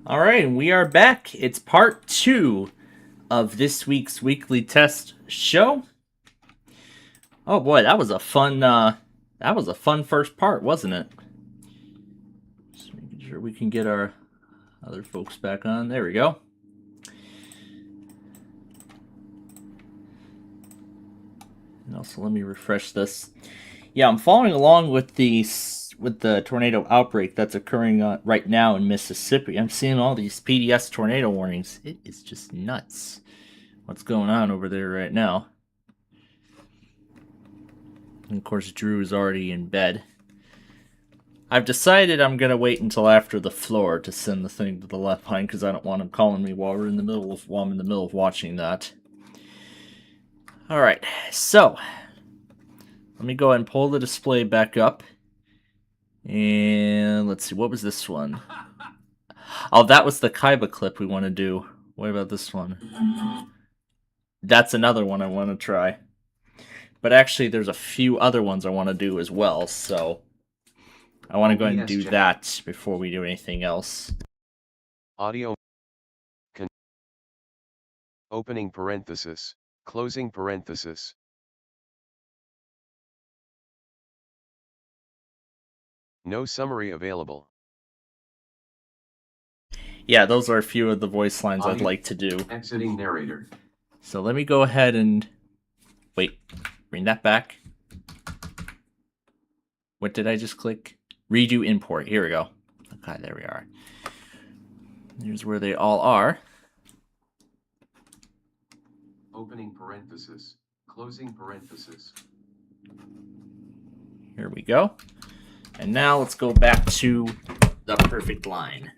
All right, and we are back. It's part 2 of this week's weekly test show. Oh boy, that was a fun first part, wasn't it? Just making sure we can get our other folks back on. There we go. And also, let me refresh this. Yeah, I'm following along with the tornado outbreak that's occurring right now in Mississippi. I'm seeing all these PDS tornado warnings. It is just nuts. What's going on over there right now? And of course, Drew is already in bed. I've decided I'm gonna wait until after the floor to send the thing to the left line because I don't want him calling me while I'm in the middle of watching that. All right, so let me go ahead and pull the display back up. And let's see, what was this one? Oh, that was the Kaiba clip we want to do. What about this one? That's another one I want to try. But actually, there's a few other ones I want to do as well, so I want to go ahead and do that before we do anything else. Audio. Opening parenthesis, closing parenthesis. No summary available. Yeah, those are a few of the voice lines I'd like to do. Exiting narrator. So let me go ahead and... Wait, bring that back. What did I just click? Redo import. Here we go. Okay, there we are. Here's where they all are. Opening parenthesis, closing parenthesis. Here we go. And now let's go back to the perfect line.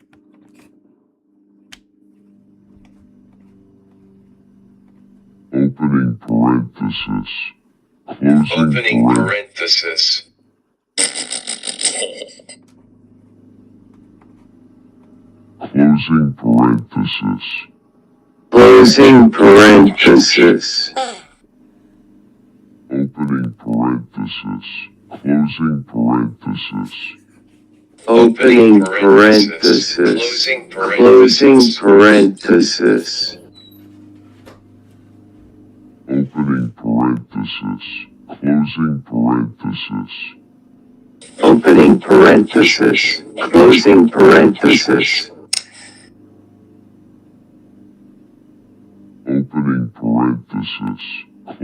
Opening parenthesis. Closing parenthesis. Closing parenthesis. Closing parenthesis. Opening parenthesis. Closing parenthesis. Opening parenthesis. Closing parenthesis. Opening parenthesis. Closing parenthesis. Opening parenthesis. Closing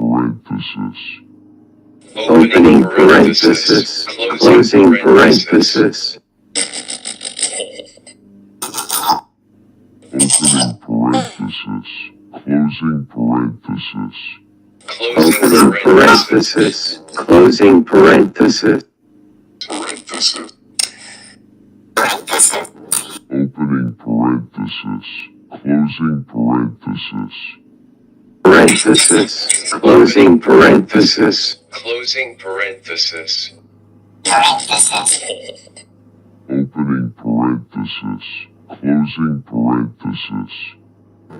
parenthesis. Opening parenthesis. Closing parenthesis. Opening parenthesis. Closing parenthesis. Opening parenthesis. Closing parenthesis. Opening parenthesis. Closing parenthesis. Opening parenthesis. Closing parenthesis. Parenthesis. Closing parenthesis. Closing parenthesis. Opening parenthesis. Closing parenthesis.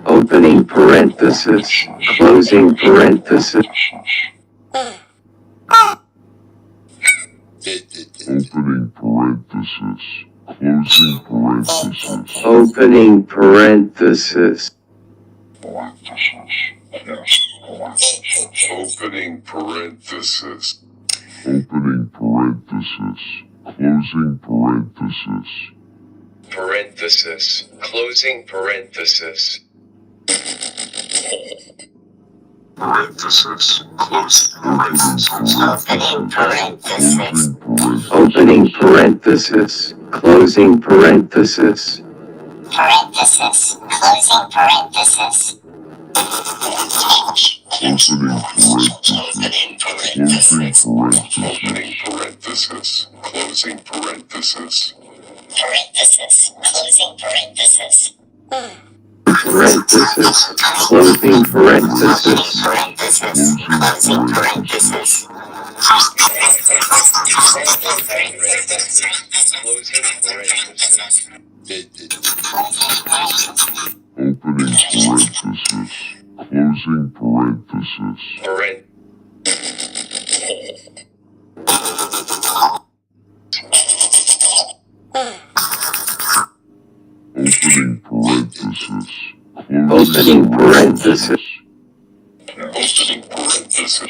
Opening parenthesis. Closing parenthesis. Opening parenthesis. Closing parenthesis. Opening parenthesis. Opening parenthesis. Opening parenthesis. Closing parenthesis. Parenthesis. Closing parenthesis. Parenthesis. Closing parenthesis. Opening parenthesis. Closing parenthesis. Parenthesis. Closing parenthesis. Opening parenthesis. Opening parenthesis. Closing parenthesis. Parenthesis. Closing parenthesis. Parenthesis. Closing parenthesis. Parenthesis. Closing parenthesis. Closing parenthesis. Opening parenthesis. Closing parenthesis. Opening parenthesis. Opening parenthesis.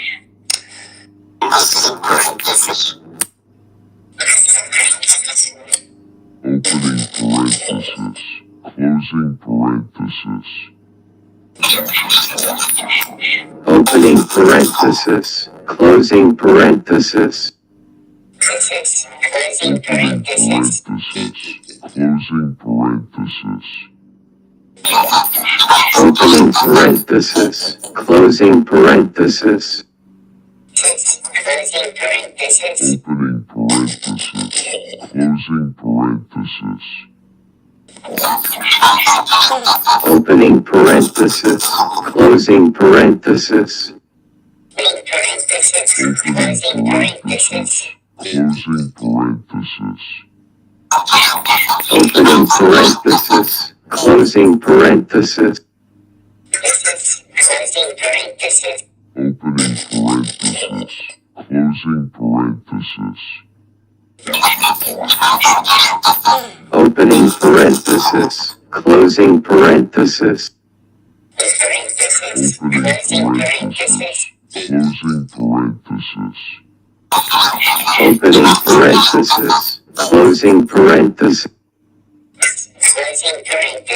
Opening parenthesis. Closing parenthesis. Closing parenthesis. Closing parenthesis. Opening parenthesis. Closing parenthesis. Closing parenthesis. Opening parenthesis. Closing parenthesis. Opening parenthesis. Closing parenthesis. Closing parenthesis. Closing parenthesis. Opening parenthesis. Closing parenthesis. Closing parenthesis. Opening parenthesis. Closing parenthesis. Opening parenthesis. Closing parenthesis. Closing parenthesis. Closing parenthesis. Opening parenthesis. Closing parenthesis. Closing parenthesis. Opening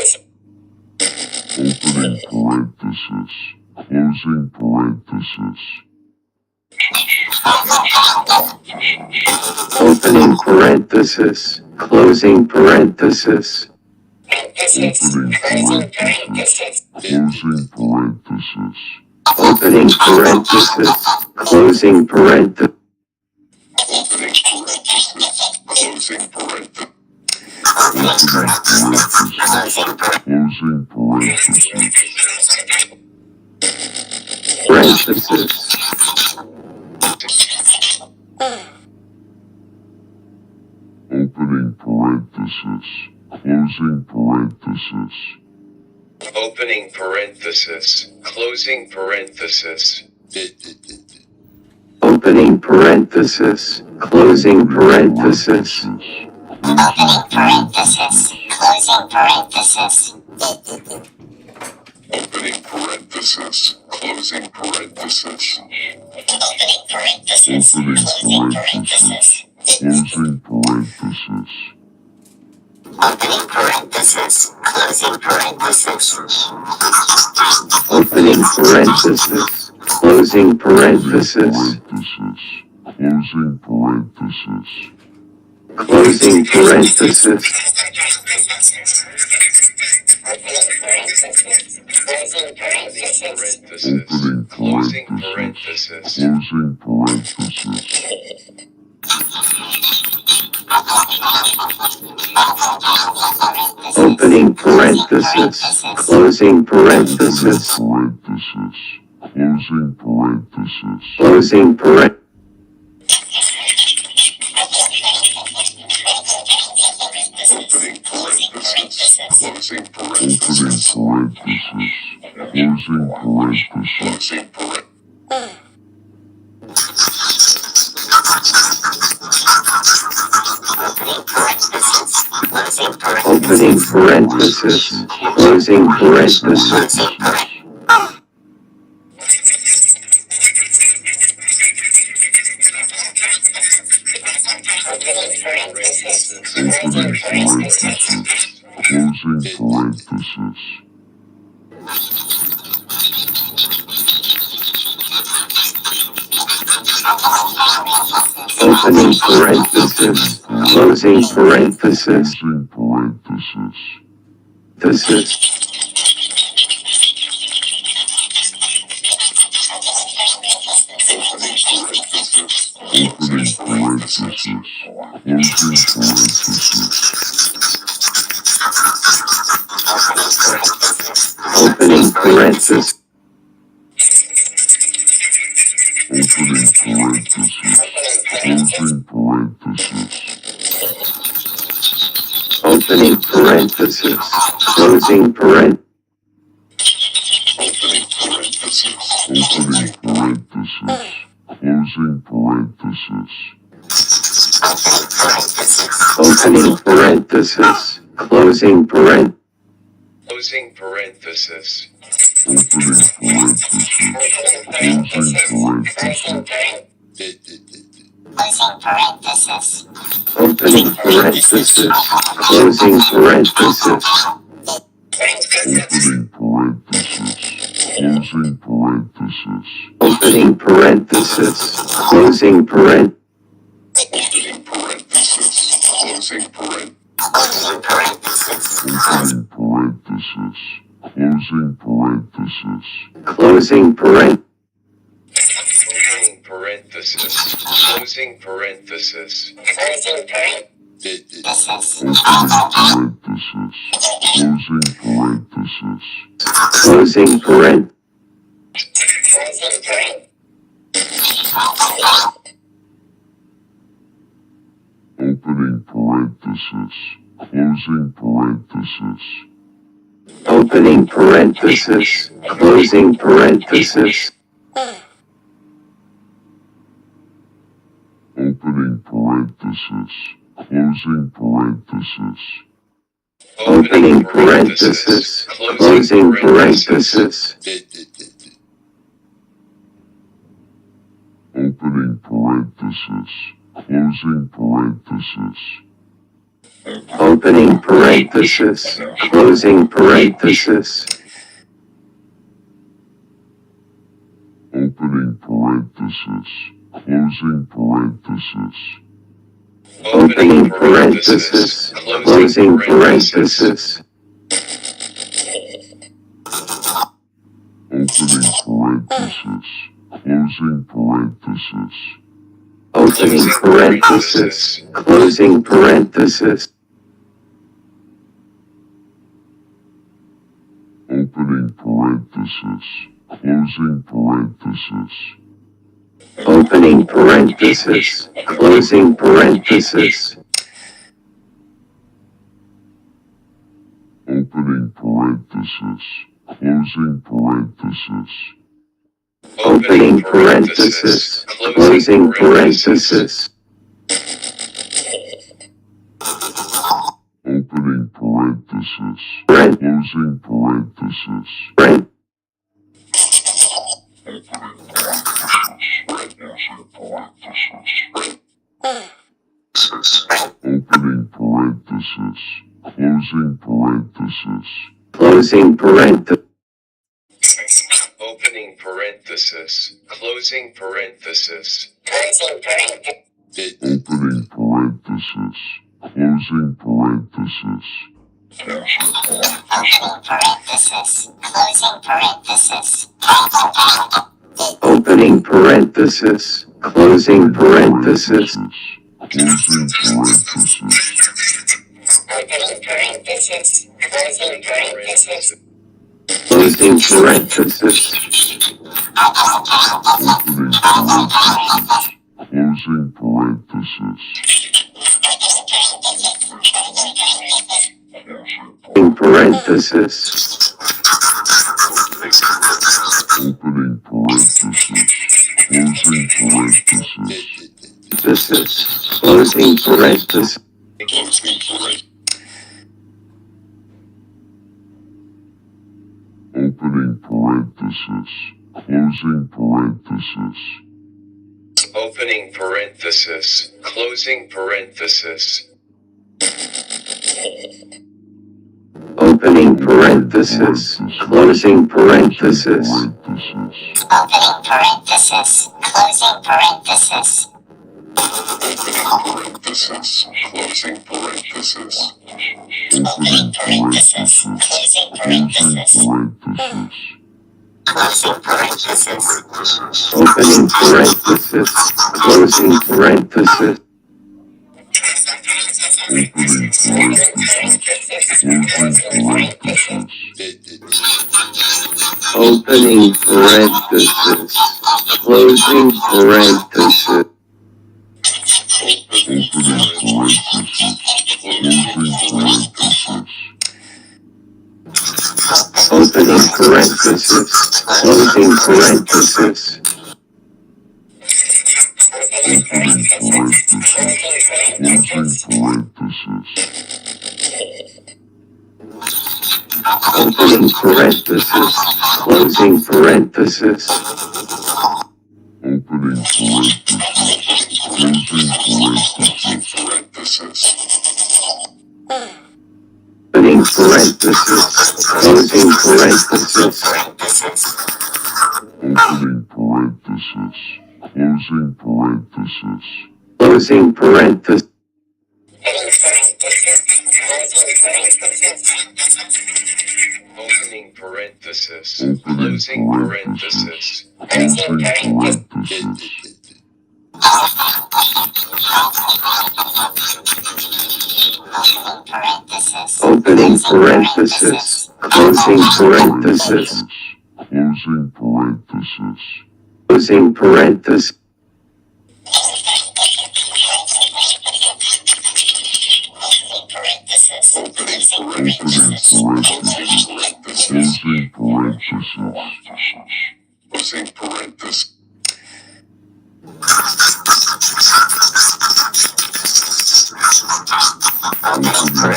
parenthesis. Closing parenthesis. Opening parenthesis. Closing parenthesis. Closing parenthesis. Closing parenthesis. Opening parenthesis. Closing parenthesis. Opening parenthesis. Closing parenthesis. Closing parenthesis. Parenthesis. Opening parenthesis. Closing parenthesis. Opening parenthesis. Closing parenthesis. Opening parenthesis. Closing parenthesis. Opening parenthesis. Closing parenthesis. Opening parenthesis. Closing parenthesis. Opening parenthesis. Closing parenthesis. Closing parenthesis. Opening parenthesis. Closing parenthesis. Opening parenthesis. Closing parenthesis. Closing parenthesis. Closing parenthesis. Closing parenthesis. Parenthesis. Closing parenthesis. Closing parenthesis. Opening parenthesis. Closing parenthesis. Parenthesis. Closing parenthesis. Closing parenthesis. Opening parenthesis. Closing Opening parenthesis. parenthesis. Closing parenthesis. Closing parenthesis. Opening parenthesis. Closing parenthesis. Opening parenthesis. Closing parenthesis. Opening parenthesis. Closing parenthesis. Closing parenthesis. This is Opening parenthesis. Closing parenthesis. opening parenthesis. Opening parenthesis. Closing parenthesis. Opening parenthesis. Closing parenthesis. Opening parenthesis. Opening parenthesis. Closing parenthesis. Opening parenthesis. Closing parenthesis. closing parenthesis. Opening parenthesis. Closing parenthesis. Closing parenthesis. Opening parenthesis. Closing parenthesis. Opening parenthesis. Closing parenthesis. Opening parenthesis. Opening parenthesis. Closing Closing parenthesis. parenthesis. Opening parenthesis. Closing parenthesis. Closing parenthesis. Closing parenthesis. Closing parenthesis. Closing parenthesis. Opening parenthesis. Closing parenthesis. Opening parenthesis. Closing parenthesis. Opening parenthesis. Closing parenthesis. Opening parenthesis. Closing parenthesis. Opening parenthesis. Closing parenthesis. Opening parenthesis. Closing parenthesis. Opening parenthesis. Closing parenthesis. Opening parenthesis. Closing parenthesis. Opening parenthesis. Closing parenthesis. Opening parenthesis. Closing parenthesis. Opening parenthesis. Closing parenthesis. Opening parenthesis. Closing parenthesis. Opening parenthesis. Closing parenthesis. Opening parenthesis. Closing parenthesis. Opening parenthesis. Paren- Closing parenthesis. paren- Opening parenthesis. Closing parenthesis. Closing parenthesis. Opening parenthesis. Closing parenthesis. Closing parenthesis. Opening parenthesis. Closing parenthesis. Opening parenthesis. Closing parenthesis. Closing parenthesis. Closing parenthesis. Opening parenthesis. Closing parenthesis. Closing parenthesis. Opening parenthesis. Closing parenthesis. Closing parenthesis. Opening parenthesis. Closing parenthesis. Closing parenthesis. Opening parenthesis. Closing parenthesis. Opening parenthesis. Closing parenthesis. Opening parenthesis. Closing parenthesis. Opening parenthesis. Closing parenthesis. Closing parenthesis. Opening parenthesis. Closing Closing parenthesis. parenthesis. Opening parenthesis. Closing parenthesis. Opening parenthesis. Closing parenthesis. Opening parenthesis. Closing parenthesis. Opening parenthesis. Closing parenthesis. Opening parenthesis. Closing parenthesis. Opening parenthesis. Closing parenthesis. Opening parenthesis. Closing parenthesis. Opening parenthesis. Closing parenthesis. Closing parenthesis. Opening parenthesis. Opening Closing parenthesis. parenthesis. Closing parenthesis. Opening parenthesis. Closing parenthesis. Closing parenthesis. Closing parenthesis.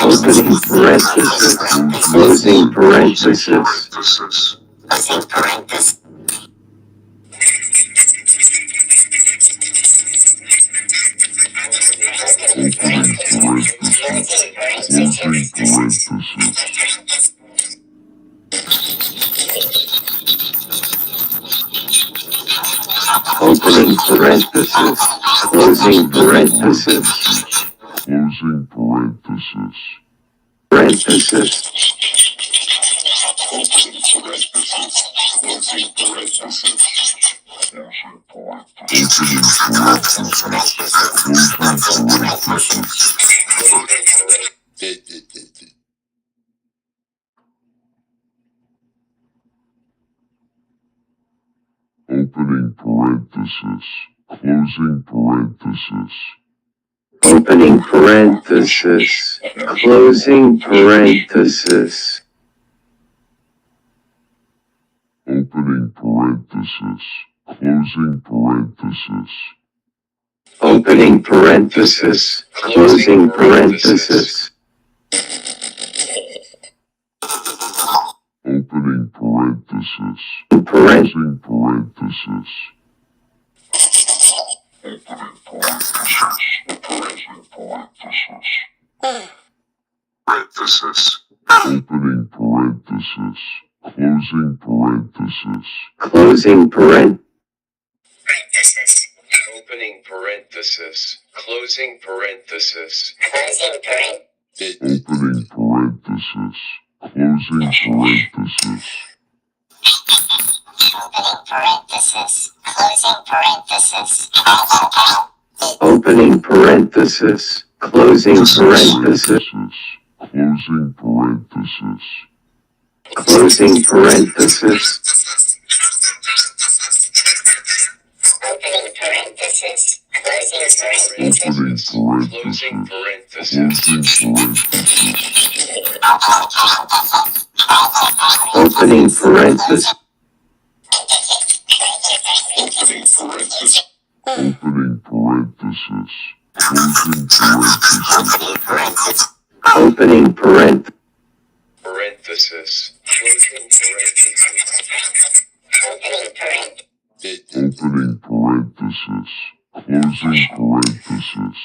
Opening parenthesis. Closing parenthesis. Closing parenthesis. Opening parenthesis. Closing parenthesis. Opening parenthesis. Closing parenthesis. Opening parenthesis. Closing parenthesis. Closing parenthesis. Parenthesis. Opening parenthesis. Closing parenthesis. Opening parenthesis. Closing parenthesis. Opening parenthesis. Closing parenthesis. Opening parenthesis. Closing parenthesis. Opening parenthesis. Closing parenthesis. Opening parenthesis. Parent. Closing parenthesis. Parenthesis. Opening parenthesis. Closing parenthesis. Closing parent. Opening parenthesis. Closing parenthesis. Opening parenthesis. Closing parenthesis. Opening parenthesis. Closing parenthesis. Closing parenthesis. Closing parenthesis. Opening Closing parenthesis. parenthesis. Closing parenthesis. Opening parenthesis. Opening parenthesis. Closing parenthesis. Opening parent. Parenthesis. Closing parenthesis. Opening parenthesis. Closing parenthesis.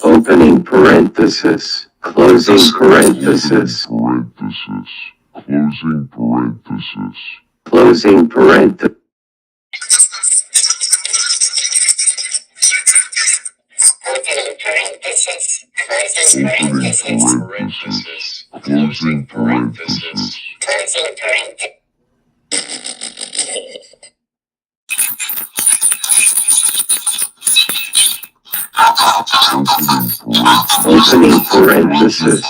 Opening parenthesis. Closing parenthesis. Parenthesis. Closing parenthesis. Closing parenthesis. Opening parenthesis. Closing parenthesis. Opening parenthesis.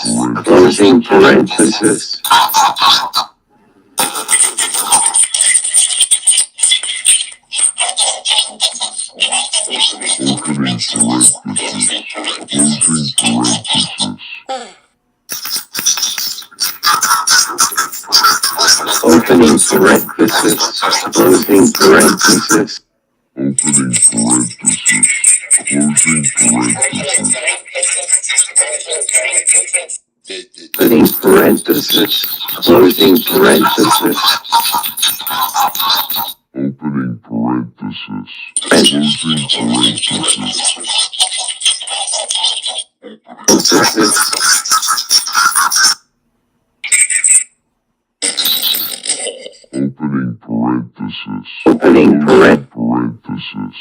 Closing parenthesis. Opening parenthesis. Closing parenthesis. Opening parenthesis. Closing parenthesis. Opening parenthesis. closing parenthesis, opening parenthesis, closing parenthesis, opening parenthesis, closing parenthesis, parenthesis, opening parenthesis, opening closing parenthesis,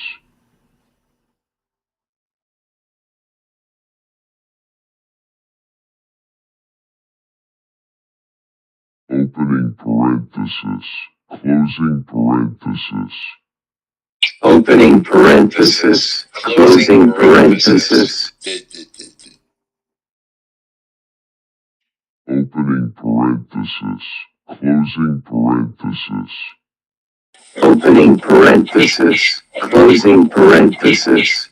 opening parenthesis, closing parenthesis, opening parenthesis, closing parenthesis, opening parenthesis, closing parenthesis,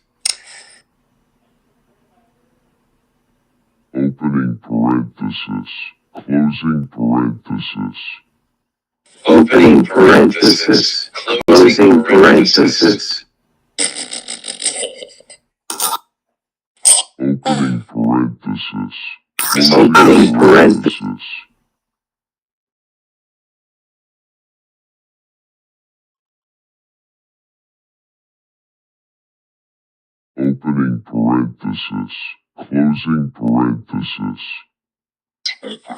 opening parenthesis, closing parenthesis, opening parenthesis, closing parenthesis, opening parenthesis, closing parenthesis, opening parenthesis, opening closing parenthesis, parenthesis, opening parenthesis, closing parenthesis, opening parenthesis, closing parenthesis, closing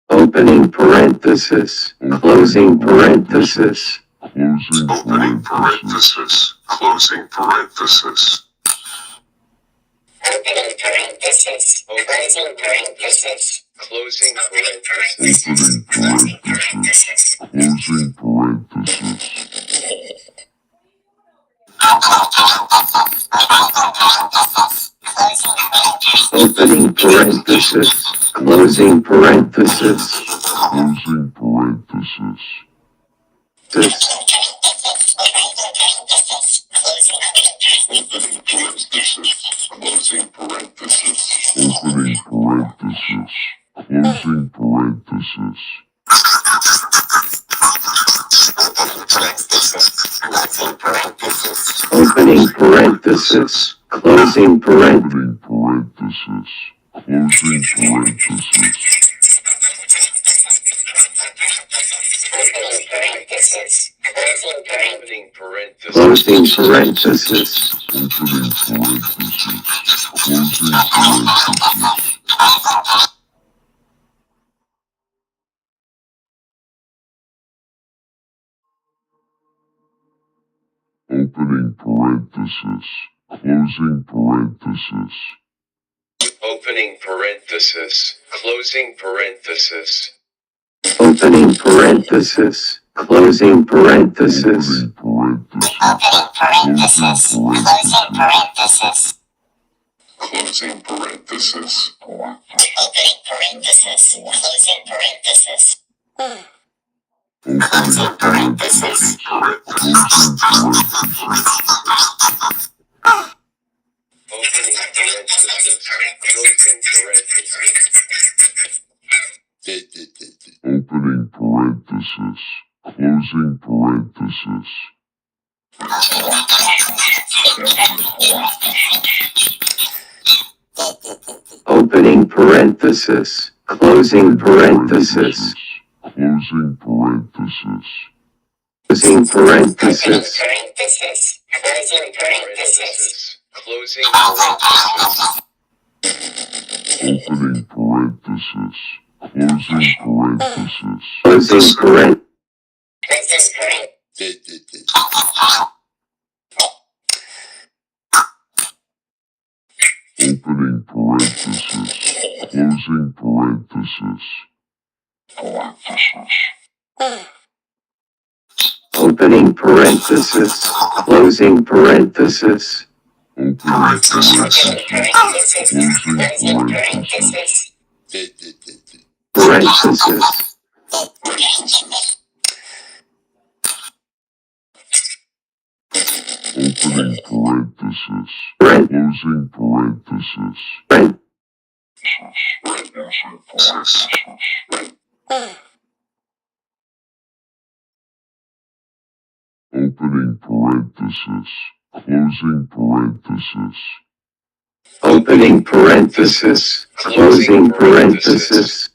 Opening parenthesis, parenthesis, closing parenthesis. Opening parenthesis, closing parenthesis, Closing parenthesis. opening parenthesis, closing parenthesis, opening parenthesis, closing parenthesis, closing parenthesis, Closing parenthesis. opening parenthesis, closing parenthesis, opening parenthesis, closing parenthesis, opening parenthesis, closing parenthesis, opening parenthesis, closing parenthesis, Opening parenthesis. closing parenthesis, opening parenthesis, closing parenthesis, opening parenthesis, closing parenthesis, Opening parenthesis. Closing parenthesis. opening parenthesis, closing parenthesis, opening parenthesis, opening parenthesis, closing closing parenthesis, Closing parenthesis. opening parenthesis, closing parenthesis, opening parenthesis, closing parenthesis, Opening parenthesis. Closing parenthesis. opening parenthesis, closing parenthesis, opening parenthesis, closing parenthesis, closing parenthesis, closing parenthesis, parenthesis, closing parenthesis, Closing parenthesis. opening parenthesis, closing parenthesis, closing parenthesis, opening parenthesis, closing parenthesis, opening parenthesis, closing parenthesis, opening parenthesis, closing parenthesis, parenthesis, opening parenthesis, paren- closing parenthesis, paren- Opening parenthesis. Closing parenthesis. Opening parenthesis. Closing parenthesis.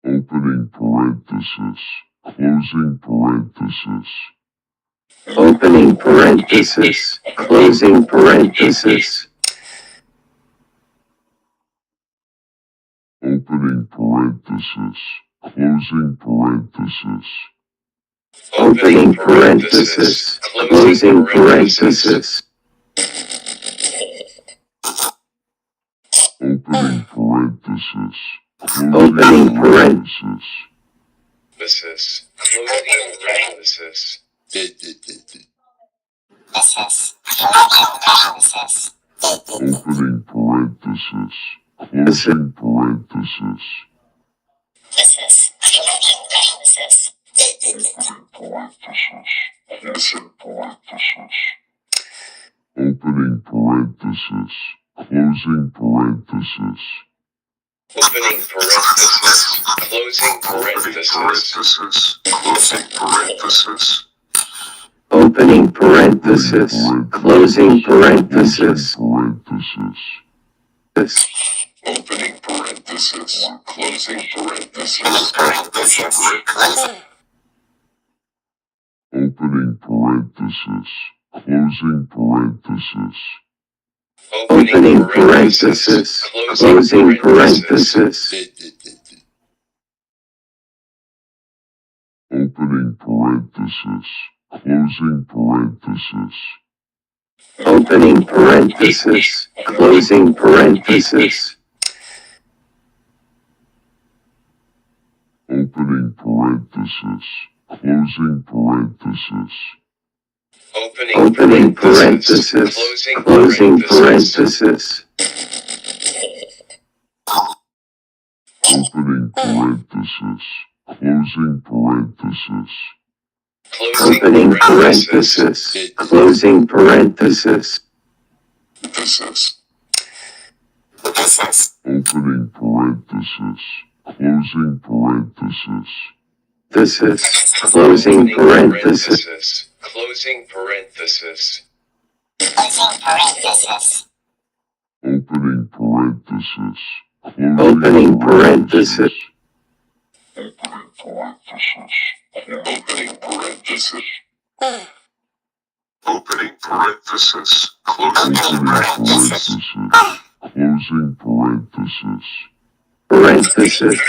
Opening parenthesis. Closing parenthesis. Opening parenthesis. Closing parenthesis. Opening parenthesis. Closing parenthesis. Opening parenthesis. Closing parenthesis. Opening parenthesis. Opening parenthesis. Parenthesis. Closing parenthesis. Opening parenthesis. Closing parenthesis. Opening parenthesis. Closing parenthesis. Opening parenthesis. Closing parenthesis. Closing parenthesis. Opening parenthesis. Closing parenthesis. Parenthesis. Opening parenthesis. Closing parenthesis. Opening parenthesis. Closing parenthesis. Opening parenthesis. Closing parenthesis. Opening parenthesis. Closing parenthesis. Opening parenthesis. Closing parenthesis. Opening parenthesis. Closing parenthesis. Opening parenthesis. Closing parenthesis. Opening parenthesis. Closing parenthesis. Opening parenthesis. Closing parenthesis. Opening parenthesis. Closing parenthesis. This is closing parenthesis. Closing parenthesis. Opening parenthesis. Opening parenthesis. Opening parenthesis. Opening parenthesis. Closing Opening parenthesis. parenthesis. Closing parenthesis. Parenthesis.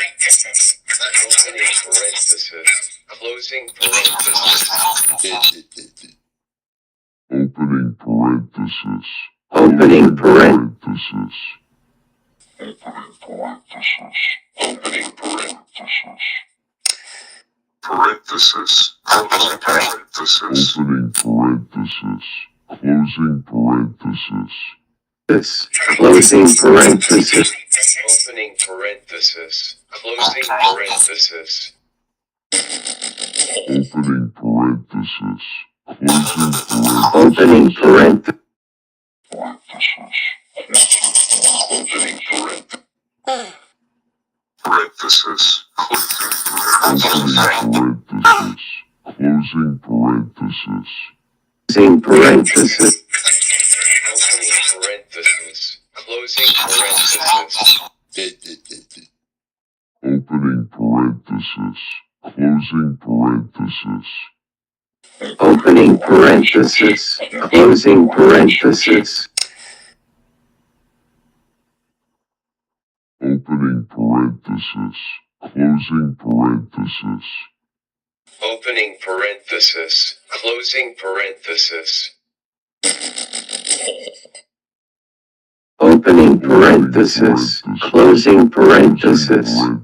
Opening parenthesis. Closing parenthesis. Opening parenthesis. Opening parenthesis. Opening parenthesis. Parenthesis. Opening parenthesis. Opening parenthesis. Closing parenthesis. This closing parenthesis. Opening parenthesis. Closing parenthesis. Opening parenthesis. Closing parenthesis. Opening parenthesis. Opening parenthesis. Closing Opening parenthesis. Closing parenthesis. Closing parenthesis. Opening parenthesis. Closing parenthesis. Opening parenthesis. Closing parenthesis. Opening parenthesis. Closing parenthesis. Opening parenthesis. Closing parenthesis. Opening parenthesis. Closing parenthesis. Opening parenthesis. Closing parenthesis. Opening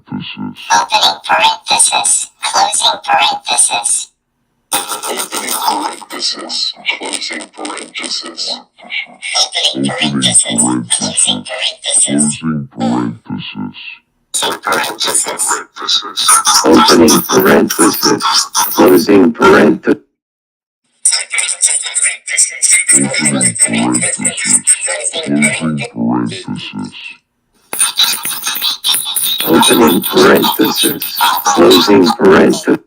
parenthesis. Closing parenthesis. Opening parenthesis. Closing parenthesis. Parenthesis. Opening parenthesis. Closing parenthesis. Opening parenthesis. Closing parenthesis. Opening parenthesis. Closing parenthesis.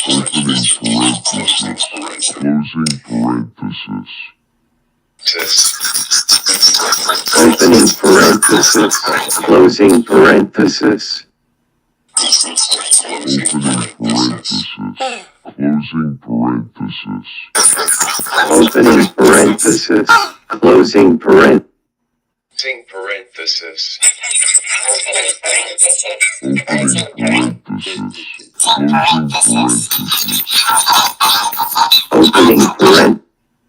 Opening parenthesis, closing parenthesis. Opening parenthesis, closing parenthesis. Closing parenthesis. Opening parenthesis. Closing parenthesis. Opening parenthesis.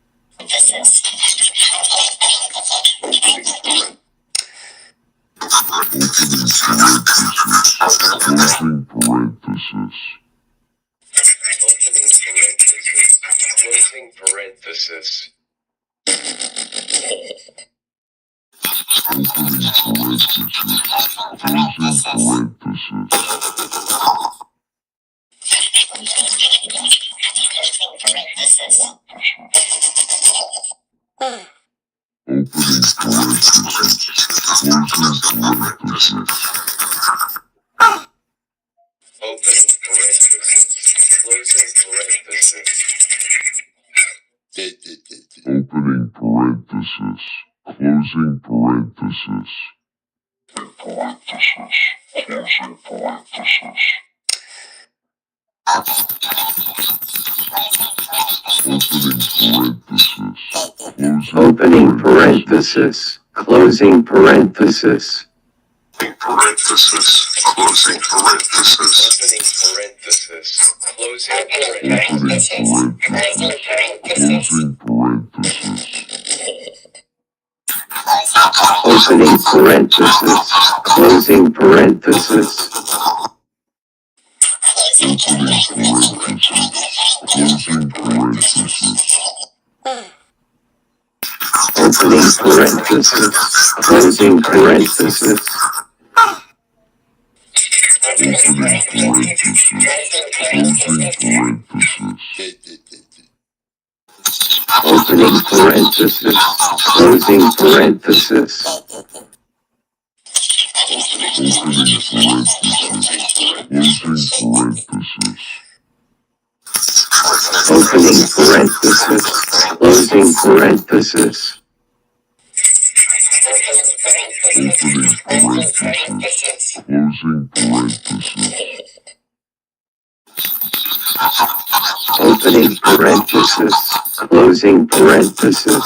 Closing parenthesis. Opening parenthesis, closing parenthesis. Opening parenthesis, closing parenthesis. Parenthesis. Closing parenthesis. Opening parenthesis, closing parenthesis. Opening parenthesis, closing parenthesis. Opening parenthesis, closing parenthesis. Opening parenthesis, closing parenthesis. Opening parenthesis, closing parenthesis. Opening parenthesis, closing parenthesis.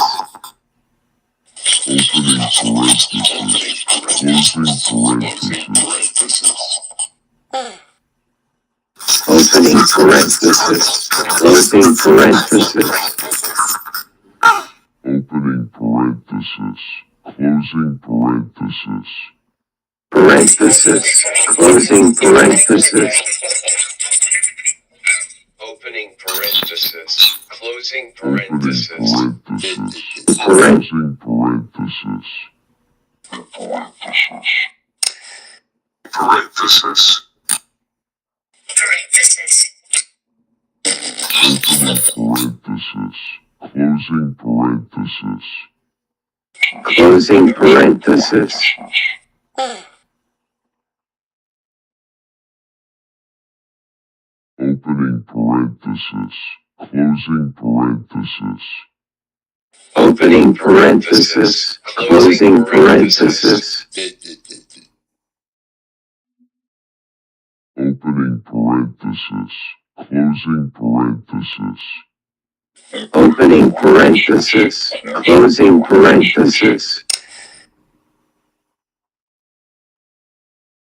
Opening parenthesis, closing parenthesis. Parenthesis, closing parenthesis. Opening parenthesis. Closing parenthesis. Closing parenthesis. Parenthesis. Closing parenthesis. Closing parenthesis. Opening parenthesis. Closing parenthesis. Opening parenthesis. Closing parenthesis. Opening parenthesis. Closing parenthesis. Opening parenthesis. Closing parenthesis. Opening parenthesis. Closing parenthesis.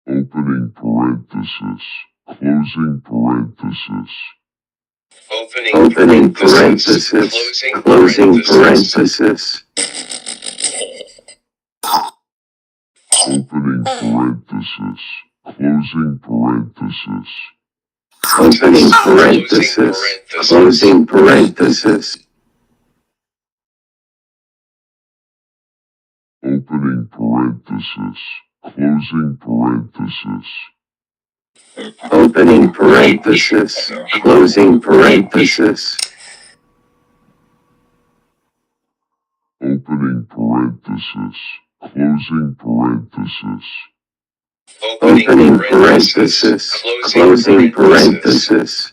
Opening parenthesis. Closing parenthesis. Opening parenthesis. Closing parenthesis. Opening parenthesis. Closing parenthesis. Opening parenthesis. Closing parenthesis. Opening parenthesis. Closing parenthesis. Opening parenthesis. Closing parenthesis. Opening parenthesis. Closing parenthesis.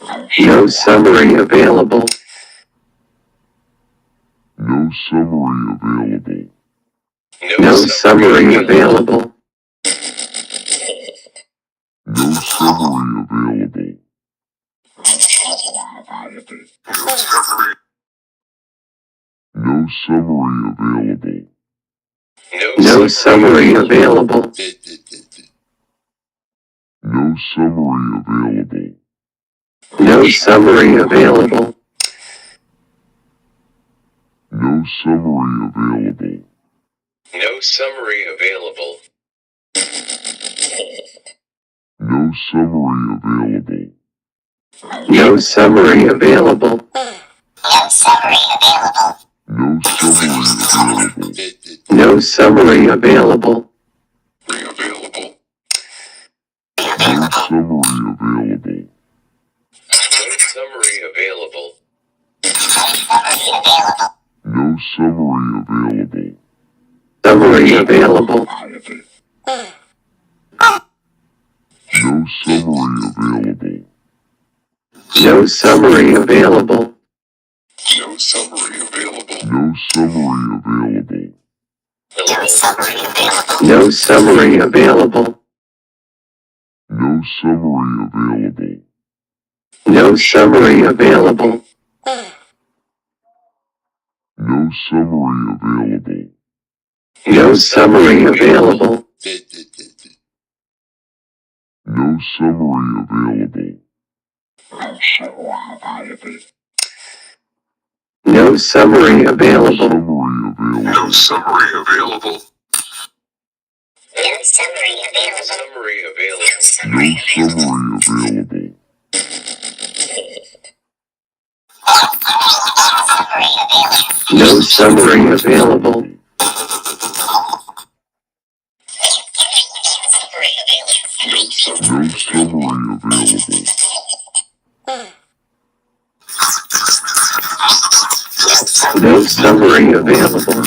No summary available. No summary available. No summary available. No summary available. No summary available. No summary available. No summary available. No summary available. No summary available. No summary available. No summary available. No summary available. No summary available. No summary available. No summary available. Available. No summary available. No summary available. No summary available. Summary available. No summary available. No summary available. No summary available. No summary available. No summary available. No summary available. No summary available. No summary available. No summary available. No summary available. No summary available. No summary available. No summary available. No summary available. Summary available. No summary No summary available. available. No summary available.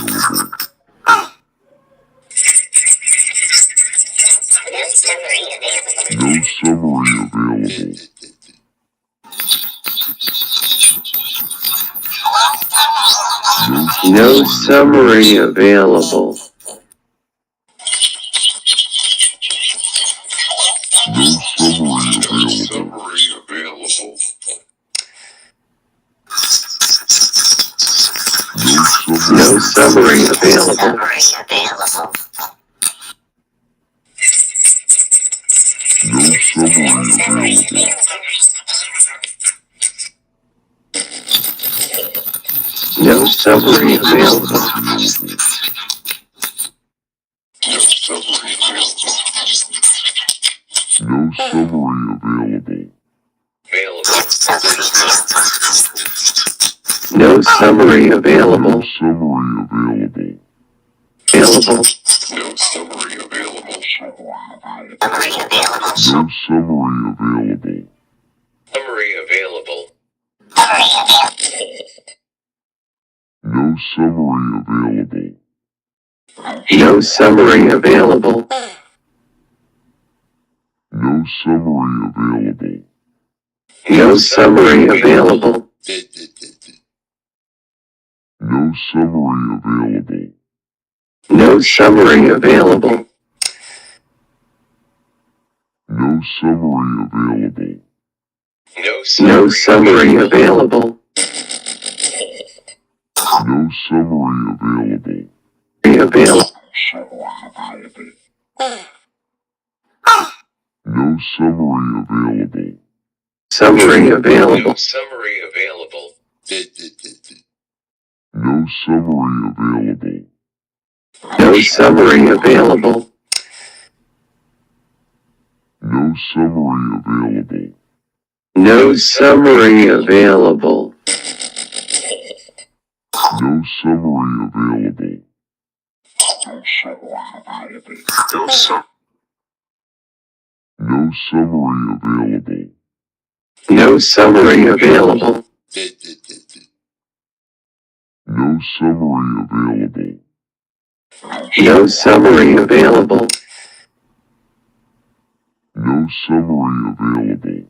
Summary available. No summary available. No summary available. No summary available. No summary available. No summary available. No summary available. Summary available. No summary available. No summary available. No summary available. No summary available. No summary available. No summary available. No summary available. Available. No summary available. No summary available. Summary available. No summary available. No summary available. No summary available. No summary available. No summary available. No summary available. No summary available. No summary available. No summary available. Available. No summary available. Summary available. Summary available. No summary available. No summary available. No summary available. No summary available. No summary available. No summary. No summary available. No summary available. No summary available. No summary available. No summary available.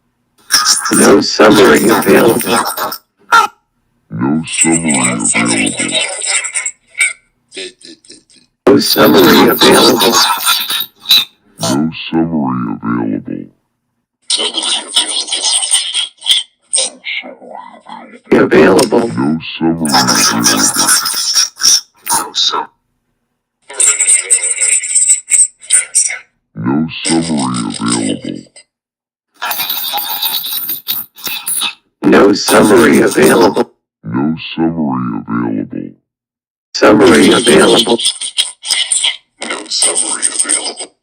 summary available. No summary available. No summary available. No summary available. Available. No summary available. No summary available. No summary available. No summary available. Summary available. No summary available.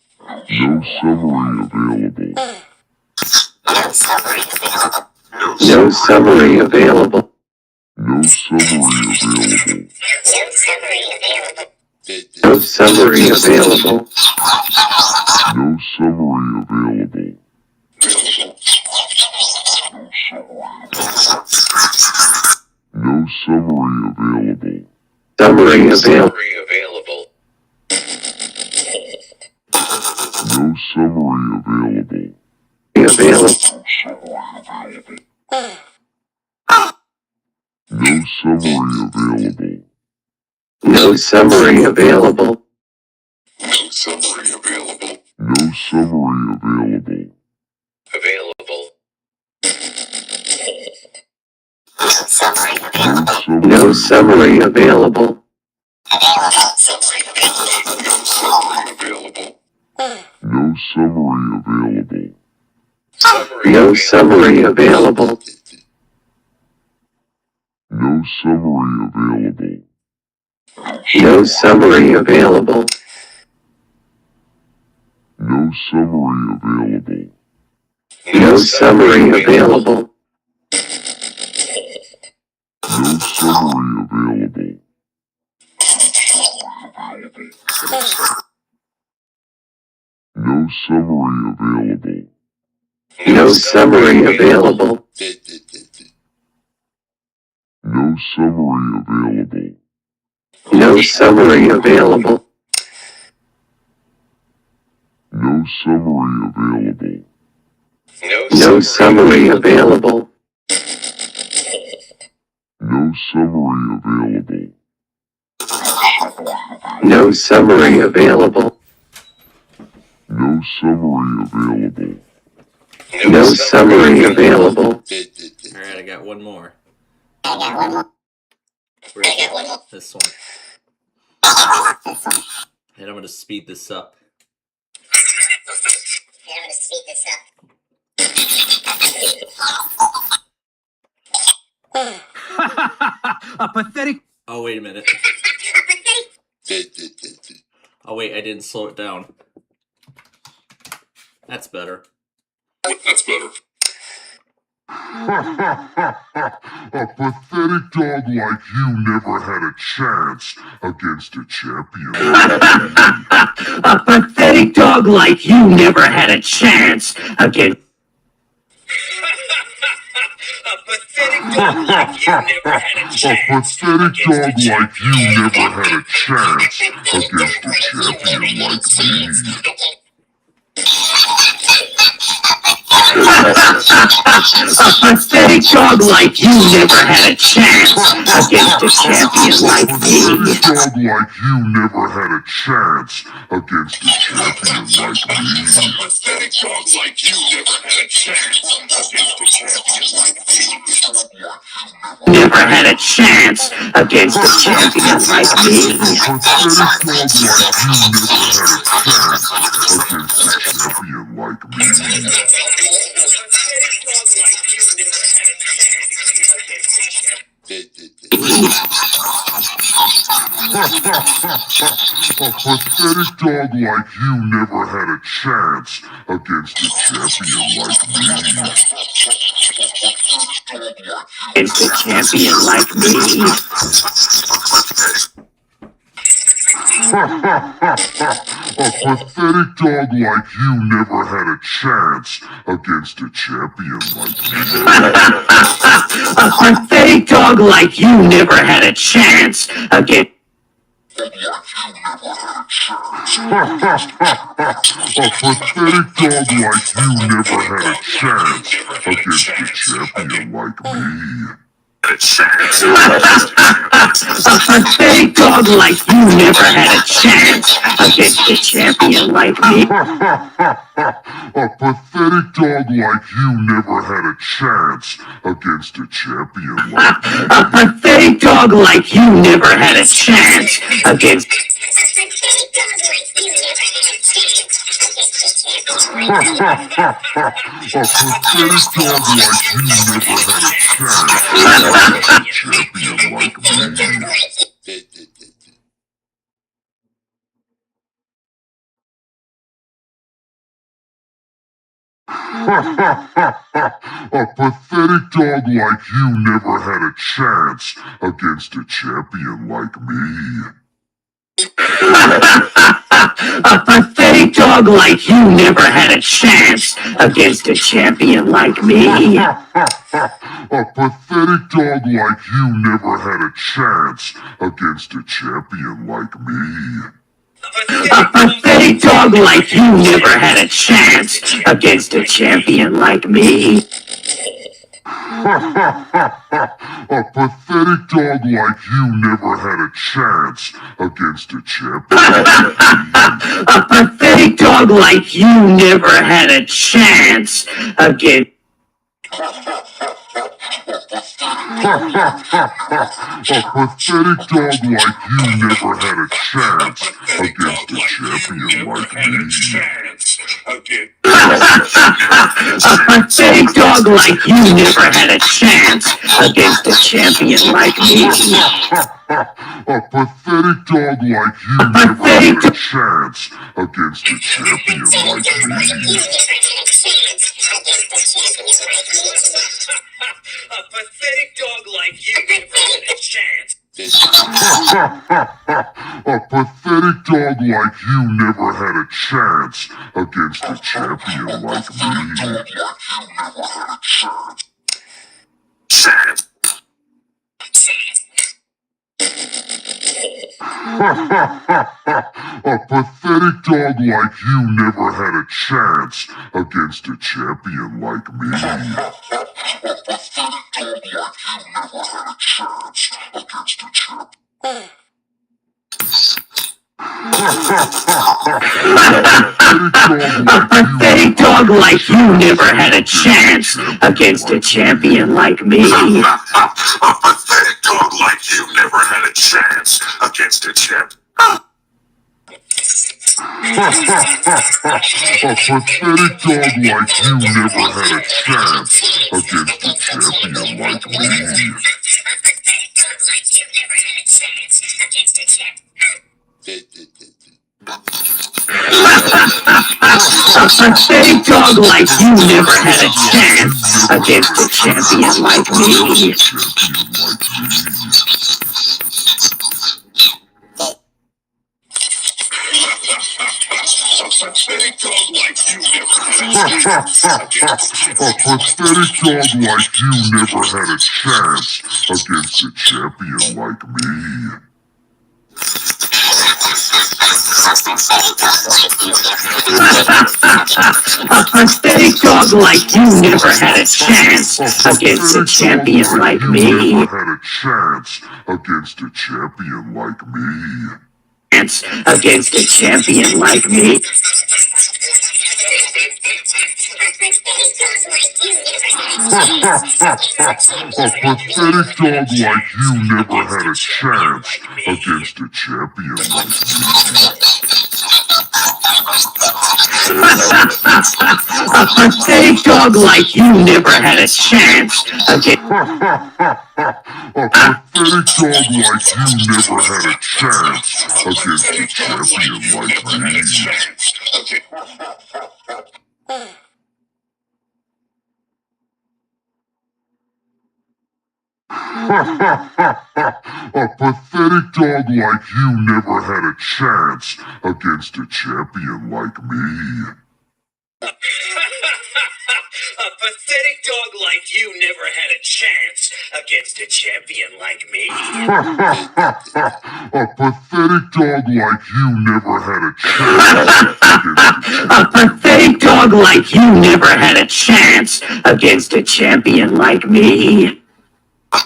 No summary available. No summary available. No summary available. No summary available. No summary available. No summary available. Summary available. Summary available. No summary available. Available. No summary available. No summary available. No summary available. No summary available. Available. No summary available. Available. No summary available. Summary No available. summary available. No summary available. No summary available. No summary available. No summary available. No summary available. No summary available. No summary available. No summary available. No summary available. No summary available. No summary available. No summary available. No summary available. No summary available. No summary available. Alright, I got one more. Where is it? This one. And I'm gonna speed this up. A pathetic. Oh, wait a minute. Oh, wait, I didn't slow it down. That's better. That's better. A pathetic dog like you never had a chance against a champion. A pathetic dog like you never had a chance against. A pathetic dog like you never had a A chance. pathetic dog like you never had a chance against a champion like me. A pathetic dog like you never had a chance against a champion like A me. pathetic dog like you never had a chance against a champion like me. A pathetic dog like you never had a chance against a champion like me. Never had a chance against a champion like me. A pathetic dog like you never had a chance against a champion like me. A pathetic dog like you never had a chance against a champion like me. Against a champion like me. A pathetic dog like you never had a chance against a champion like me. A pathetic dog like you never had a chance against. pathetic dog like you never had a chance against a champion like me. A pathetic dog like you never had a chance against a champion like me. A pathetic dog like you never had a chance against a champion like me. A pathetic dog like you never had a chance against. A pathetic dog like you never had a chance against a champion like me. A pathetic dog like you never had a chance against a champion like me. A pathetic dog like you never had a chance against a champion like me. A pathetic dog like you never had a chance against a champion like me. A pathetic dog like you never had a chance against a champion like me. A pathetic dog like you never had a chance against a champion like me. A pathetic dog like you never had a chance against. A pathetic dog like you never had a chance against a champion like me. A pathetic dog like you never had a chance against a champion like me. A pathetic dog like you never had a chance against a champion like me. A pathetic dog like you never had a chance. A pathetic dog like you never had a chance against a champion like me. A pathetic dog like you never had a chance against a champion like me. A pathetic dog like you never had a chance against a champion like me. A pathetic dog like you never had a chance against a champ. A pathetic dog like you never had a chance against a champion like me. A pathetic dog like you never had a chance against a champion like me. A pathetic dog like you never had a chance A pathetic dog like you never had a chance against a champion like me. A pathetic dog like you never had a chance against a champion like me. Never had a chance against a champion like me. Against a champion like me. A pathetic dog like you never had a chance against a champion like me. A pathetic dog like you never had a chance against. A pathetic dog like you never had a chance against a champion like me. A pathetic dog like you never had a chance against a champion like me. A pathetic dog like you never had a chance against a champion like me. A pathetic dog like you never had a chance against A pathetic dog like you never had a chance against a champion like me. a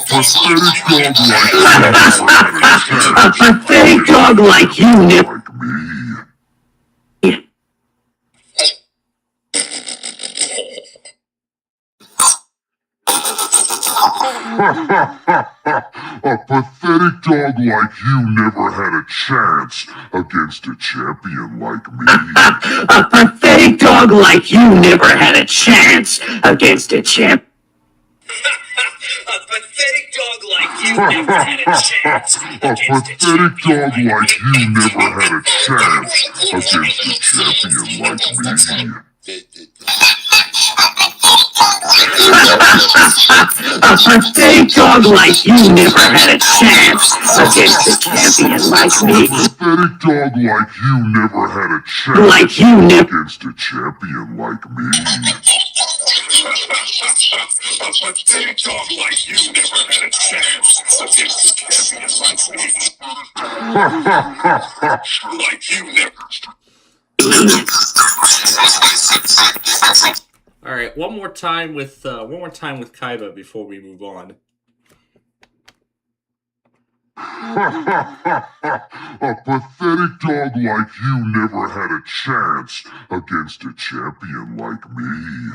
pathetic dog like you never had a chance A pathetic dog like you never. like me. A pathetic dog like you never had a chance against a champion like me. A pathetic dog like you never had a chance against a champ. A pathetic dog like you never had a chance A against a pathetic champion dog like like me. you never had a chance against a champion like me. A pathetic dog like you never had a chance against a champion like me. A pathetic dog like you never had a chance Like you never. against a champion like me. A pathetic dog like you never had a chance against a champion like me. Like you never. All right, one more time with Kaiba before we move on. A pathetic dog like you never had a chance against a champion like me.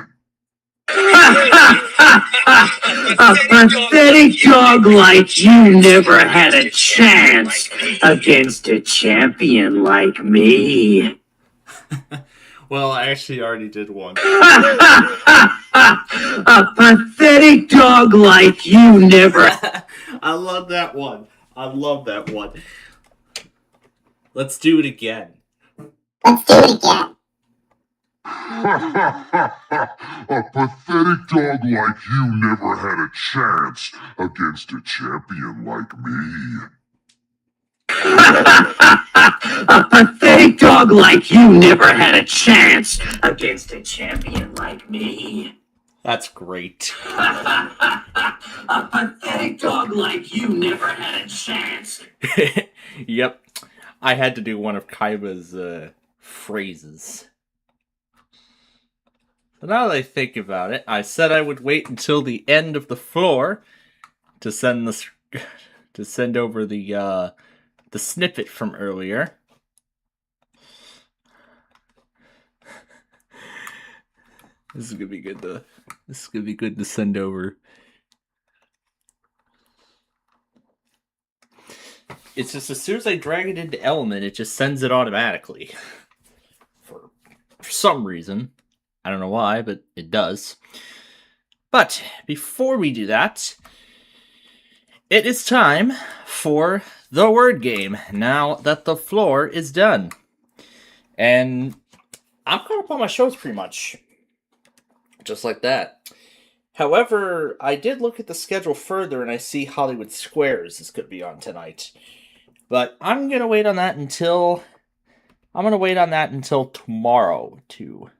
A pathetic dog like you never had a chance against a champion like me. Well, I actually already did one. A pathetic dog like you never. I love that one. I love that one. Let's do it again. A pathetic dog like you never had a chance against a champion like me. A pathetic dog like you never had a chance against a champion like me. That's great. A pathetic dog like you never had a chance. Yep. I had to do one of Kaiba's phrases. So now that I think about it, I said I would wait until the end of the floor to send over the snippet from earlier. This is gonna be good to send over. It's just as soon as I drag it into Element, it just sends it automatically. For some reason. I don't know why, but it does. But before we do that, it is time for the word game, now that the floor is done. And I'm caught up on my shows pretty much. Just like that. However, I did look at the schedule further and I see Hollywood Squares is going to be on tonight. But I'm going to wait on that until tomorrow to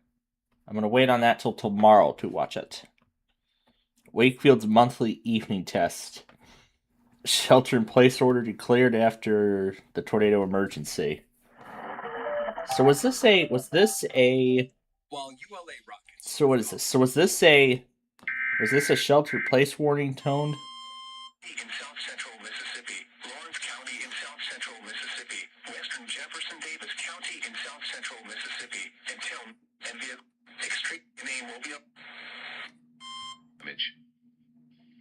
watch it. Wakefield's monthly evening test. Shelter-in-place order declared after the tornado emergency. So was this a shelter-in-place warning toned? In South Central Mississippi, Lawrence County in South Central Mississippi, Western Jefferson Davis County in South Central Mississippi, and Tilm and via extreme name will be up.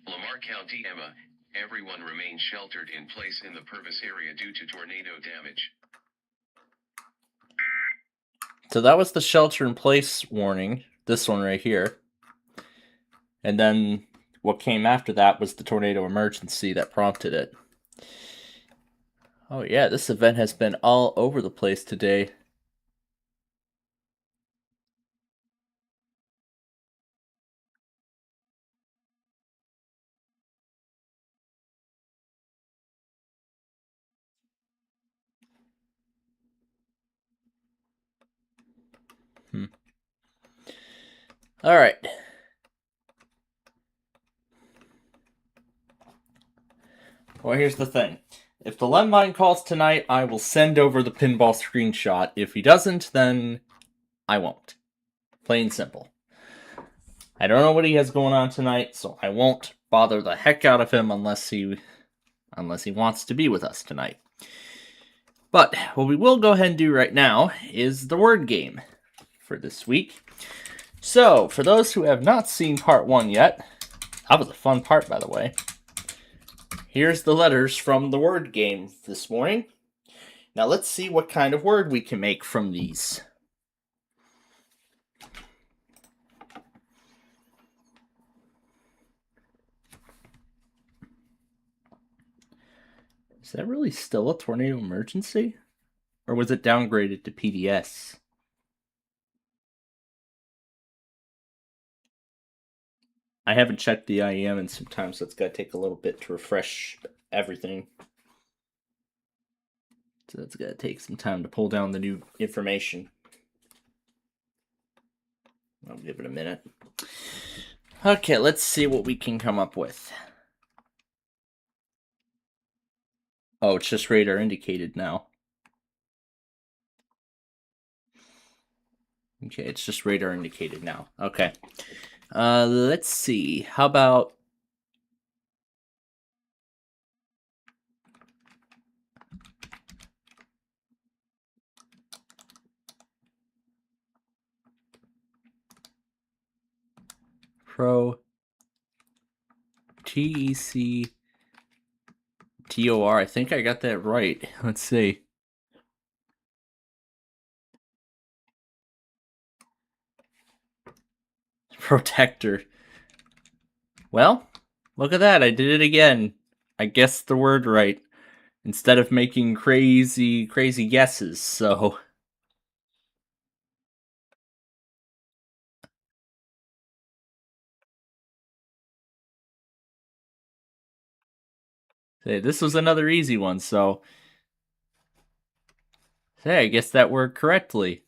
Lamar County, Emma. Everyone remains sheltered in place in the Purvis area due to tornado damage. So that was the shelter-in-place warning. This one right here. And then what came after that was the tornado emergency that prompted it. Oh yeah, this event has been all over the place today. All right. Well, here's the thing. If the Lemvine calls tonight, I will send over the pinball screenshot. If he doesn't, then I won't. Plain simple. I don't know what he has going on tonight, so I won't bother the heck out of him unless he wants to be with us tonight. But what we will go ahead and do right now is the word game for this week. So, for those who have not seen part 1 yet, that was a fun part, by the way. Here's the letters from the word game this morning. Now let's see what kind of word we can make from these. Is that really still a tornado emergency? Or was it downgraded to PDS? I haven't checked the IEM in some time, so it's got to take a little bit to refresh everything. So it's got to take some time to pull down the new information. I'll give it a minute. Okay, let's see what we can come up with. Oh, it's just radar indicated now. Okay, it's just radar indicated now. Okay. Let's see. How about... Pro TEC TOR. I think I got that right. Let's see. Protector. Well, look at that. I did it again. I guessed the word right instead of making crazy guesses. So hey, this was another easy one. So hey, I guessed that word correctly.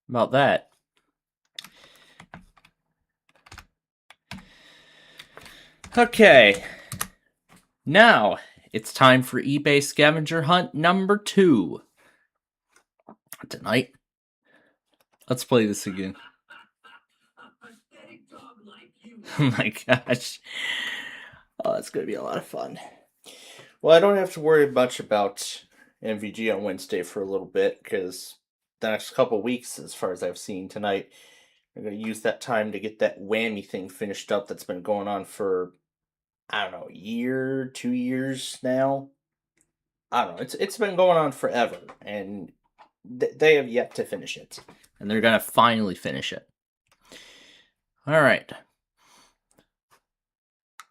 About that. Okay, now it's time for eBay scavenger hunt number 2. Tonight, let's play this again. Oh my gosh. Oh, it's going to be a lot of fun. Well, I don't have to worry much about MVG on Wednesday for a little bit, because the next couple weeks, as far as I've seen tonight, I'm going to use that time to get that whammy thing finished up that's been going on for, I don't know, a year, 2 years now. I don't know. It's been going on forever, and they have yet to finish it. And they're going to finally finish it. All right.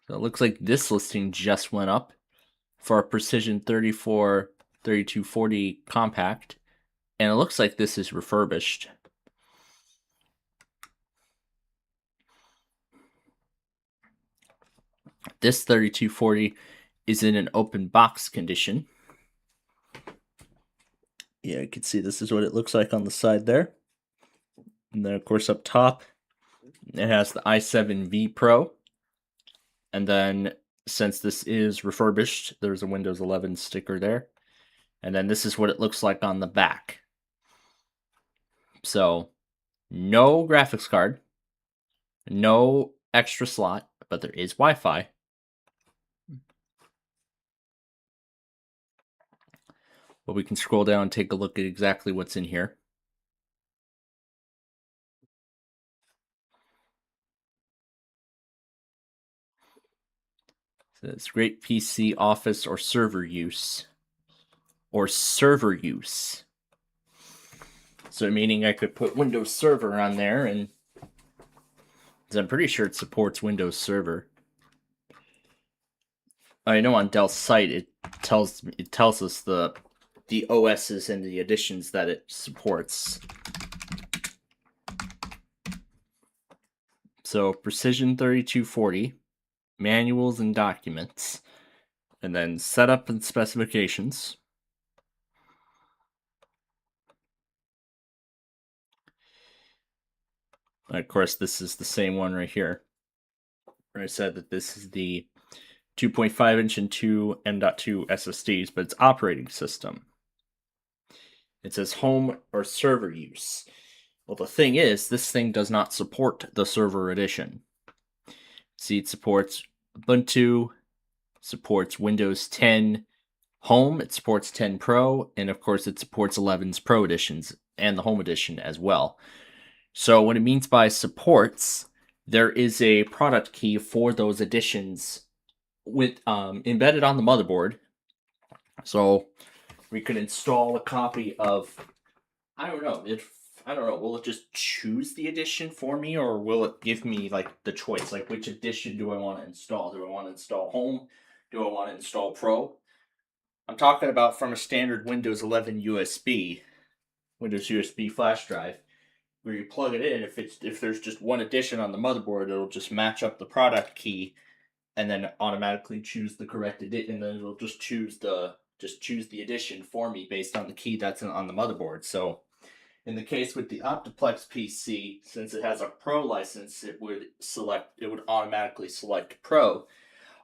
So it looks like this listing just went up for a Precision 3240 compact. And it looks like this is refurbished. This 3240 is in an open box condition. Yeah, you can see this is what it looks like on the side there. And then, of course, up top, it has the i7V Pro. And then, since this is refurbished, there's a Windows 11 sticker there. And then this is what it looks like on the back. So, no graphics card, no extra slot, but there is Wi-Fi. But we can scroll down and take a look at exactly what's in here. So it's great PC, office, or server use. Or server use. So meaning I could put Windows Server on there, and I'm pretty sure it supports Windows Server. I know on Dell's site it tells us the OSs and the editions that it supports. So Precision 3240, manuals and documents, and then setup and specifications. Of course, this is the same one right here, where I said that this is the 2.5-inch and 2 M.2 SSDs, but it's operating system. It says home or server use. Well, the thing is, this thing does not support the server edition. See, it supports Ubuntu, supports Windows 10 Home, it supports 10 Pro, and of course it supports 11's Pro editions and the Home edition as well. So what it means by supports, there is a product key for those editions with embedded on the motherboard. So we could install a copy of, I don't know, will it just choose the edition for me, or will it give me like the choice, like which edition do I want to install? Do I want to install Home? Do I want to install Pro? I'm talking about from a standard Windows 11 Windows USB flash drive, where you plug it in. If there's just one edition on the motherboard, it'll just match up the product key, and then automatically choose the correct edition, and then it'll just choose the edition for me based on the key that's on the motherboard. So, in the case with the Optiplex PC, since it has a Pro license, it would automatically select Pro.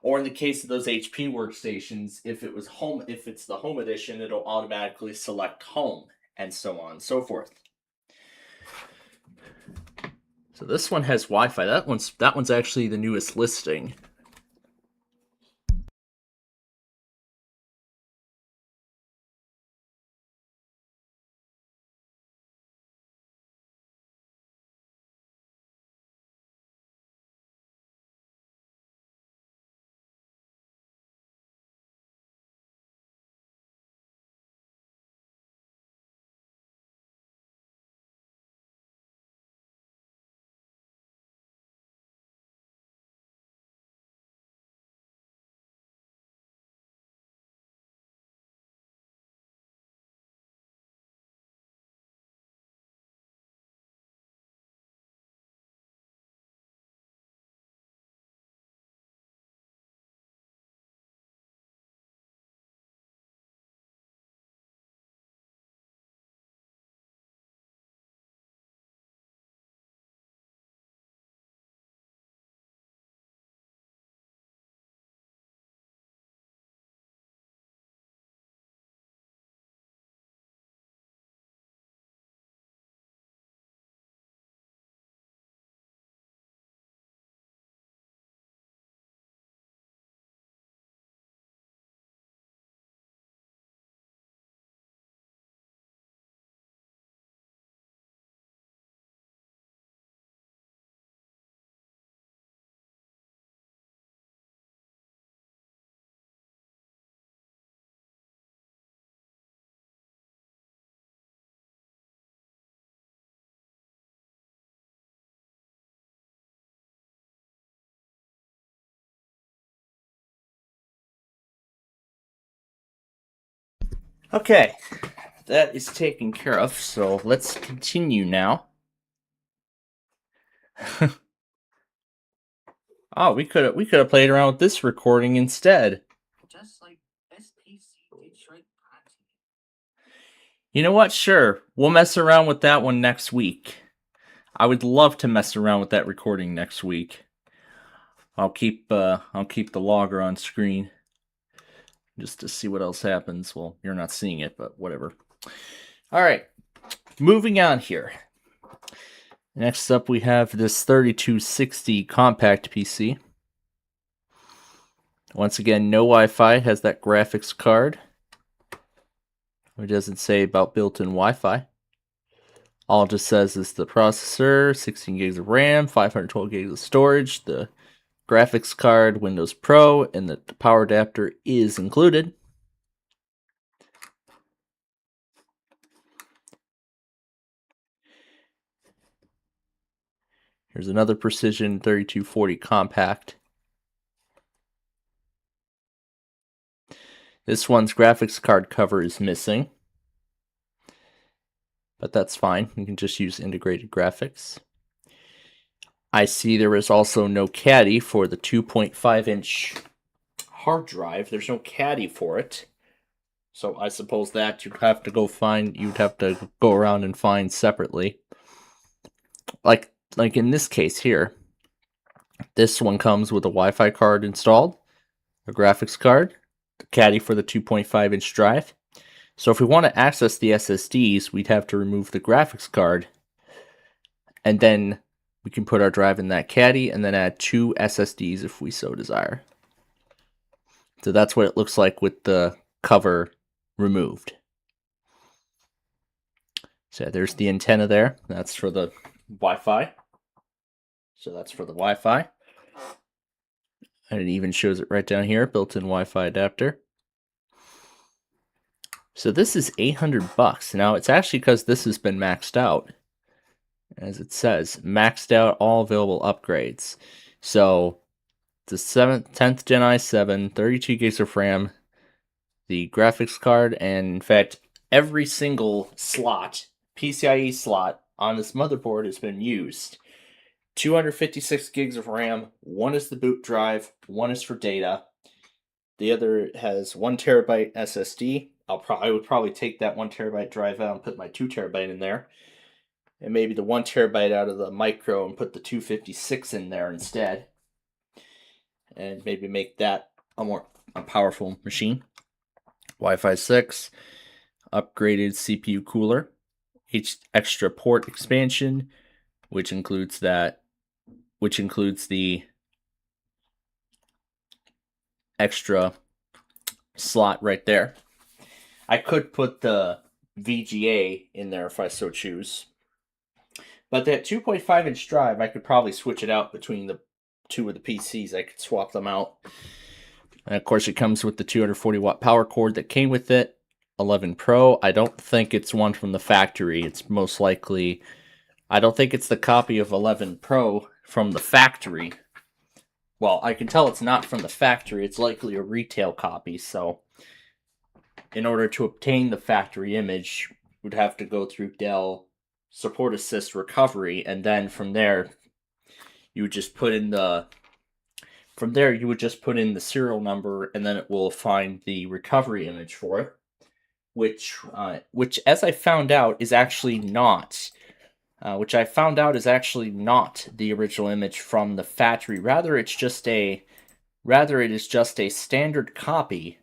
Or in the case of those HP workstations, if it's the Home edition, it'll automatically select Home, and so on and so forth. So this one has Wi-Fi. That one's actually the newest listing. Okay, that is taken care of, so let's continue now. Oh, we could have played around with this recording instead. Just like SPC Detroit Party. You know what? Sure, we'll mess around with that one next week. I would love to mess around with that recording next week. I'll keep the logger on screen just to see what else happens. Well, you're not seeing it, but whatever. All right, moving on here. Next up, we have this 3260 compact PC. Once again, no Wi-Fi, has that graphics card. It doesn't say about built-in Wi-Fi. All it just says is the processor, 16 gigs of RAM, 512 gigs of storage, the graphics card, Windows Pro, and the power adapter is included. Here's another Precision 3240 compact. This one's graphics card cover is missing, but that's fine. You can just use integrated graphics. I see there is also no caddy for the 2.5-inch hard drive. There's no caddy for it. So I suppose that you'd have to go around and find separately. Like, like in this case here, this one comes with a Wi-Fi card installed, a graphics card, the caddy for the 2.5-inch drive. So if we want to access the SSDs, we'd have to remove the graphics card, and then we can put our drive in that caddy and then add 2 SSDs if we so desire. So that's what it looks like with the cover removed. So there's the antenna there. That's for the Wi-Fi. So that's for the Wi-Fi. And it even shows it right down here, built-in Wi-Fi adapter. So this is $800. Now it's actually because this has been maxed out. As it says, maxed out all available upgrades. So the 10th Gen i7, 32 gigs of RAM, the graphics card, and in fact, every single slot, PCIe slot on this motherboard has been used. 256 gigs of RAM, one is the boot drive, one is for data. The other has 1 terabyte SSD. I would probably take that 1 terabyte drive out and put my 2 terabyte in there. And maybe the 1 terabyte out of the micro and put the 256 in there instead. And maybe make that a powerful machine. Wi-Fi 6, upgraded CPU cooler, extra port expansion, which includes the extra slot right there. I could put the VGA in there if I so choose. But that 2.5-inch drive, I could probably switch it out between the 2 of the PCs. I could swap them out. And of course, it comes with the 240-watt power cord that came with it. 11 Pro. I don't think it's one from the factory. It's most likely... I don't think it's the copy of 11 Pro from the factory. Well, I can tell it's not from the factory. It's likely a retail copy, so... in order to obtain the factory image, we'd have to go through Dell Support Assist Recovery, and then from there, you would just put in the serial number, and then it will find the recovery image for it, which as I found out is actually not, the original image from the factory. Rather, it is just a standard copy.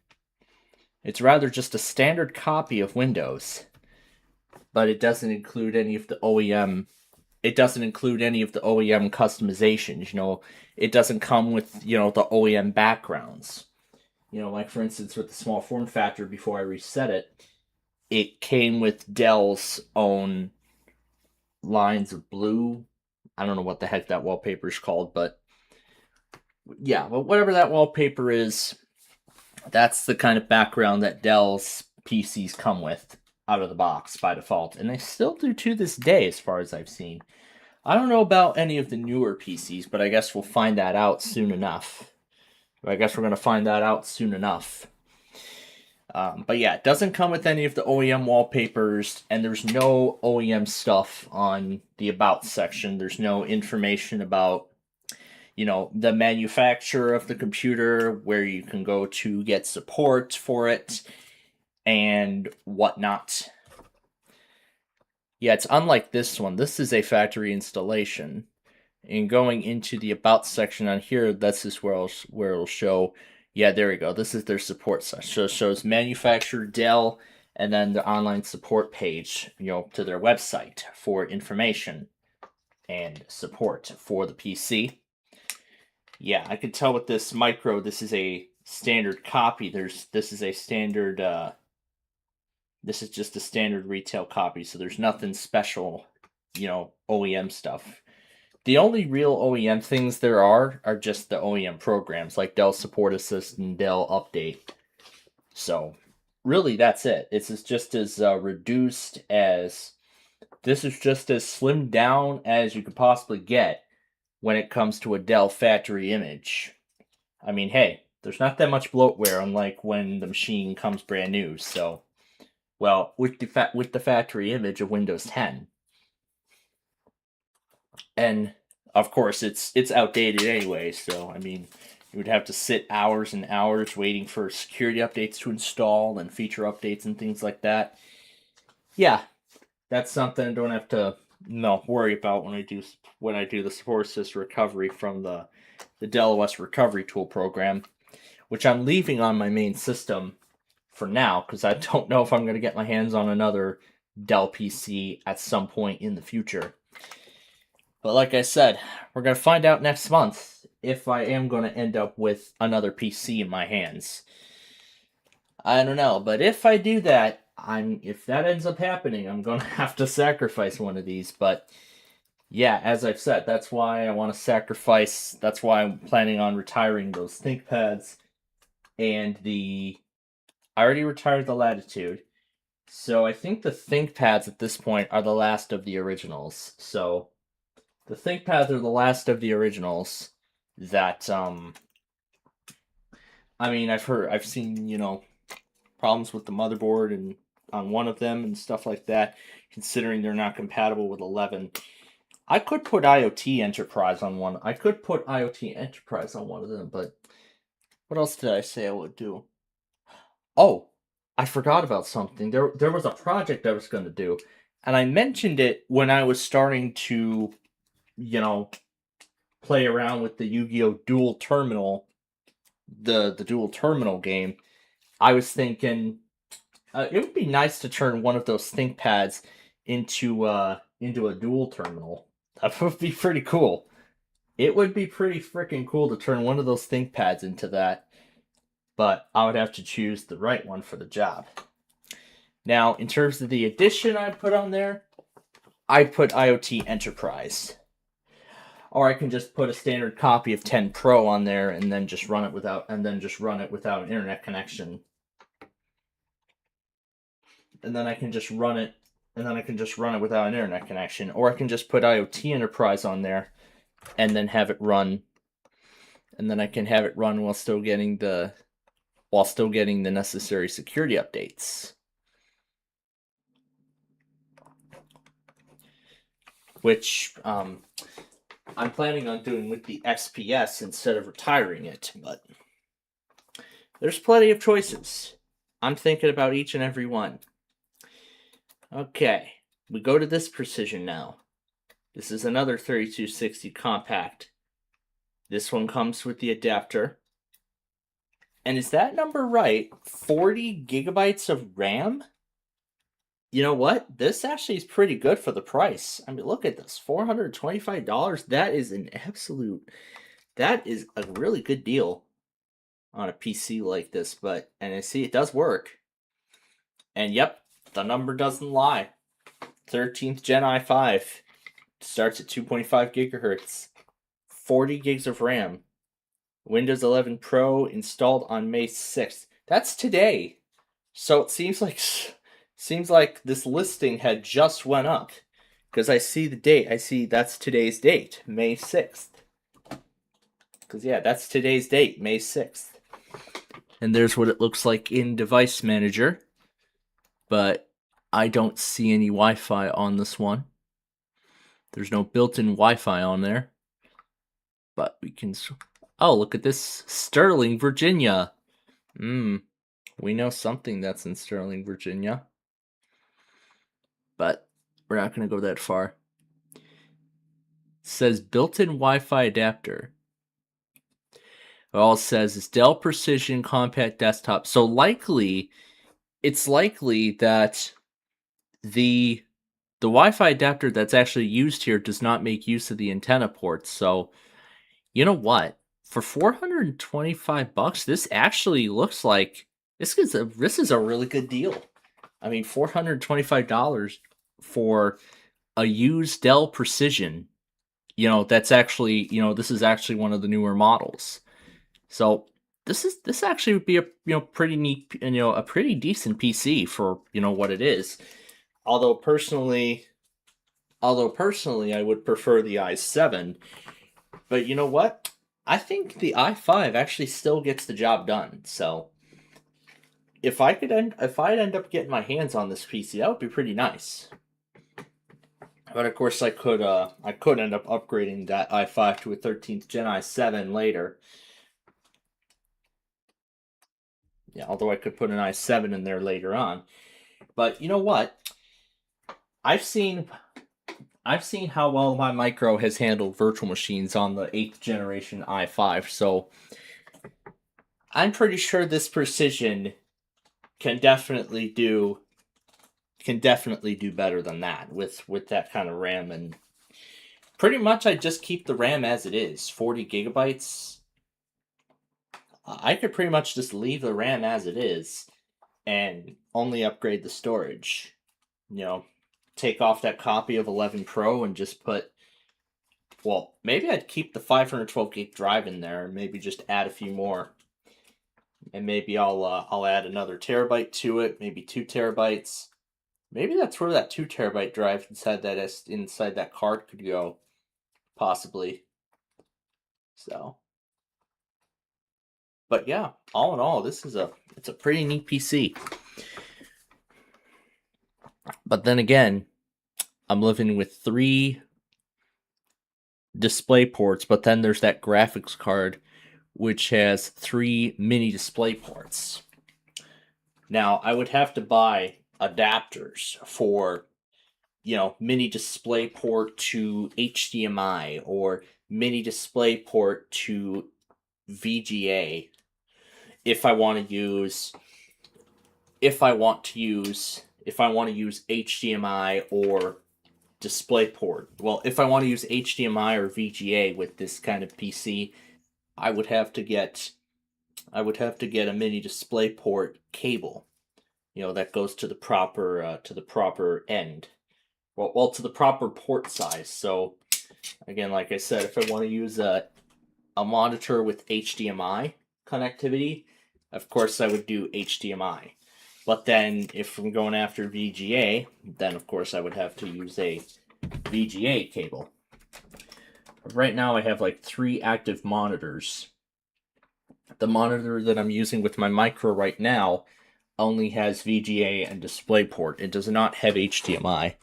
It's rather just a standard copy of Windows, but it doesn't include any of the OEM. It doesn't include any of the OEM customizations. It doesn't come with, the OEM backgrounds. Like for instance with the small form factor, before I reset it, it came with Dell's own lines of blue. I don't know what the heck that wallpaper is called, but yeah, but whatever that wallpaper is, that's the kind of background that Dell's PCs come with out of the box by default. And they still do to this day, as far as I've seen. I don't know about any of the newer PCs, but I guess we'll find that out soon enough. But yeah, it doesn't come with any of the OEM wallpapers, and there's no OEM stuff on the About section. There's no information about the manufacturer of the computer, where you can go to get support for it, and whatnot. Yeah, it's unlike this one. This is a factory installation. And going into the About section on here, this is where it'll show. Yeah, there we go. This is their support section. So it shows manufacturer Dell, and then the online support page, to their website for information and support for the PC. Yeah, I could tell with this micro, this is a standard copy. This is just a standard retail copy, so there's nothing special, OEM stuff. The only real OEM things there are just the OEM programs, like Dell Support Assist and Dell Update. So, really, that's it. This is just as slimmed down as you could possibly get when it comes to a Dell factory image. I mean, hey, there's not that much bloatware, unlike when the machine comes brand new. So, well, with the factory image of Windows 10, and of course it's outdated anyway. So I mean, you would have to sit hours and hours waiting for security updates to install and feature updates and things like that. Yeah, that's something I don't have to worry about when I do the support assist recovery from the Dell OS recovery tool program, which I'm leaving on my main system for now because I don't know if I'm going to get my hands on another Dell PC at some point in the future. But like I said, we're going to find out next month if I am going to end up with another PC in my hands. I don't know, but if I do that, if that ends up happening, I'm going to have to sacrifice one of these. But yeah, as I've said, that's why I want to sacrifice. That's why I'm planning on retiring those ThinkPads and I already retired the Latitude. So I think the ThinkPads at this point are the last of the originals. So the ThinkPads are the last of the originals that I mean, I've seen, problems with the motherboard and on one of them and stuff like that, considering they're not compatible with 11. I could put IoT Enterprise on one. I could put IoT Enterprise on one of them, but what else did I say I would do? Oh, I forgot about something. There was a project I was going to do, and I mentioned it when I was starting to, play around with the Yu-Gi-Oh! Dual Terminal, the dual terminal game. I was thinking it would be nice to turn one of those ThinkPads into a dual terminal. That would be pretty cool. It would be pretty freaking cool to turn one of those ThinkPads into that, but I would have to choose the right one for the job. Now, in terms of the edition I put on there, I put IoT Enterprise. Or I can just put a standard copy of 10 Pro on there and then just run it without an internet connection. And then I can just run it without an internet connection. Or I can just put IoT Enterprise on there and then have it run. And then I can have it run while still getting the necessary security updates. Which I'm planning on doing with the XPS instead of retiring it, but there's plenty of choices. I'm thinking about each and every one. Okay, we go to this Precision now. This is another 3260 compact. This one comes with the adapter. And is that number right? 40 gigabytes of RAM? You know what? This actually is pretty good for the price. I mean, look at this. $425. That is a really good deal on a PC like this, and I see it does work. And yep, the number doesn't lie. 13th Gen i5 starts at 2.5 gigahertz, 40 gigs of RAM. Windows 11 Pro installed on May 6th. That's today. So it seems like this listing had just went up, because I see the date. I see that's today's date, May 6th. Because yeah, that's today's date, May 6th. And there's what it looks like in Device Manager. But I don't see any Wi-Fi on this one. There's no built-in Wi-Fi on there. But we can... Oh, look at this. Sterling, Virginia. We know something that's in Sterling, Virginia. But we're not going to go that far. It says built-in Wi-Fi adapter. All it says is Dell Precision Compact Desktop. So it's likely that the Wi-Fi adapter that's actually used here does not make use of the antenna ports. So, you know what? For $425, this actually looks like this is a really good deal. I mean, $425 for a used Dell Precision. That's actually, this is actually one of the newer models. So this actually would be a pretty neat, a pretty decent PC for what it is. Although personally, I would prefer the i7. But you know what? I think the i5 actually still gets the job done. So if I'd end up getting my hands on this PC, that would be pretty nice. But of course, I could end up upgrading that i5 to a 13th Gen i7 later. Yeah, although I could put an i7 in there later on. But you know what? I've seen I've seen how well my micro has handled virtual machines on the 8th generation i5, so I'm pretty sure this precision can definitely do better than that with that kind of RAM. And pretty much I just keep the RAM as it is, 40 gigabytes. I could pretty much just leave the RAM as it is and only upgrade the storage. You know, take off that copy of 11 Pro and just put, well, maybe I'd keep the 512 gig drive in there and maybe just add a few more. And maybe I'll add another terabyte to it, maybe 2 terabytes. Maybe that's where that 2 terabyte drive inside that card could go, possibly. So, but yeah, all in all, it's a pretty neat PC. But then again, I'm living with 3 display ports, but then there's that graphics card which has 3 mini display ports. Now, I would have to buy adapters for, mini display port to HDMI or mini display port to VGA if I want to use HDMI or DisplayPort. Well, if I want to use HDMI or VGA with this kind of PC, I would have to get a mini DisplayPort cable, that goes to the proper end. Well, to the proper port size. So, again, like I said, if I want to use a monitor with HDMI connectivity, of course I would do HDMI. But then, if I'm going after VGA, then of course I would have to use a VGA cable. Right now I have like 3 active monitors. The monitor that I'm using with my micro right now only has VGA and DisplayPort. It does not have HDMI.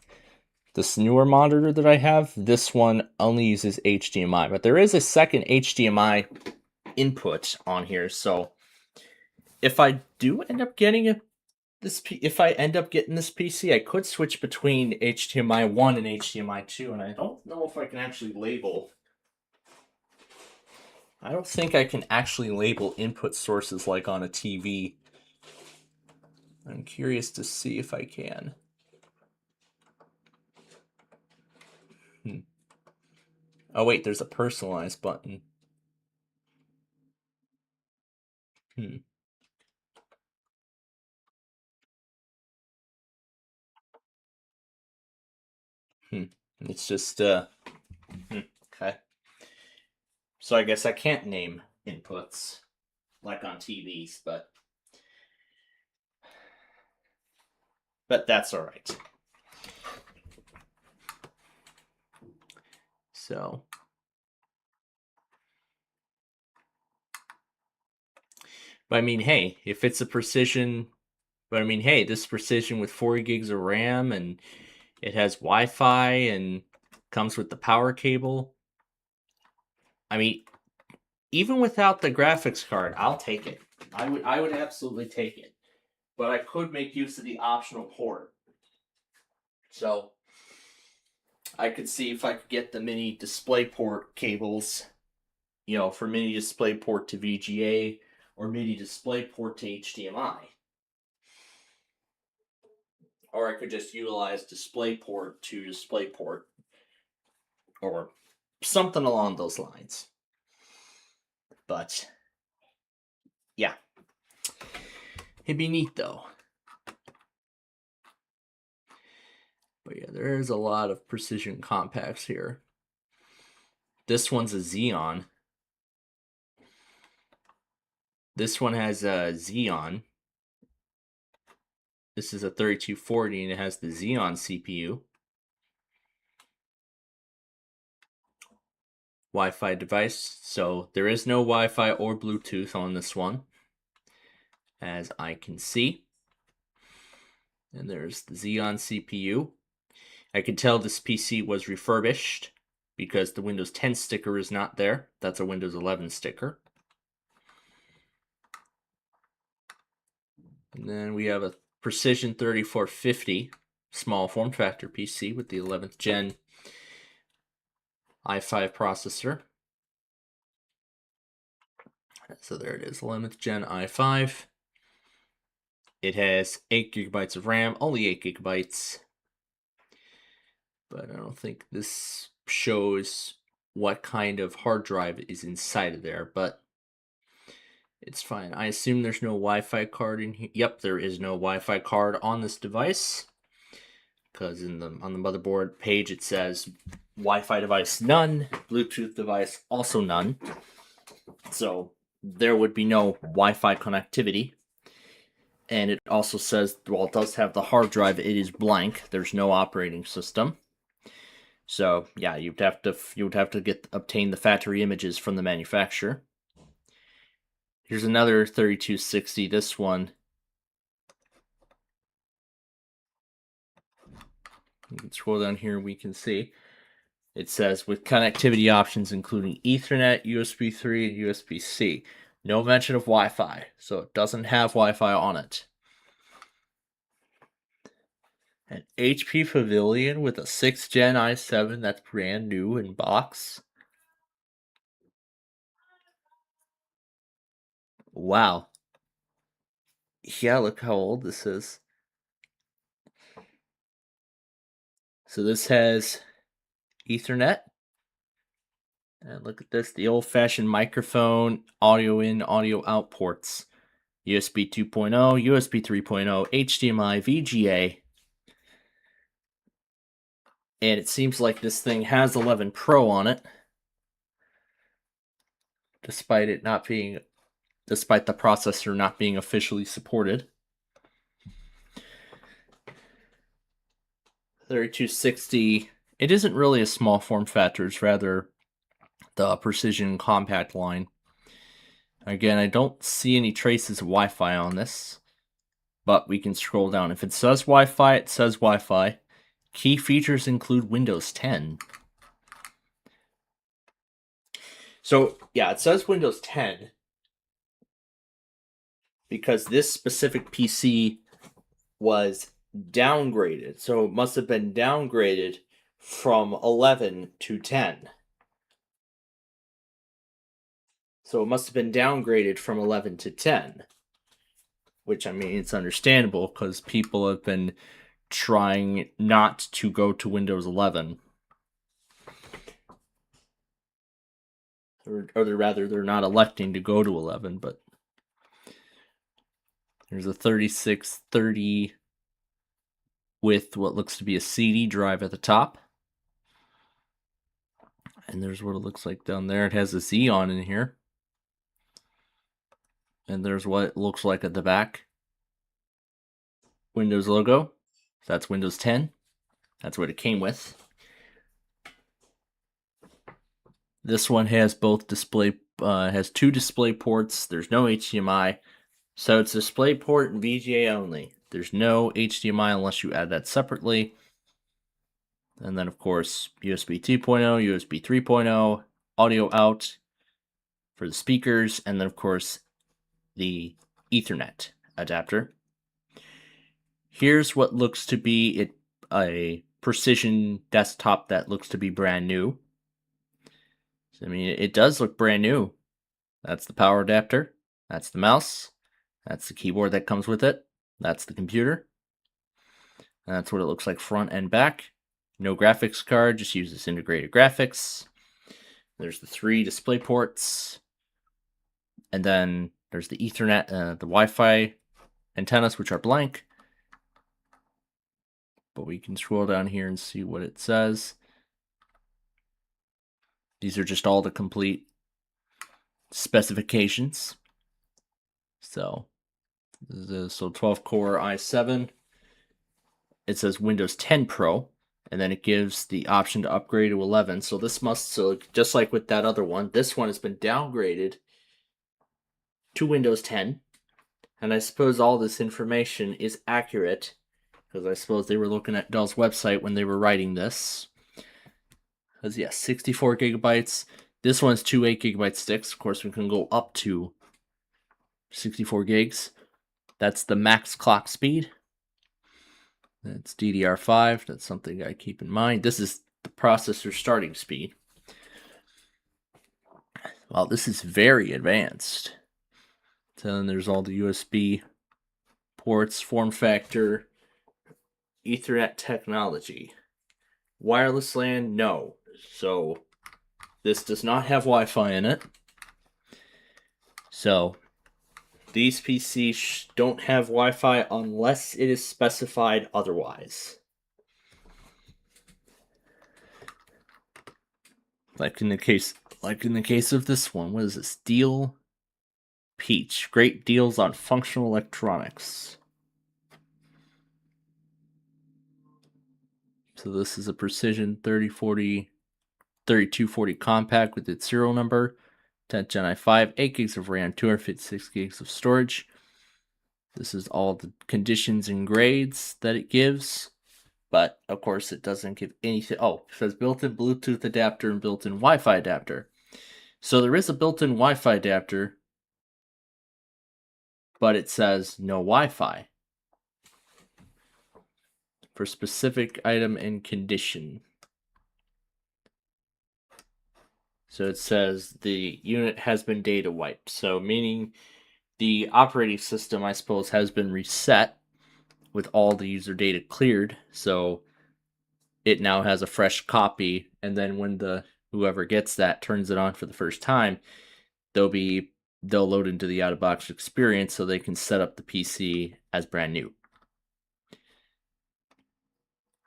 This newer monitor that I have, this one only uses HDMI, but there is a second HDMI input on here. So if I do end up getting this PC, I could switch between HDMI 1 and HDMI 2, and I don't know if I can actually label. I don't think I can actually label input sources like on a TV. I'm curious to see if I can. Oh wait, there's a personalize button. It's just okay. So I guess I can't name inputs like on TVs, but that's all right. So, but I mean, hey, if it's a precision, this precision with 4 gigs of RAM and it has Wi-Fi and comes with the power cable. I mean, even without the graphics card, I'll take it. I would absolutely take it. But I could make use of the optional port. So I could see if I could get the mini DisplayPort cables, for mini DisplayPort to VGA or mini DisplayPort to HDMI. Or I could just utilize DisplayPort to DisplayPort or something along those lines. But yeah, it'd be neat though. But yeah, there's a lot of precision compacts here. This one's a Xeon. This one has a Xeon. This is a 3240 and it has the Xeon CPU. Wi-Fi device. So there is no Wi-Fi or Bluetooth on this one, as I can see. And there's the Xeon CPU. I can tell this PC was refurbished because the Windows 10 sticker is not there. That's a Windows 11 sticker. And then we have a Precision 3450 small form factor PC with the 11th gen i5 processor. So there it is, 11th gen i5. It has 8 gigabytes of RAM, only 8 gigabytes. But I don't think this shows what kind of hard drive is inside of there, but it's fine. I assume there's no Wi-Fi card in here. Yep, there is no Wi-Fi card on this device, because on the motherboard page it says Wi-Fi device none, Bluetooth device also none. So there would be no Wi-Fi connectivity. And it also says, while it does have the hard drive, it is blank. There's no operating system. So yeah, you would have to obtain the factory images from the manufacturer. Here's another 3260. This one, you can scroll down here. We can see it says with connectivity options including Ethernet, USB 3, and USB-C. No mention of Wi-Fi, so it doesn't have Wi-Fi on it. An HP Pavilion with a 6th gen i7 that's brand new in box. Wow. Yeah, look how old this is. So this has Ethernet. And look at this, the old-fashioned microphone, audio in, audio out ports. USB 2.0, USB 3.0, HDMI, VGA. And it seems like this thing has 11 Pro on it. Despite the processor not being officially supported. 3260, it isn't really a small form factor, it's rather the Precision compact line. Again, I don't see any traces of Wi-Fi on this, but we can scroll down. If it says Wi-Fi, it says Wi-Fi. Key features include Windows 10. So yeah, it says Windows 10 because this specific PC was downgraded. So it must have been downgraded from 11 to 10. So it must have been downgraded from 11 to 10. Which, I mean, it's understandable because people have been trying not to go to Windows 11. Or rather, they're not electing to go to 11, but there's a 3630 with what looks to be a CD drive at the top. And there's what it looks like down there. It has a Xeon in here. And there's what it looks like at the back. Windows logo. That's Windows 10. That's what it came with. This one has both has 2 display ports. There's no HDMI. So it's DisplayPort and VGA only. There's no HDMI unless you add that separately. And then, of course, USB 2.0, USB 3.0, audio out for the speakers, and then, of course, the Ethernet adapter. Here's what looks to be a Precision desktop that looks to be brand new. So, I mean, it does look brand new. That's the power adapter. That's the mouse. That's the keyboard that comes with it. That's the computer. And that's what it looks like front and back. No graphics card, just uses integrated graphics. There's the 3 display ports. And then there's the Ethernet, the Wi-Fi antennas, which are blank. But we can scroll down here and see what it says. These are just all the complete specifications. So 12 core i7. It says Windows 10 Pro, and then it gives the option to upgrade to 11. So this just like with that other one, this one has been downgraded to Windows 10. And I suppose all this information is accurate, because I suppose they were looking at Dell's website when they were writing this. Because yes, 64 gigabytes. This one's 2 8 gigabyte sticks. Of course, we can go up to 64 gigs. That's the max clock speed. That's DDR5. That's something I keep in mind. This is the processor starting speed. Well, this is very advanced. So then there's all the USB ports, form factor, Ethernet technology. Wireless LAN, no. So this does not have Wi-Fi in it. So these PCs don't have Wi-Fi unless it is specified otherwise. Like in the case of this one, what is this? Steel Peach. Great deals on functional electronics. So this is a Precision 3240 compact with its serial number, 10th Gen i5, 8 gigs of RAM, 256 gigs of storage. This is all the conditions and grades that it gives. But, of course, it doesn't give anything. Oh, it says built-in Bluetooth adapter and built-in Wi-Fi adapter. So there is a built-in Wi-Fi adapter, but it says no Wi-Fi for specific item and condition. So it says the unit has been data wiped. So meaning the operating system, I suppose, has been reset with all the user data cleared, so it now has a fresh copy, and then when whoever gets that turns it on for the first time, they'll load into the out-of-box experience so they can set up the PC as brand new.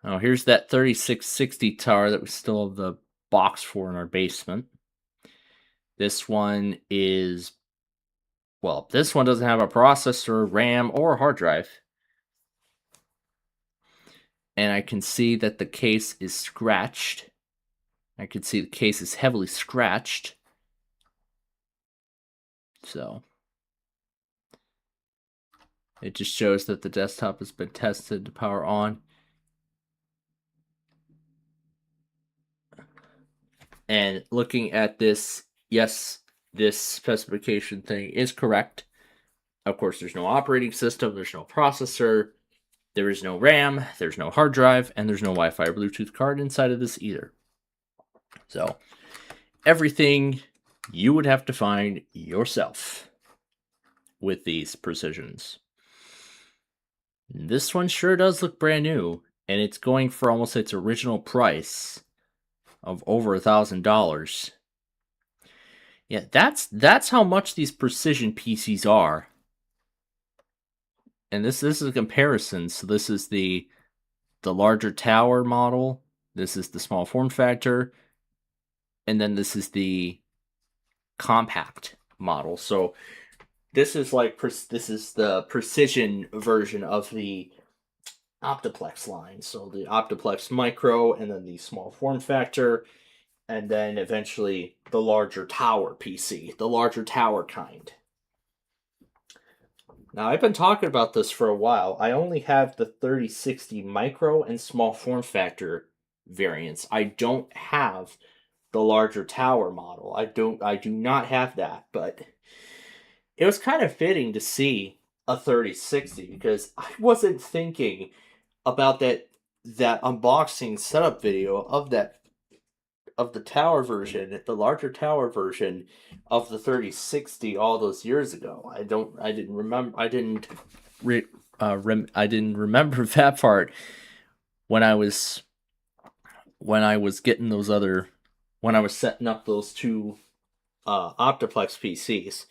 Now here's that 3660 tower that we still have the box for in our basement. This one is, well, this one doesn't have a processor, RAM, or a hard drive. And I can see that the case is scratched. I can see the case is heavily scratched. So it just shows that the desktop has been tested to power on. And looking at this, yes, this specification thing is correct. Of course, there's no operating system, there's no processor, there is no RAM, there's no hard drive, and there's no Wi-Fi or Bluetooth card inside of this either. So, everything you would have to find yourself with these Precisions. This one sure does look brand new, and it's going for almost its original price of over $1,000. Yeah, that's how much these Precision PCs are. And this is a comparison. So this is the larger tower model. This is the small form factor. And then this is the compact model. So this is the Precision version of the Optiplex line. So the Optiplex Micro, and then the small form factor, and then eventually the larger tower PC, the larger tower kind. Now, I've been talking about this for a while. I only have the 3060 Micro and small form factor variants. I don't have the larger tower model. I do not have that, but it was kind of fitting to see a 3060 because I wasn't thinking about that unboxing setup video of the tower version, the larger tower version of the 3060 all those years ago. I didn't remember that part when I was setting up those two Optiplex PCs.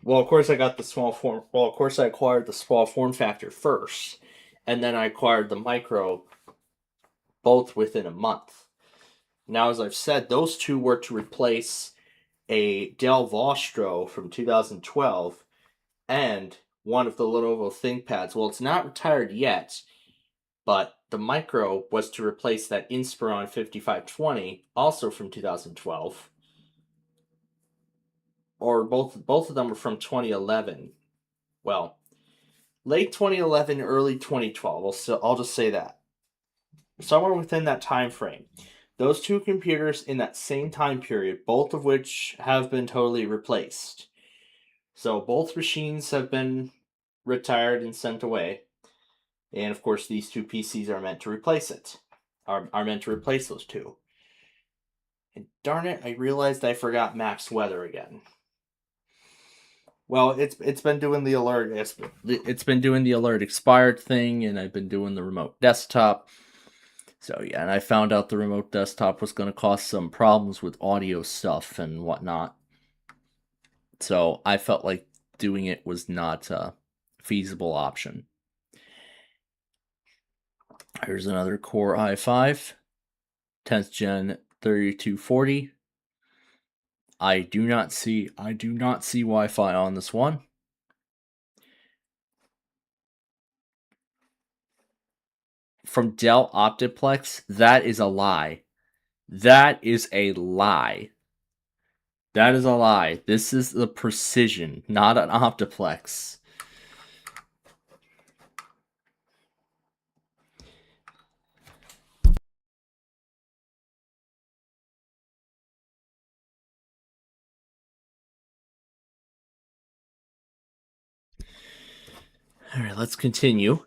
Well, of course I acquired the small form factor first, and then I acquired the Micro both within a month. Now, as I've said, those two were to replace a Dell Vostro from 2012 and one of the Lenovo ThinkPads. Well, it's not retired yet, but the Micro was to replace that Inspiron 5520, also from 2012. Or both of them were from 2011. Well, late 2011, early 2012. I'll just say that. Somewhere within that time frame. Those two computers in that same time period, both of which have been totally replaced. So both machines have been retired and sent away. And of course, these two PCs are meant to replace it. Are meant to replace those two. And darn it, I realized I forgot Max Weather again. Well, it's been doing the alert. It's been doing the alert expired thing, and I've been doing the remote desktop. So yeah, and I found out the remote desktop was going to cause some problems with audio stuff and whatnot. So I felt like doing it was not a feasible option. Here's another Core i5, 10th Gen 3240. I do not see Wi-Fi on this one. From Dell Optiplex, that is a lie. That is a lie. That is a lie. This is the Precision, not an Optiplex. All right, let's continue.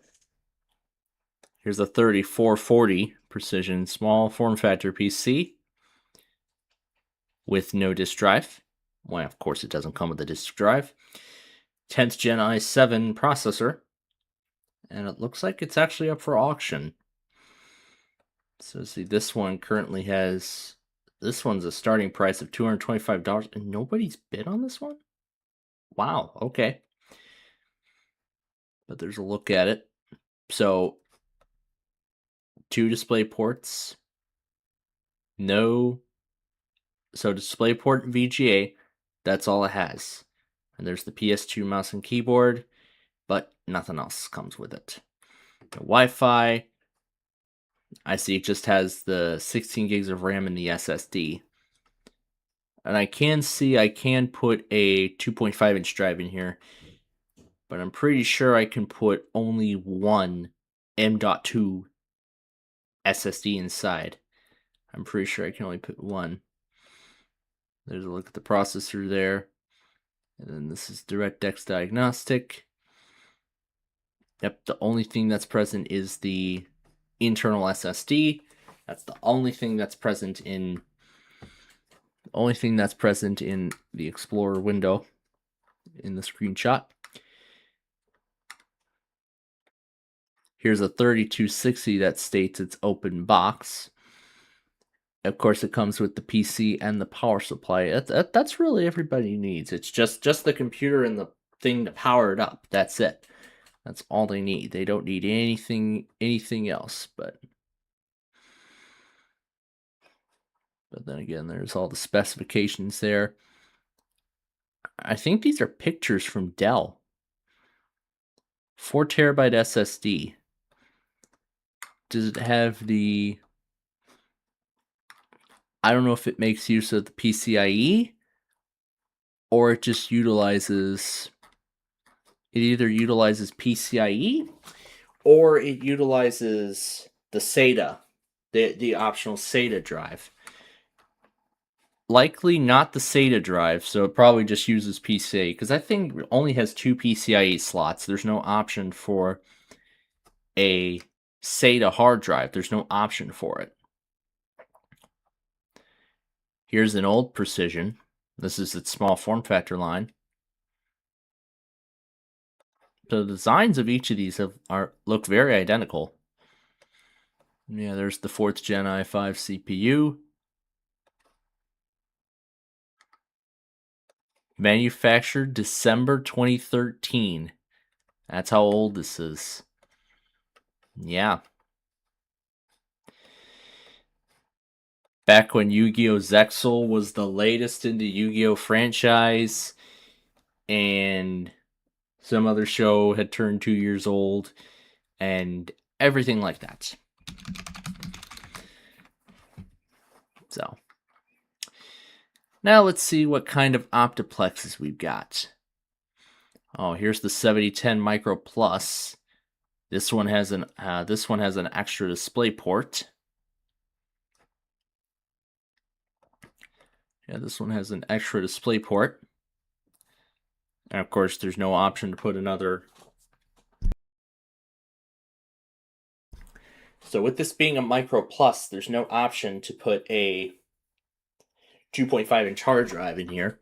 Here's a 3440 Precision small form factor PC with no disk drive. Well, of course, it doesn't come with a disk drive. 10th Gen i7 processor. And it looks like it's actually up for auction. So see, this one currently has... This one's a starting price of $225, and nobody's bid on this one? Wow, okay. But there's a look at it. So, 2 display ports. No... So DisplayPort and VGA, that's all it has. And there's the PS2 mouse and keyboard, but nothing else comes with it. The Wi-Fi, I see it just has the 16 gigs of RAM in the SSD. And I can see I can put a 2.5 inch drive in here, but I'm pretty sure I can put only one M.2 SSD inside. I'm pretty sure I can only put one. There's a look at the processor there. And then this is DirectX Diagnostic. Yep, the only thing that's present is the internal SSD. That's the only thing that's present in the Explorer window in the screenshot. Here's a 3260 that states it's open box. Of course, it comes with the PC and the power supply. That's really everybody needs. It's just the computer and the thing to power it up. That's it. That's all they need. They don't need anything else. But then again, there's all the specifications there. I think these are pictures from Dell. 4 terabyte SSD. Does it have the... I don't know if it makes use of the PCIe or it just utilizes... It either utilizes PCIe or it utilizes the SATA, the optional SATA drive. Likely not the SATA drive, so it probably just uses PCIe, because I think it only has 2 PCIe slots. There's no option for a SATA hard drive. There's no option for it. Here's an old Precision. This is its small form factor line. The designs of each of these look very identical. Yeah, there's the 4th Gen i5 CPU. Manufactured December 2013. That's how old this is. Yeah. Back when Yu-Gi-Oh! Zexal was the latest in the Yu-Gi-Oh! Franchise, and some other show had turned 2 years old, and everything like that. So, now let's see what kind of Optiplexes we've got. Oh, here's the 7010 Micro Plus. This one has an extra display port. Yeah, this one has an extra display port. And of course, there's no option to put another. So with this being a Micro Plus, there's no option to put a 2.5-inch hard drive in here.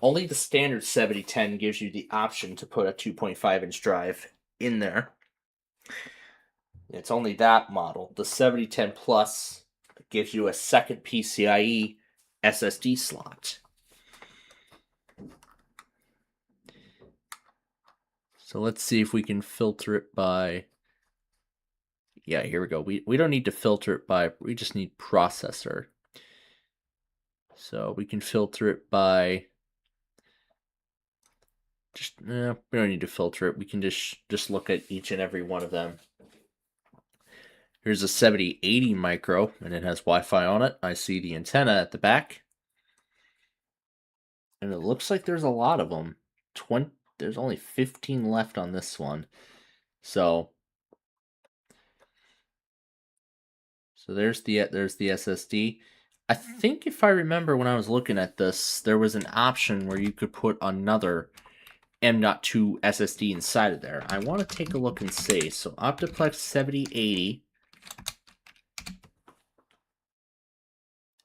Only the standard 7010 gives you the option to put a 2.5-inch drive in there. It's only that model. The 7010 Plus gives you a second PCIe SSD slot. So let's see if we can filter it by... Yeah, here we go. We don't need to filter it by... We just need processor. So we can filter it by... we don't need to filter it. We can just look at each and every one of them. Here's a 7080 micro, and it has Wi-Fi on it. I see the antenna at the back. And it looks like there's a lot of them. There's only 15 left on this one. So there's the SSD. I think if I remember when I was looking at this, there was an option where you could put another M.2 SSD inside of there. I want to take a look and see. So Optiplex 7080.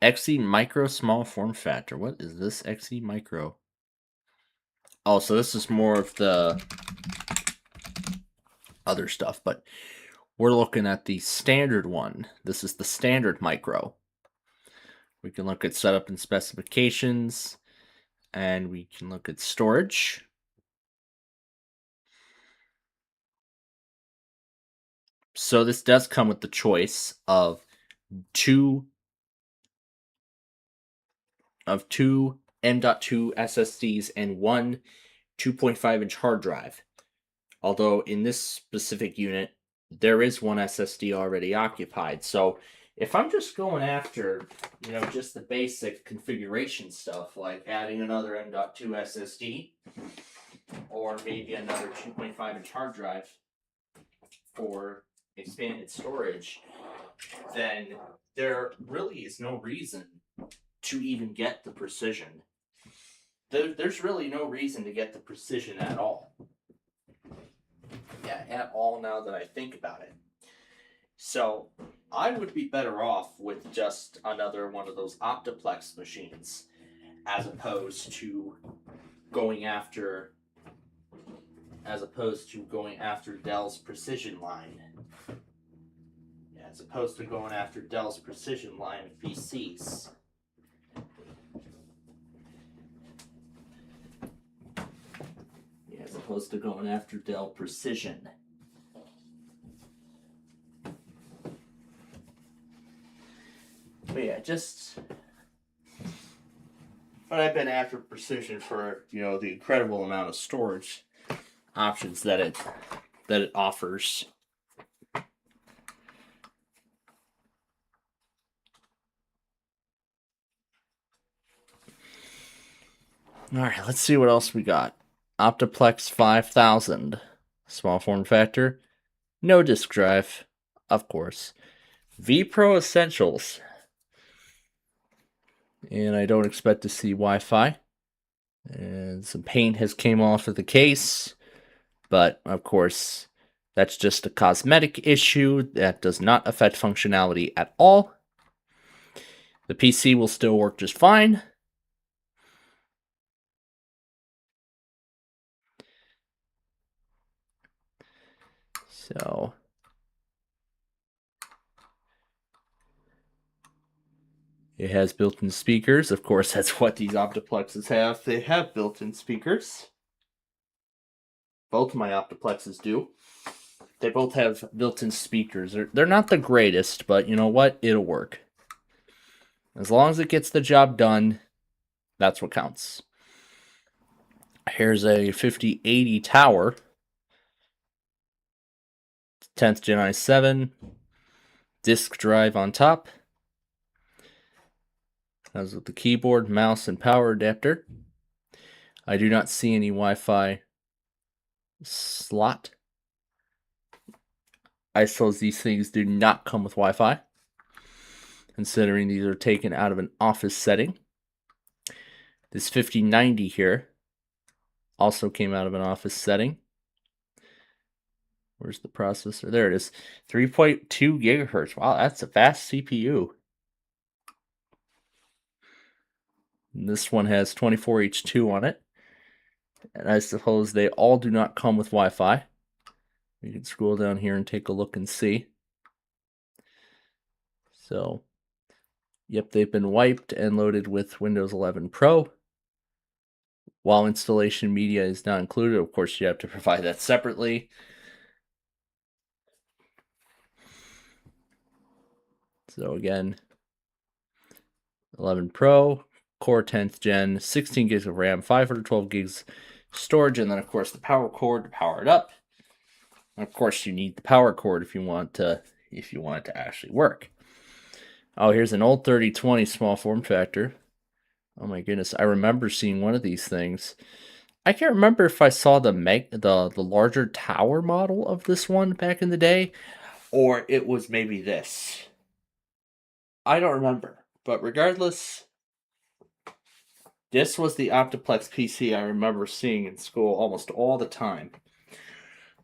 XE Micro small form factor. What is this XE Micro? Oh, so this is more of the other stuff, but we're looking at the standard one. This is the standard micro. We can look at setup and specifications, and we can look at storage. So this does come with the choice of two M.2 SSDs and one 2.5-inch hard drive. Although in this specific unit, there is one SSD already occupied. So if I'm just going after, just the basic configuration stuff, like adding another M.2 SSD, or maybe another 2.5-inch hard drive for expanded storage, then there really is no reason to even get the precision. There's really no reason to get the precision at all. Yeah, at all now that I think about it. So I would be better off with just another one of those Optiplex machines as opposed to going after Dell's Precision line. Yeah, as opposed to going after Dell's Precision line of PCs. As opposed to going after Dell Precision. But yeah, but I've been after Precision for, the incredible amount of storage options that it offers. All right, let's see what else we got. Optiplex 5000, small form factor, no disk drive, of course. vPro Essentials, and I don't expect to see Wi-Fi. And some paint has came off of the case, but of course, that's just a cosmetic issue that does not affect functionality at all. The PC will still work just fine. So it has built-in speakers. Of course, that's what these Optiplexes have. They have built-in speakers. Both of my Optiplexes do. They both have built-in speakers. They're not the greatest, but you know what? It'll work. As long as it gets the job done, that's what counts. Here's a 5080 tower. 10th Gen i7, disk drive on top. As with the keyboard, mouse, and power adapter. I do not see any Wi-Fi slot. I suppose these things do not come with Wi-Fi, considering these are taken out of an office setting. This 5090 here also came out of an office setting. Where's the processor? There it is. 3.2 gigahertz. Wow, that's a fast CPU. And this one has 24H2 on it. And I suppose they all do not come with Wi-Fi. You can scroll down here and take a look and see. So, yep, they've been wiped and loaded with Windows 11 Pro. While installation media is not included, of course, you have to provide that separately. So again, 11 Pro, Core 10th Gen, 16 gigs of RAM, 512 gigs storage, and then of course the power cord to power it up. And of course, you need the power cord if you want it to actually work. Oh, here's an old 3020 small form factor. Oh my goodness, I remember seeing one of these things. I can't remember if I saw the larger tower model of this one back in the day, or it was maybe this. I don't remember, but regardless, this was the Optiplex PC I remember seeing in school almost all the time.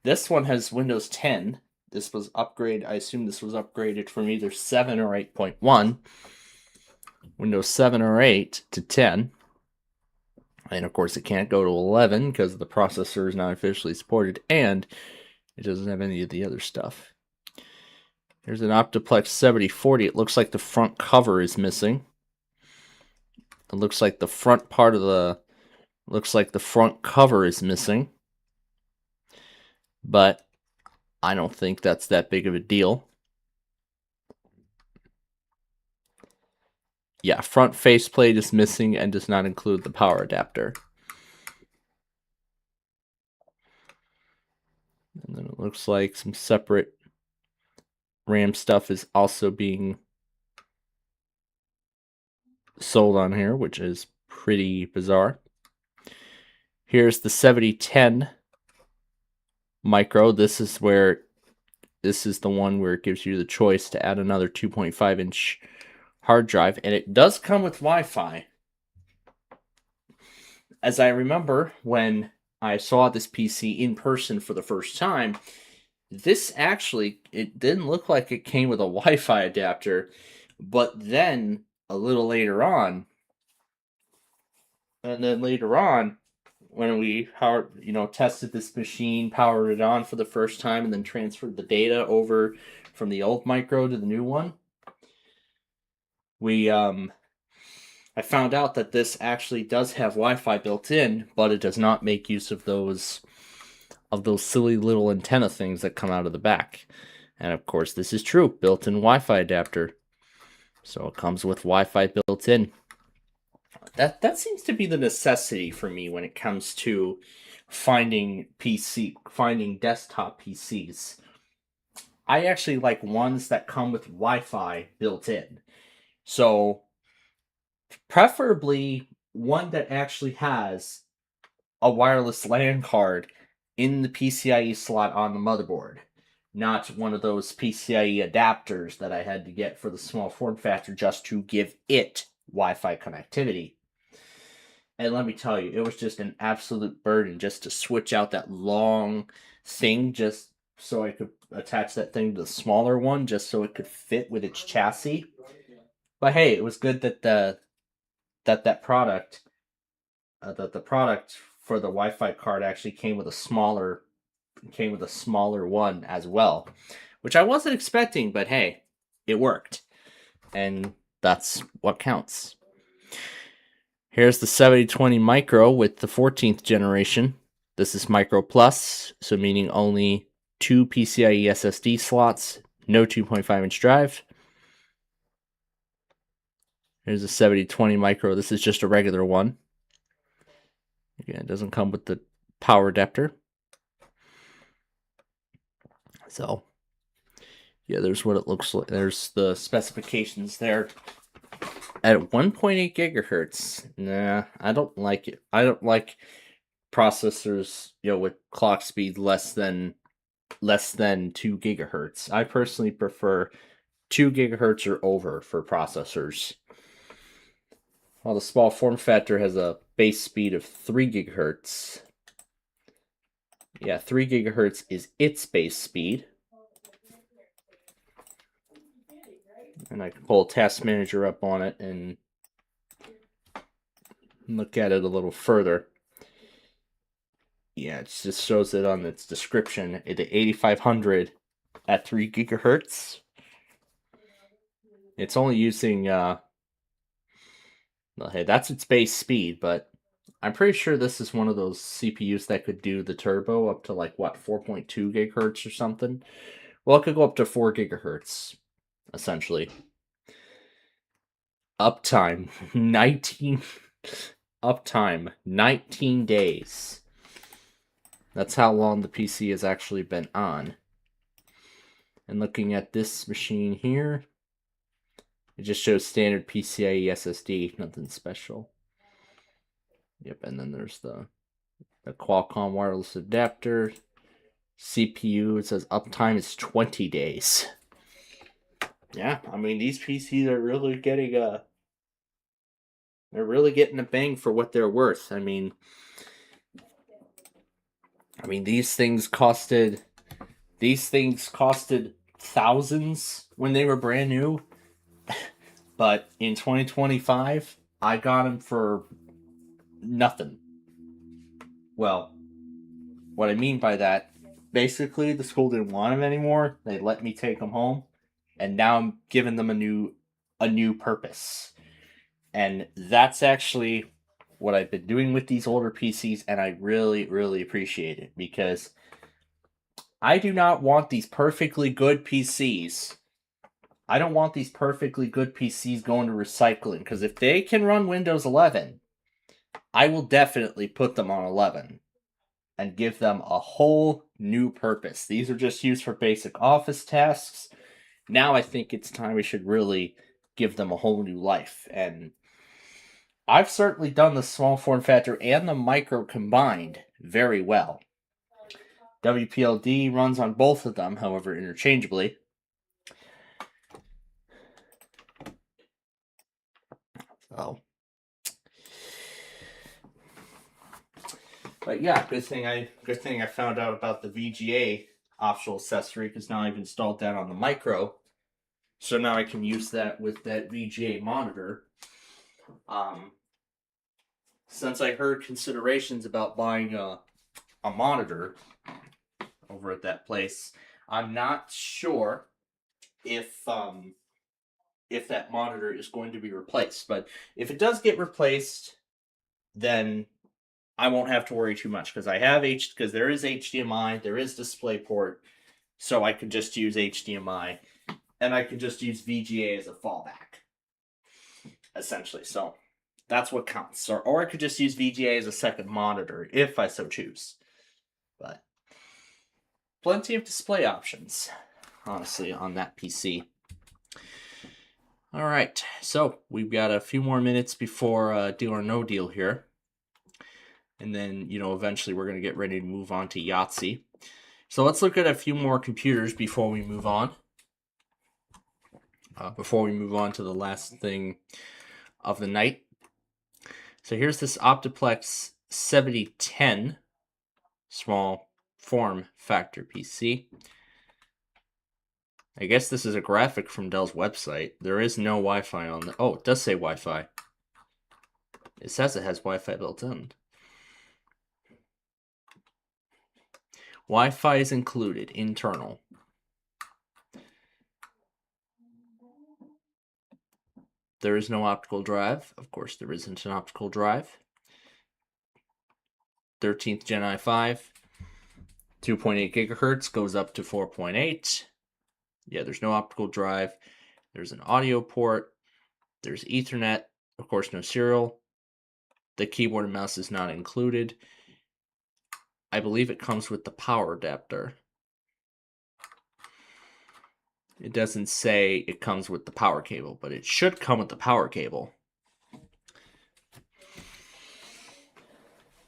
This one has Windows 10. This was upgraded. I assume this was upgraded from either 7 or 8.1. Windows 7 or 8 to 10. And of course, it can't go to 11 because the processor is not officially supported, and it doesn't have any of the other stuff. Here's an Optiplex 7040. It looks like the front cover is missing. It looks like the front part of the front cover is missing. But I don't think that's that big of a deal. Yeah, front faceplate is missing and does not include the power adapter. And then it looks like some separate RAM stuff is also being sold on here, which is pretty bizarre. Here's the 7010 micro. This is the one where it gives you the choice to add another 2.5-inch hard drive, and it does come with Wi-Fi. As I remember when I saw this PC in person for the first time, this actually, it didn't look like it came with a Wi-Fi adapter, but then a little later on, when we tested this machine, powered it on for the first time, and then transferred the data over from the old micro to the new one, I found out that this actually does have Wi-Fi built in, but it does not make use of those silly little antenna things that come out of the back. And of course, this is true, built-in Wi-Fi adapter. So it comes with Wi-Fi built in. That seems to be the necessity for me when it comes to finding desktop PCs. I actually like ones that come with Wi-Fi built in. So preferably one that actually has a wireless LAN card in the PCIe slot on the motherboard. Not one of those PCIe adapters that I had to get for the small form factor just to give it Wi-Fi connectivity. And let me tell you, it was just an absolute burden just to switch out that long thing just so I could attach that thing to the smaller one just so it could fit with its chassis. But hey, it was good that the product for the Wi-Fi card actually came with a smaller one as well, which I wasn't expecting, but hey, it worked. And that's what counts. Here's the 7020 Micro with the 14th generation. This is Micro Plus, so meaning only 2 PCIe SSD slots, no 2.5-inch drive. Here's a 7020 Micro. This is just a regular one. Again, it doesn't come with the power adapter. So, yeah, there's what it looks like. There's the specifications there. At 1.8 gigahertz, nah, I don't like it. I don't like processors, with clock speed less than 2 gigahertz. I personally prefer 2 gigahertz or over for processors. While the small form factor has a base speed of 3 gigahertz. Yeah, 3 gigahertz is its base speed. And I can pull Task Manager up on it and look at it a little further. Yeah, it just shows it on its description. It 8500 at 3 gigahertz. It's only using well, hey, that's its base speed, but I'm pretty sure this is one of those CPUs that could do the turbo up to like what, 4.2 gigahertz or something. Well, it could go up to 4 gigahertz, essentially. Uptime 19 days. That's how long the PC has actually been on. And looking at this machine here, it just shows standard PCIe SSD, nothing special. Yep, and then there's the Qualcomm wireless adapter. CPU, it says uptime is 20 days. Yeah, I mean, these PCs are really getting they're really getting a bang for what they're worth. I mean these things costed thousands when they were brand new. But in 2025, I got them for nothing. Well, what I mean by that, basically the school didn't want them anymore. They let me take them home, and now I'm giving them a new purpose. And that's actually what I've been doing with these older PCs, and I really, really appreciate it, because I do not want these perfectly good PCs. I don't want these perfectly good PCs going to recycling, because if they can run Windows 11, I will definitely put them on 11 and give them a whole new purpose. These are just used for basic office tasks. Now I think it's time we should really give them a whole new life. And I've certainly done the small form factor and the micro combined very well. WPLD runs on both of them, however, interchangeably. So, but yeah, good thing I found out about the VGA optional accessory, because now I've installed that on the micro, so now I can use that with that VGA monitor. Since I heard considerations about buying a monitor over at that place, I'm not sure if that monitor is going to be replaced. But if it does get replaced, then I won't have to worry too much, because because there is HDMI, there is DisplayPort, so I could just use HDMI, and I could just use VGA as a fallback, essentially. So that's what counts. Or I could just use VGA as a second monitor if I so choose. But plenty of display options, honestly, on that PC. All right, so we've got a few more minutes before Deal or No Deal here. And then, eventually we're going to get ready to move on to Yahtzee. So let's look at a few more computers before we move on. Before we move on to the last thing of the night. So here's this Optiplex 7010 small form factor PC. I guess this is a graphic from Dell's website. There is no Wi-Fi on the... Oh, it does say Wi-Fi. It says it has Wi-Fi built in. Wi-Fi is included, internal. There is no optical drive. Of course, there isn't an optical drive. 13th Gen i5. 2.8 gigahertz goes up to 4.8. Yeah, there's no optical drive. There's an audio port. There's Ethernet. Of course, no serial. The keyboard and mouse is not included. I believe it comes with the power adapter. It doesn't say it comes with the power cable, but it should come with the power cable.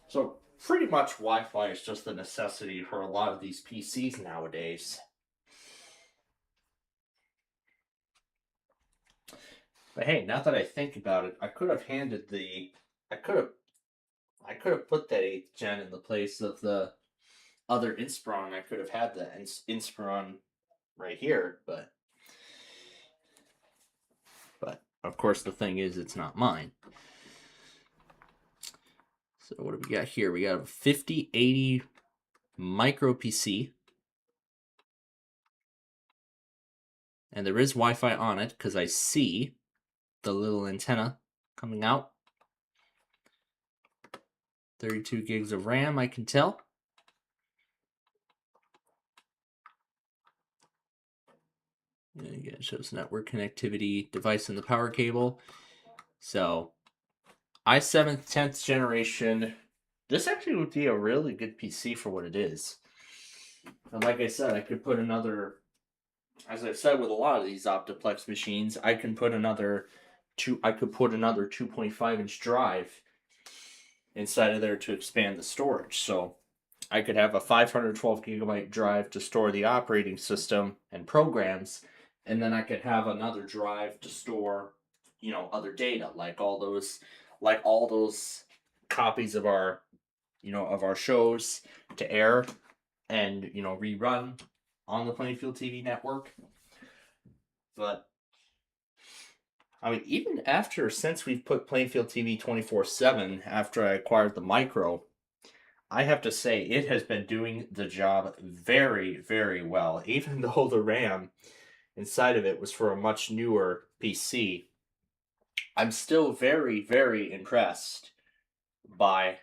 So pretty much Wi-Fi is just a necessity for a lot of these PCs nowadays. But hey, now that I think about it, I could have put that 8th gen in the place of the other Inspiron. I could have had the Inspiron right here, but of course the thing is, it's not mine. So what do we got here? We got a 5080 micro PC. And there is Wi-Fi on it because I see the little antenna coming out. 32 gigs of RAM, I can tell. And again, it shows network connectivity, device in the power cable. So, i7 10th generation. This actually would be a really good PC for what it is. And like I said, I could put another, as I've said with a lot of these Optiplex machines, I could put another 2.5 inch drive inside of there to expand the storage. So I could have a 512 gigabyte drive to store the operating system and programs, and then I could have another drive to store, other data, like all those copies of our, of our shows to air and, rerun on the Plainfield TV network. But I mean, even since we've put Plainfield TV 24/7 after I acquired the micro, I have to say it has been doing the job very, very well. Even though the RAM inside of it was for a much newer PC, I'm still very, very impressed by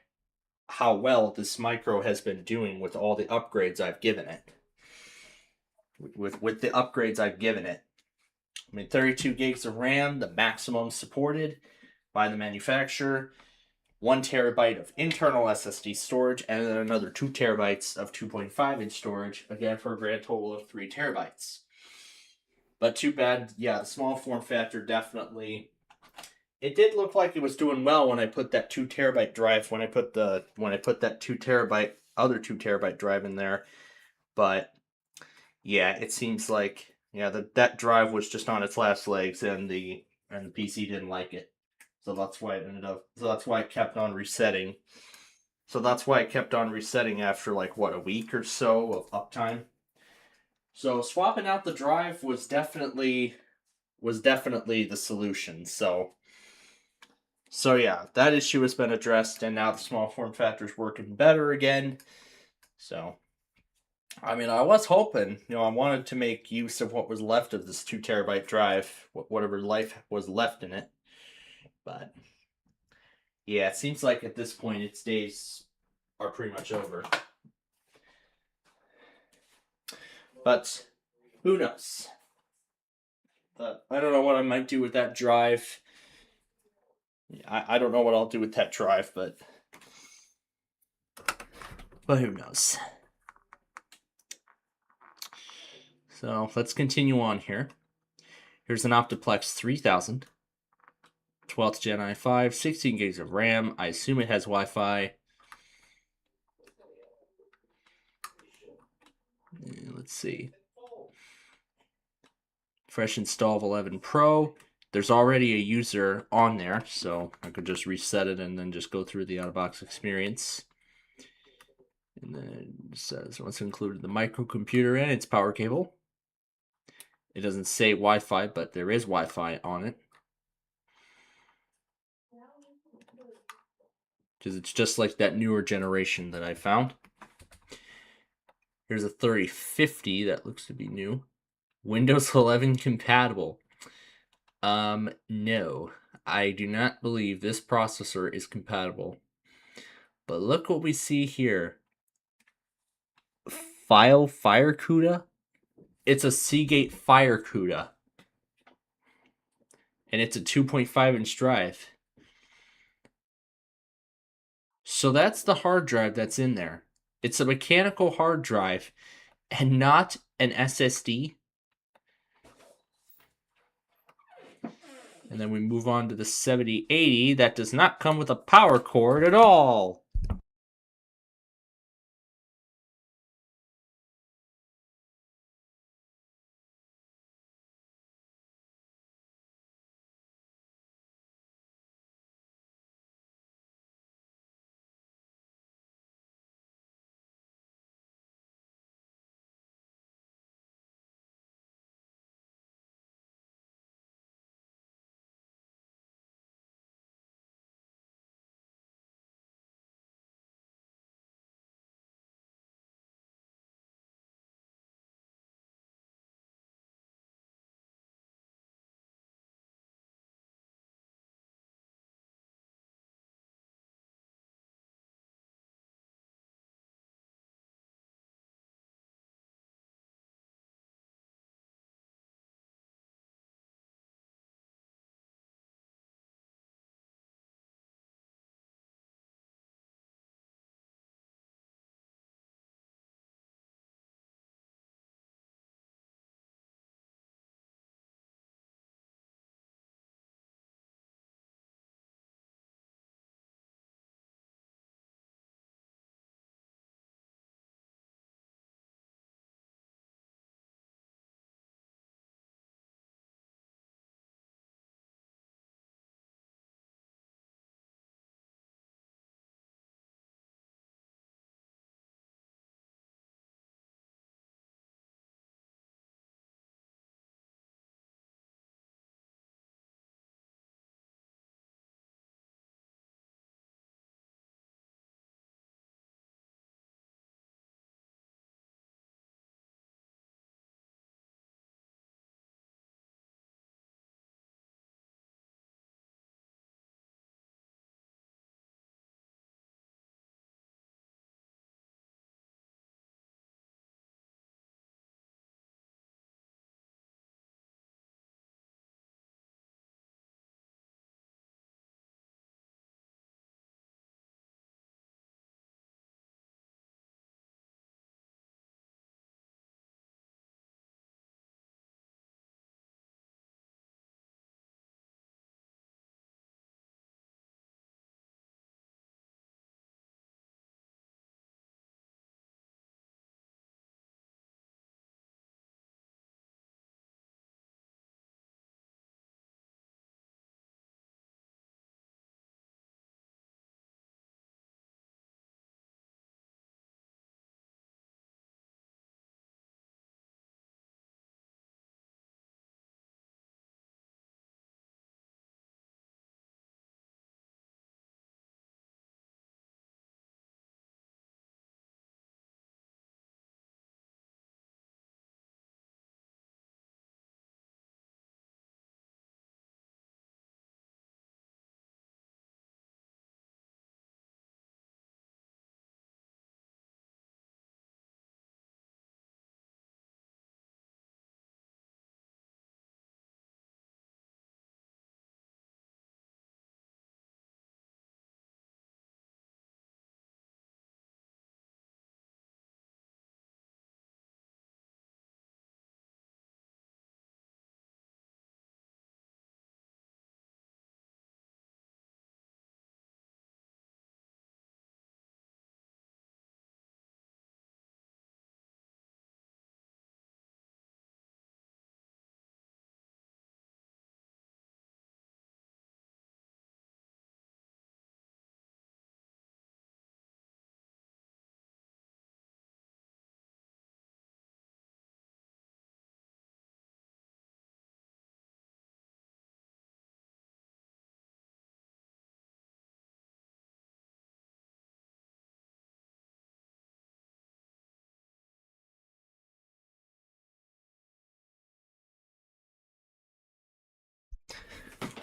how well this micro has been doing with all the upgrades I've given it. With the upgrades I've given it. I mean, 32 gigs of RAM, the maximum supported by the manufacturer, 1 terabyte of internal SSD storage, and then another 2 terabytes of 2.5 inch storage, again for a grand total of 3 terabytes. But too bad, yeah, the small form factor definitely. It did look like it was doing well when I put that 2 terabyte drive, when I put that 2 terabyte, other 2 terabyte drive in there. But yeah, it seems like, that drive was just on its last legs, and the PC didn't like it. So that's why it kept on resetting. After a week or so of uptime. So swapping out the drive was definitely the solution. So yeah, that issue has been addressed, and now the small form factor is working better again. So I mean, I was hoping, I wanted to make use of what was left of this 2 terabyte drive, whatever life was left in it. But yeah, it seems like at this point its days are pretty much over. But who knows? But I don't know what I might do with that drive. I don't know what I'll do with that drive, but who knows? So let's continue on here. Here's an Optiplex 3000. 12th Gen i5, 16 gigs of RAM. I assume it has Wi-Fi. Let's see. Fresh install of 11 Pro. There's already a user on there, so I could just reset it and then just go through the out-of-box experience. And then it says what's included: the microcomputer and its power cable. It doesn't say Wi-Fi, but there is Wi-Fi on it. Because it's just like that newer generation that I found. Here's a 3050 that looks to be new. Windows 11 compatible. No. I do not believe this processor is compatible. But look what we see here. FireCuda. It's a Seagate FireCuda. And it's a 2.5 inch drive. So that's the hard drive that's in there. It's a mechanical hard drive and not an SSD. And then we move on to the 7080 that does not come with a power cord at all.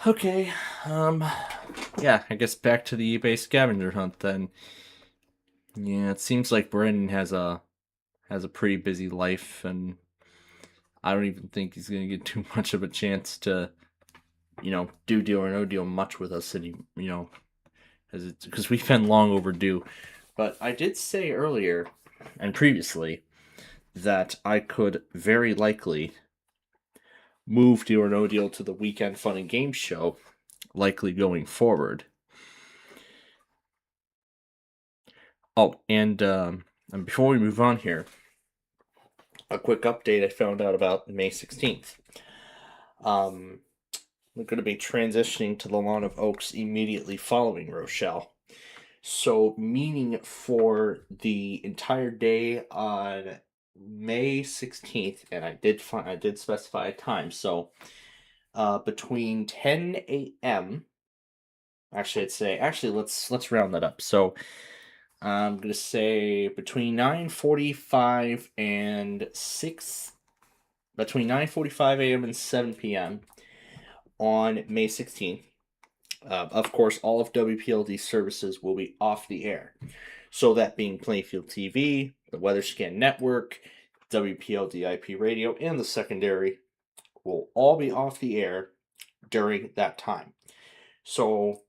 Okay, yeah, I guess back to the eBay scavenger hunt then. Yeah, it seems like Brendan has a pretty busy life, and I don't even think he's gonna get too much of a chance to, do deal or no deal much with us, because we've been long overdue. But I did say earlier and previously that I could very likely move Deal or No Deal to the Weekend Fun and Games show, likely going forward. Oh, and before we move on here, a quick update I found out about May 16th. We're going to be transitioning to the Lawn of Oaks immediately following Rochelle. So, meaning for the entire day on May 16th, and I did specify a time. So, between 10 a.m. Actually, let's round that up. So, I'm gonna say between 9:45 and 6, between 9:45 a.m. and 7 p.m. on May 16th. Of course, all of WPLD services will be off the air. So that being Plainfield TV, the Weather Scan Network, WPLD IP radio, and the secondary will all be off the air during that time. So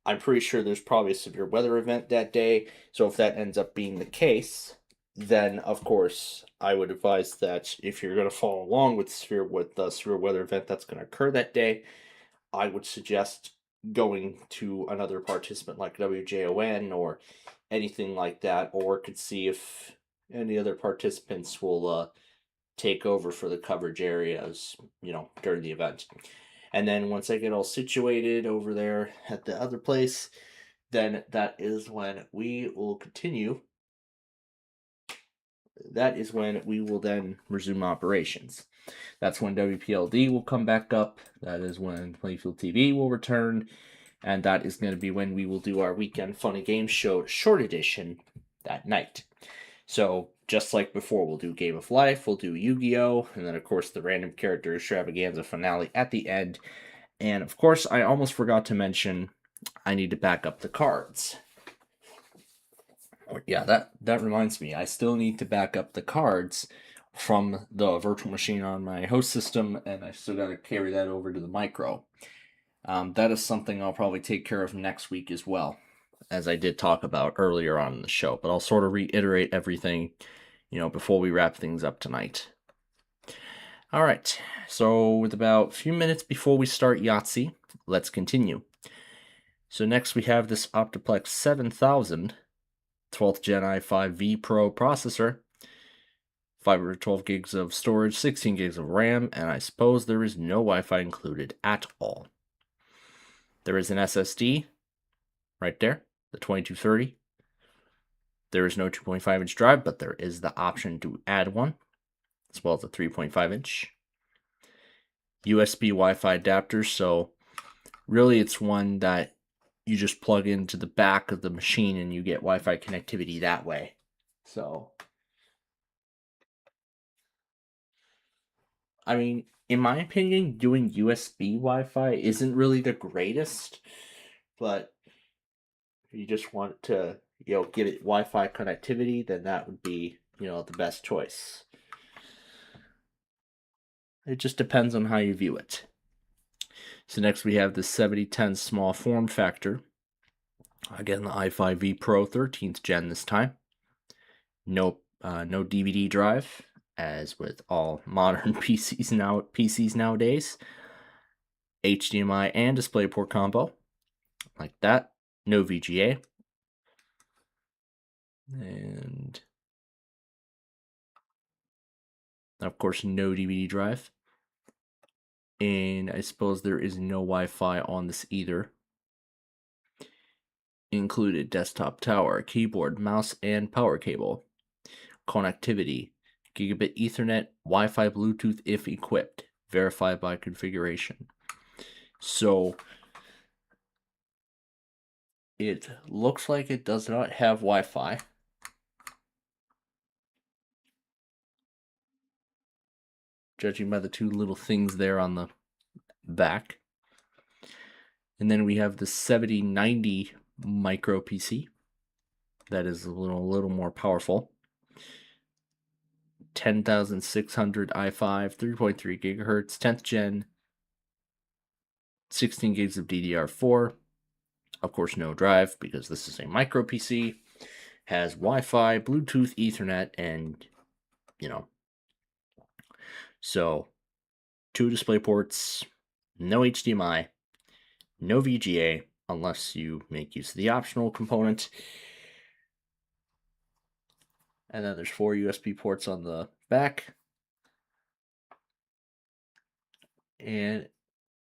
I'm pretty sure there's probably a severe weather event that day. So if that ends up being the case, then of course I would advise that if you're going to follow along with the severe weather event that's going to occur that day, I would suggest going to another participant like WJON or anything like that, or could see if any other participants will take over for the coverage areas, during the event. And then once I get all situated over there at the other place, then that is when we will continue. That is when we will then resume operations. That's when WPLD will come back up. That is when Playfield TV will return. And that is going to be when we will do our Weekend Fun and Games show short edition that night. So, just like before, we'll do Game of Life, we'll do Yu-Gi-Oh!, and then, of course, the random character extravaganza finale at the end. And, of course, I almost forgot to mention I need to back up the cards. Yeah, that reminds me. I still need to back up the cards from the virtual machine on my host system, and I still got to carry that over to the micro. That is something I'll probably take care of next week as well, as I did talk about earlier on in the show. But I'll sort of reiterate everything, before we wrap things up tonight. All right, so with about a few minutes before we start Yahtzee, let's continue. So next we have this Optiplex 7000 12th Gen i5 Pro processor, 512 gigs of storage, 16 gigs of RAM, and I suppose there is no Wi-Fi included at all. There is an SSD right there, the 2230. There is no 2.5-inch drive, but there is the option to add one, as well as a 3.5-inch. USB Wi-Fi adapter, so really it's one that you just plug into the back of the machine and you get Wi-Fi connectivity that way. So, I mean, in my opinion, doing USB Wi-Fi isn't really the greatest, but if you just want to, get it Wi-Fi connectivity, then that would be, the best choice. It just depends on how you view it. So next we have the 7010 small form factor. Again, the i5 Pro 13th gen this time. No DVD drive, as with all modern PCs nowadays. HDMI and DisplayPort combo, like that. No VGA. And of course, no DVD drive. And I suppose there is no Wi-Fi on this either. Included desktop tower, keyboard, mouse, and power cable. Connectivity, gigabit Ethernet, Wi-Fi, Bluetooth if equipped. Verified by configuration. So it looks like it does not have Wi-Fi. Judging by the two little things there on the back. And then we have the 7090 micro PC. That is a little more powerful. 10,600 i5, 3.3 gigahertz, 10th gen, 16 gigs of DDR4. Of course, no drive because this is a micro PC. Has Wi-Fi, Bluetooth, Ethernet, and so 2 display ports, no HDMI, no VGA unless you make use of the optional component. And then there's 4 USB ports on the back. And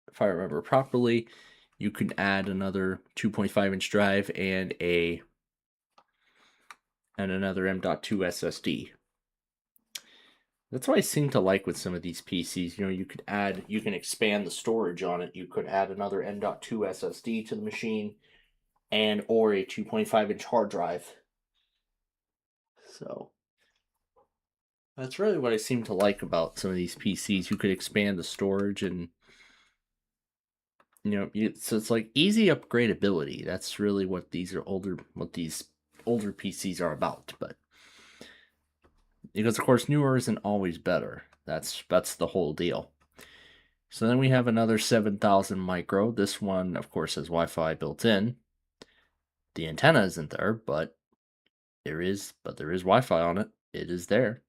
if I remember properly, you can add another 2.5-inch drive and another M.2 SSD. That's what I seem to like with some of these PCs. You can expand the storage on it. You could add another M.2 SSD to the machine or a 2.5-inch hard drive. So that's really what I seem to like about some of these PCs. You could expand the storage and so it's like easy upgradability. That's really what these older PCs are about. But because of course newer isn't always better. That's the whole deal. So then we have another 7000 micro. This one of course has Wi-Fi built in. The antenna isn't there, but there is Wi-Fi on it. It is there.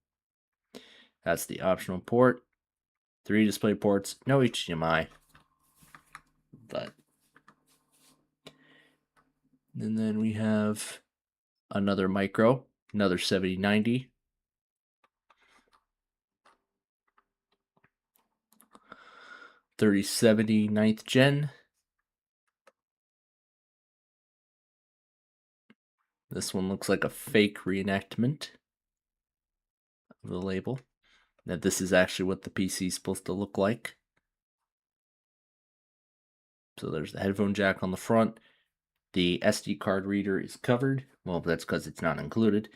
That's the optional port. 3 display ports, no HDMI. And then we have another micro, another 7090. $3070 9th gen. This one looks like a fake reenactment of the label. Now this is actually what the PC is supposed to look like. So there's the headphone jack on the front. The SD card reader is covered. Well, that's because it's not included.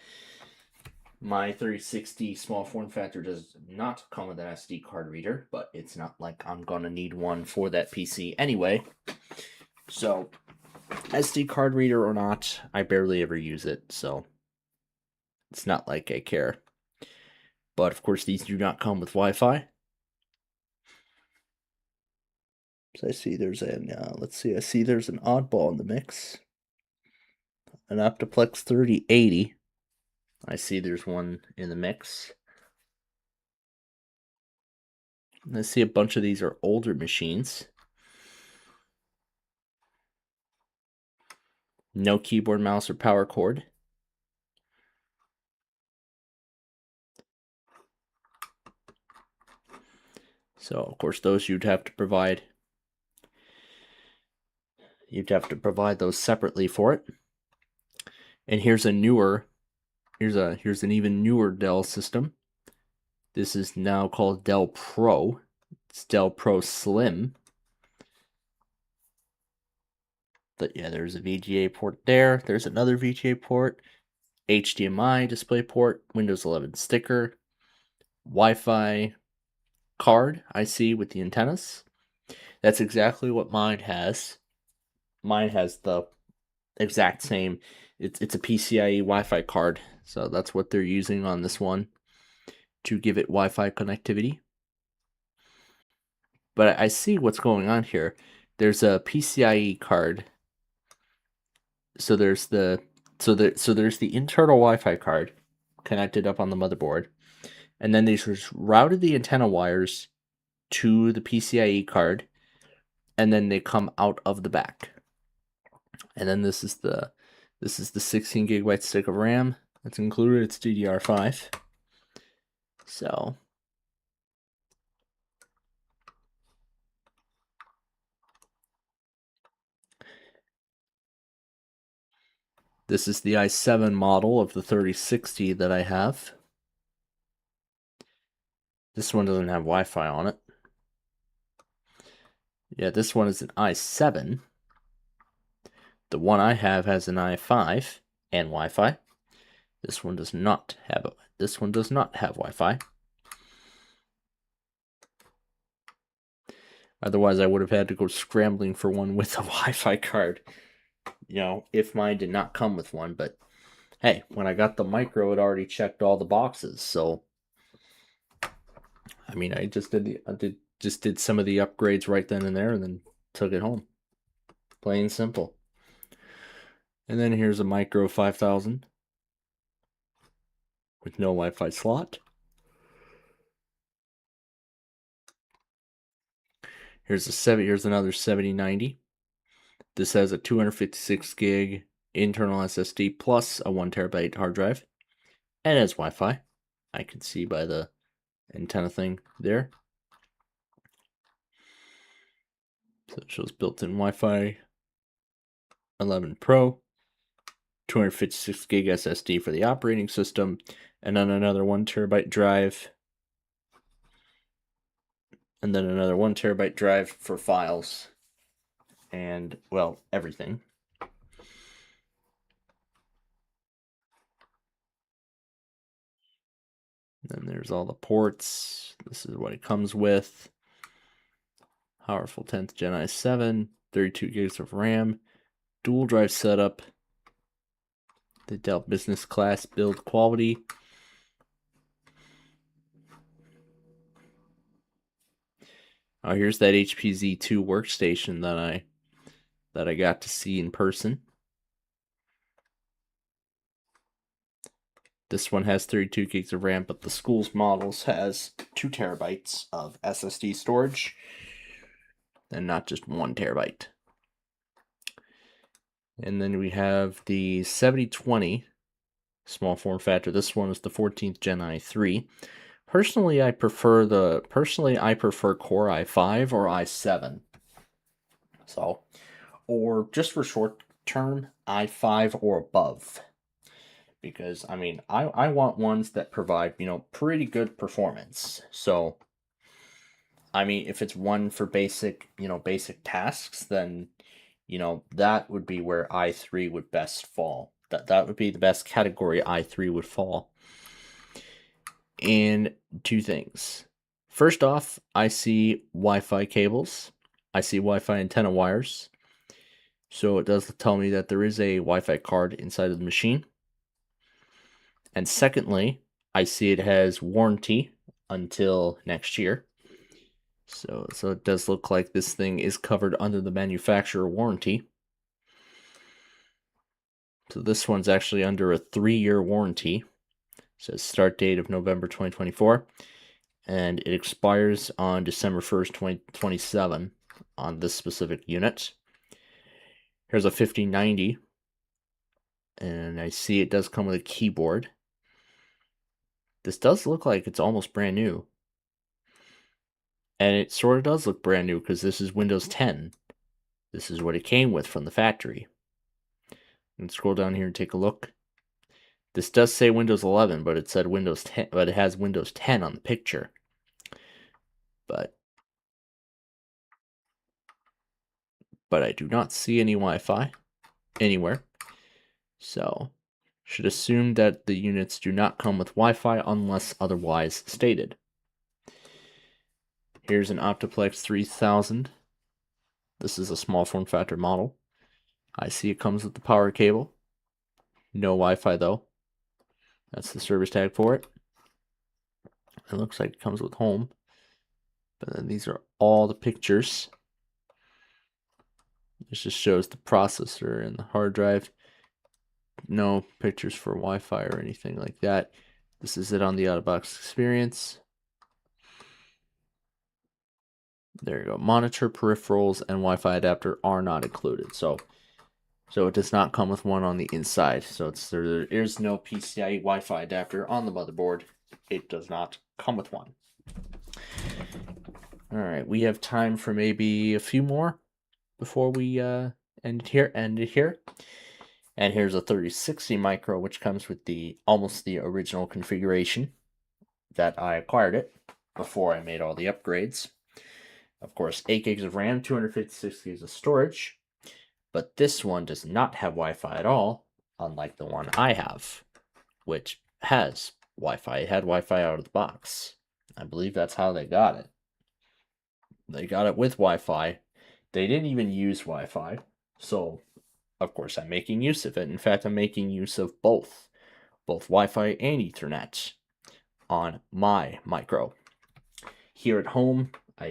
My 3060 small form factor does not come with an SD card reader, but it's not like I'm going to need one for that PC anyway. So, SD card reader or not, I barely ever use it, so it's not like I care. But of course, these do not come with Wi-Fi. So I see there's I see there's an oddball in the mix. An Optiplex 3080. I see there's one in the mix. And I see a bunch of these are older machines. No keyboard, mouse, or power cord. So, of course, those you'd have to provide. You'd have to provide those separately for it. And here's a newer, here's an even newer Dell system. This is now called Dell Pro. It's Dell Pro Slim. But yeah, there's a VGA port there. There's another VGA port. HDMI display port. Windows 11 sticker. Wi-Fi card I see with the antennas. That's exactly what mine has. Mine has the exact same. It's a PCIe Wi-Fi card. So that's what they're using on this one to give it Wi-Fi connectivity. But I see what's going on here. There's a PCIe card. So there's the internal Wi-Fi card connected up on the motherboard. And then they just routed the antenna wires to the PCIe card, and then they come out of the back. And then this is the 16 gigabyte stick of RAM that's included. It's DDR5. So this is the i7 model of the 3060 that I have. This one doesn't have Wi-Fi on it. Yeah, this one is an i7. The one I have has an i5 and Wi-Fi. This one does not have it. This one does not have Wi-Fi. Otherwise, I would have had to go scrambling for one with a Wi-Fi card. If mine did not come with one. But hey, when I got the micro, it already checked all the boxes. So, I mean, I just did some of the upgrades right then and there, and then took it home. Plain and simple. And then here's a micro 5000 with no Wi-Fi slot. Here's another 7090. This has a 256 gig internal SSD plus a 1 terabyte hard drive, and has Wi-Fi. I can see by the antenna thing there. So it shows built-in Wi-Fi 11 Pro, 256 gig SSD for the operating system, and then another 1 terabyte drive. And then another 1 terabyte drive for files and, well, everything. Then there's all the ports. This is what it comes with. Powerful 10th Gen i7, 32 gigs of RAM, dual drive setup, the Dell Business Class build quality. Oh, here's that HP Z2 workstation that I got to see in person. This one has 32 gigs of RAM, but the school's models has 2 terabytes of SSD storage, and not just 1 terabyte. And then we have the 7020 small form factor. This one is the 14th Gen i3. Personally, I prefer Core i5 or i7. So, or just for short term, i5 or above. Because, I mean, I want ones that provide, pretty good performance. So, I mean, if it's one for basic tasks, then, that would be where i3 would best fall. That would be the best category i3 would fall. And two things. First off, I see Wi-Fi cables. I see Wi-Fi antenna wires. So it does tell me that there is a Wi-Fi card inside of the machine. And secondly, I see it has warranty until next year. So it does look like this thing is covered under the manufacturer warranty. So this one's actually under a 3-year warranty. It says start date of November 2024. And it expires on December 1st, 2027 on this specific unit. Here's a 5090. And I see it does come with a keyboard. This does look like it's almost brand new. And it sort of does look brand new because this is Windows 10. This is what it came with from the factory. And scroll down here and take a look. This does say Windows 11, but it said Windows 10, but it has Windows 10 on the picture. But I do not see any Wi-Fi anywhere. So, should assume that the units do not come with Wi-Fi unless otherwise stated. Here's an Optiplex 3000. This is a small form factor model. I see it comes with the power cable. No Wi-Fi though. That's the service tag for it. It looks like it comes with home. But then these are all the pictures. This just shows the processor and the hard drive. No pictures for Wi-Fi or anything like that. This is it on the out-of-box experience. There you go. Monitor, peripherals, and Wi-Fi adapter are not included. So it does not come with one on the inside. So there is no PCIe Wi-Fi adapter on the motherboard. It does not come with one. All right, we have time for maybe a few more before we end it here. And here's a 3060 micro, which comes with almost the original configuration that I acquired it before I made all the upgrades. Of course, 8 gigs of RAM, 256 gigs of storage. But this one does not have Wi-Fi at all, unlike the one I have, which has Wi-Fi. It had Wi-Fi out of the box. I believe that's how they got it. They got it with Wi-Fi. They didn't even use Wi-Fi. So, of course, I'm making use of it. In fact, I'm making use of both Wi-Fi and Ethernet on my micro. Here at home, I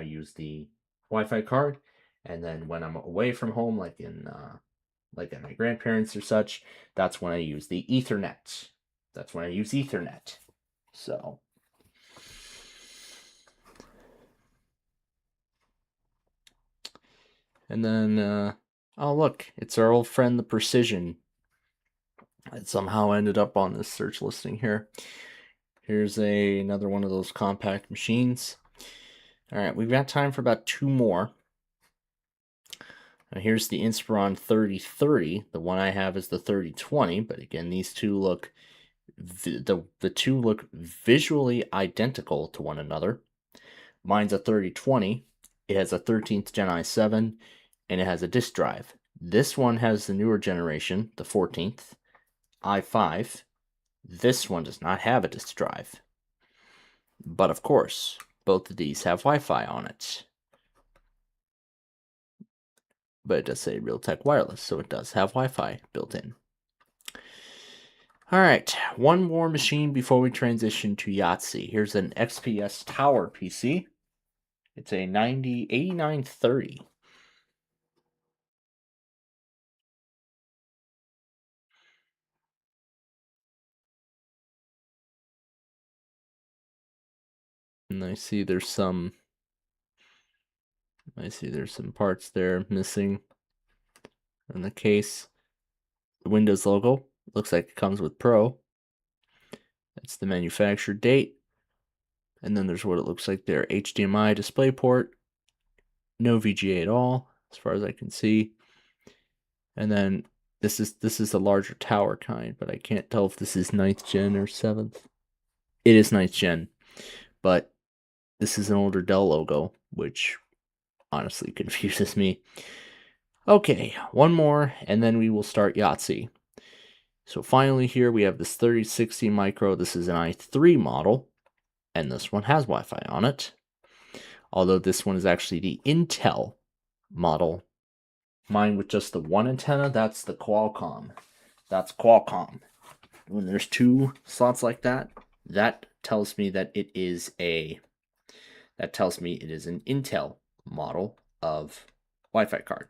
use the Wi-Fi card, and then when I'm away from home, like at my grandparents or such, that's when I use the Ethernet. That's when I use Ethernet. So, and then oh look, it's our old friend the Precision. It somehow ended up on this search listing here. Here's another one of those compact machines. All right, we've got time for about 2 more. Now here's the Inspiron 3030. The one I have is the 3020, but again, these two look the two look visually identical to one another. Mine's a 3020. It has a 13th Gen i7, and it has a disk drive. This one has the newer generation, the 14th i5. This one does not have a disk drive. But of course, both of these have Wi-Fi on it. But it does say Realtek Wireless, so it does have Wi-Fi built in. Alright, one more machine before we transition to Yahtzee. Here's an XPS Tower PC. It's a 8930. And I see there's some parts there missing in the case. The Windows logo looks like it comes with Pro. That's the manufacturer date. And then there's what it looks like there. HDMI display port. No VGA at all, as far as I can see. And then this is the larger tower kind, but I can't tell if this is 9th gen or 7th. It is 9th gen, but this is an older Dell logo, which honestly confuses me. Okay, one more, and then we will start Yahtzee. So finally here we have this 3060 Micro. This is an i3 model, and this one has Wi-Fi on it. Although this one is actually the Intel model. Mine with just the one antenna, that's the Qualcomm. That's Qualcomm. When there's 2 slots like that, that tells me that it is an Intel model of Wi-Fi card.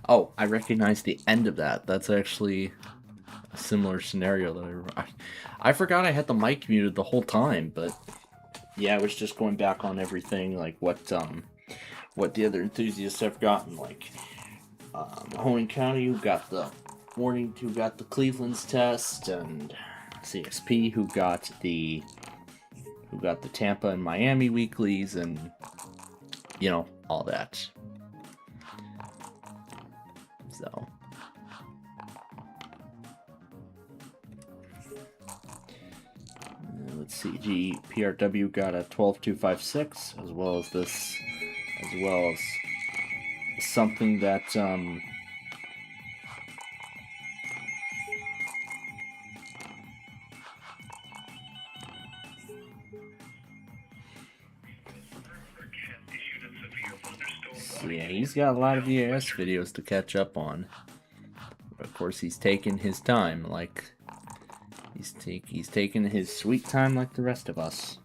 Oh, I recognize the end of that. That's actually a similar scenario that I forgot I had the mic muted the whole time, but yeah, I was just going back on everything, like what the other enthusiasts have gotten, like Mahoning County, who got the Cleveland's test, and CXP, who got the Tampa and Miami weeklies, and you know, all that. So let's see. PRW got a 12256, as well as something that so yeah, he's got a lot of EAS videos to catch up on. But of course, he's taking his time, like he's taking his sweet time like the rest of us.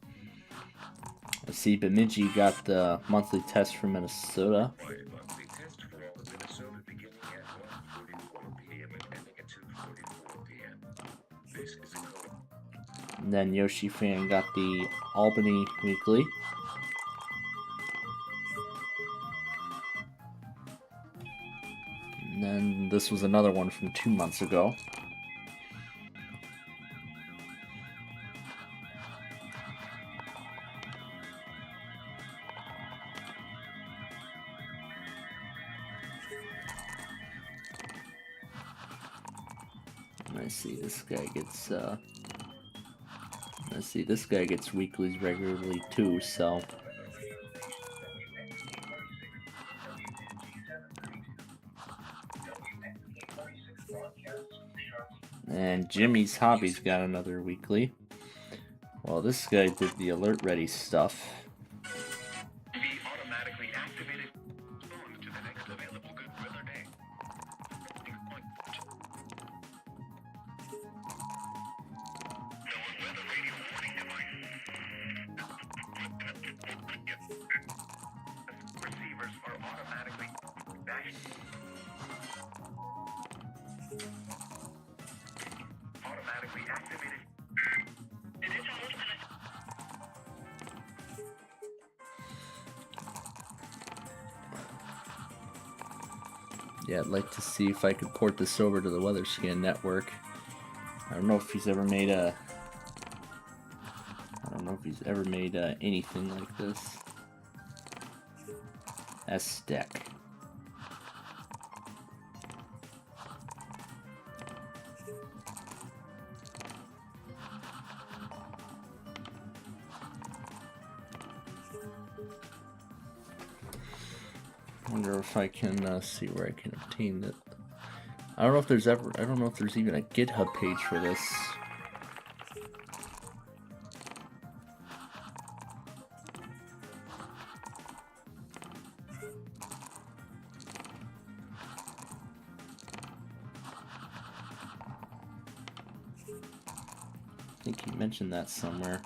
Let's see, Bemidji got the monthly test from Minnesota. And then Yoshi Fan got the Albany weekly. And then this was another one from 2 months ago. I see this guy gets this guy gets weeklies regularly too, so and Jimmy's Hobbies got another weekly. Well, this guy did the alert ready stuff. Yeah, I'd like to see if I could port this over to the WeatherScan network. I don't know if he's ever made anything like this. S-Deck. I wonder if I can see where I can obtain it. I don't know if there's even a GitHub page for this. I think you mentioned that somewhere.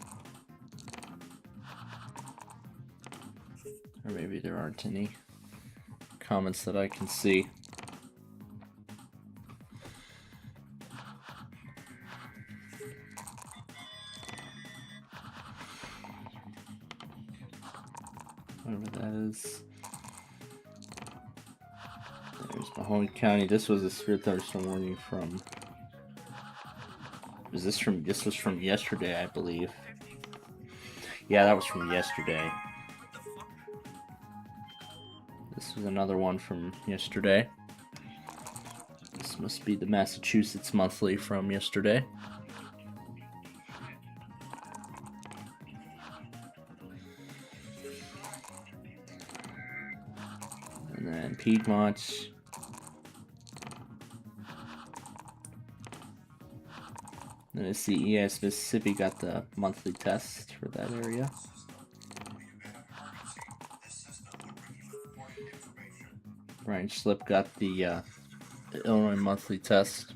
Or maybe there aren't any comments that I can see. Whatever that is. There's Mahoning County. This was a Spirit Thunderstorm warning from. This was from yesterday, I believe. Yeah, that was from yesterday. This was another one from yesterday. This must be the Massachusetts monthly from yesterday. And then Piedmont. And I see EAS Mississippi got the monthly test for that area. Ryan Schlip got the Illinois monthly test,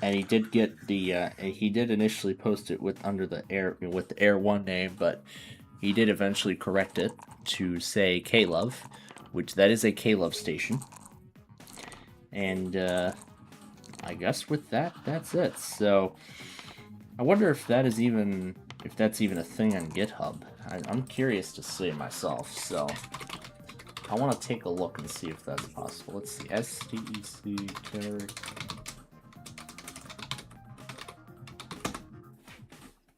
and he did get the. He did initially post it with the Air One name, but he did eventually correct it to say K-Love, which that is a K-Love station. And I guess with that, that's it. So I wonder if that's even a thing on GitHub. I'm curious to see it myself. So I want to take a look and see if that's possible. Let's see, SDEC character.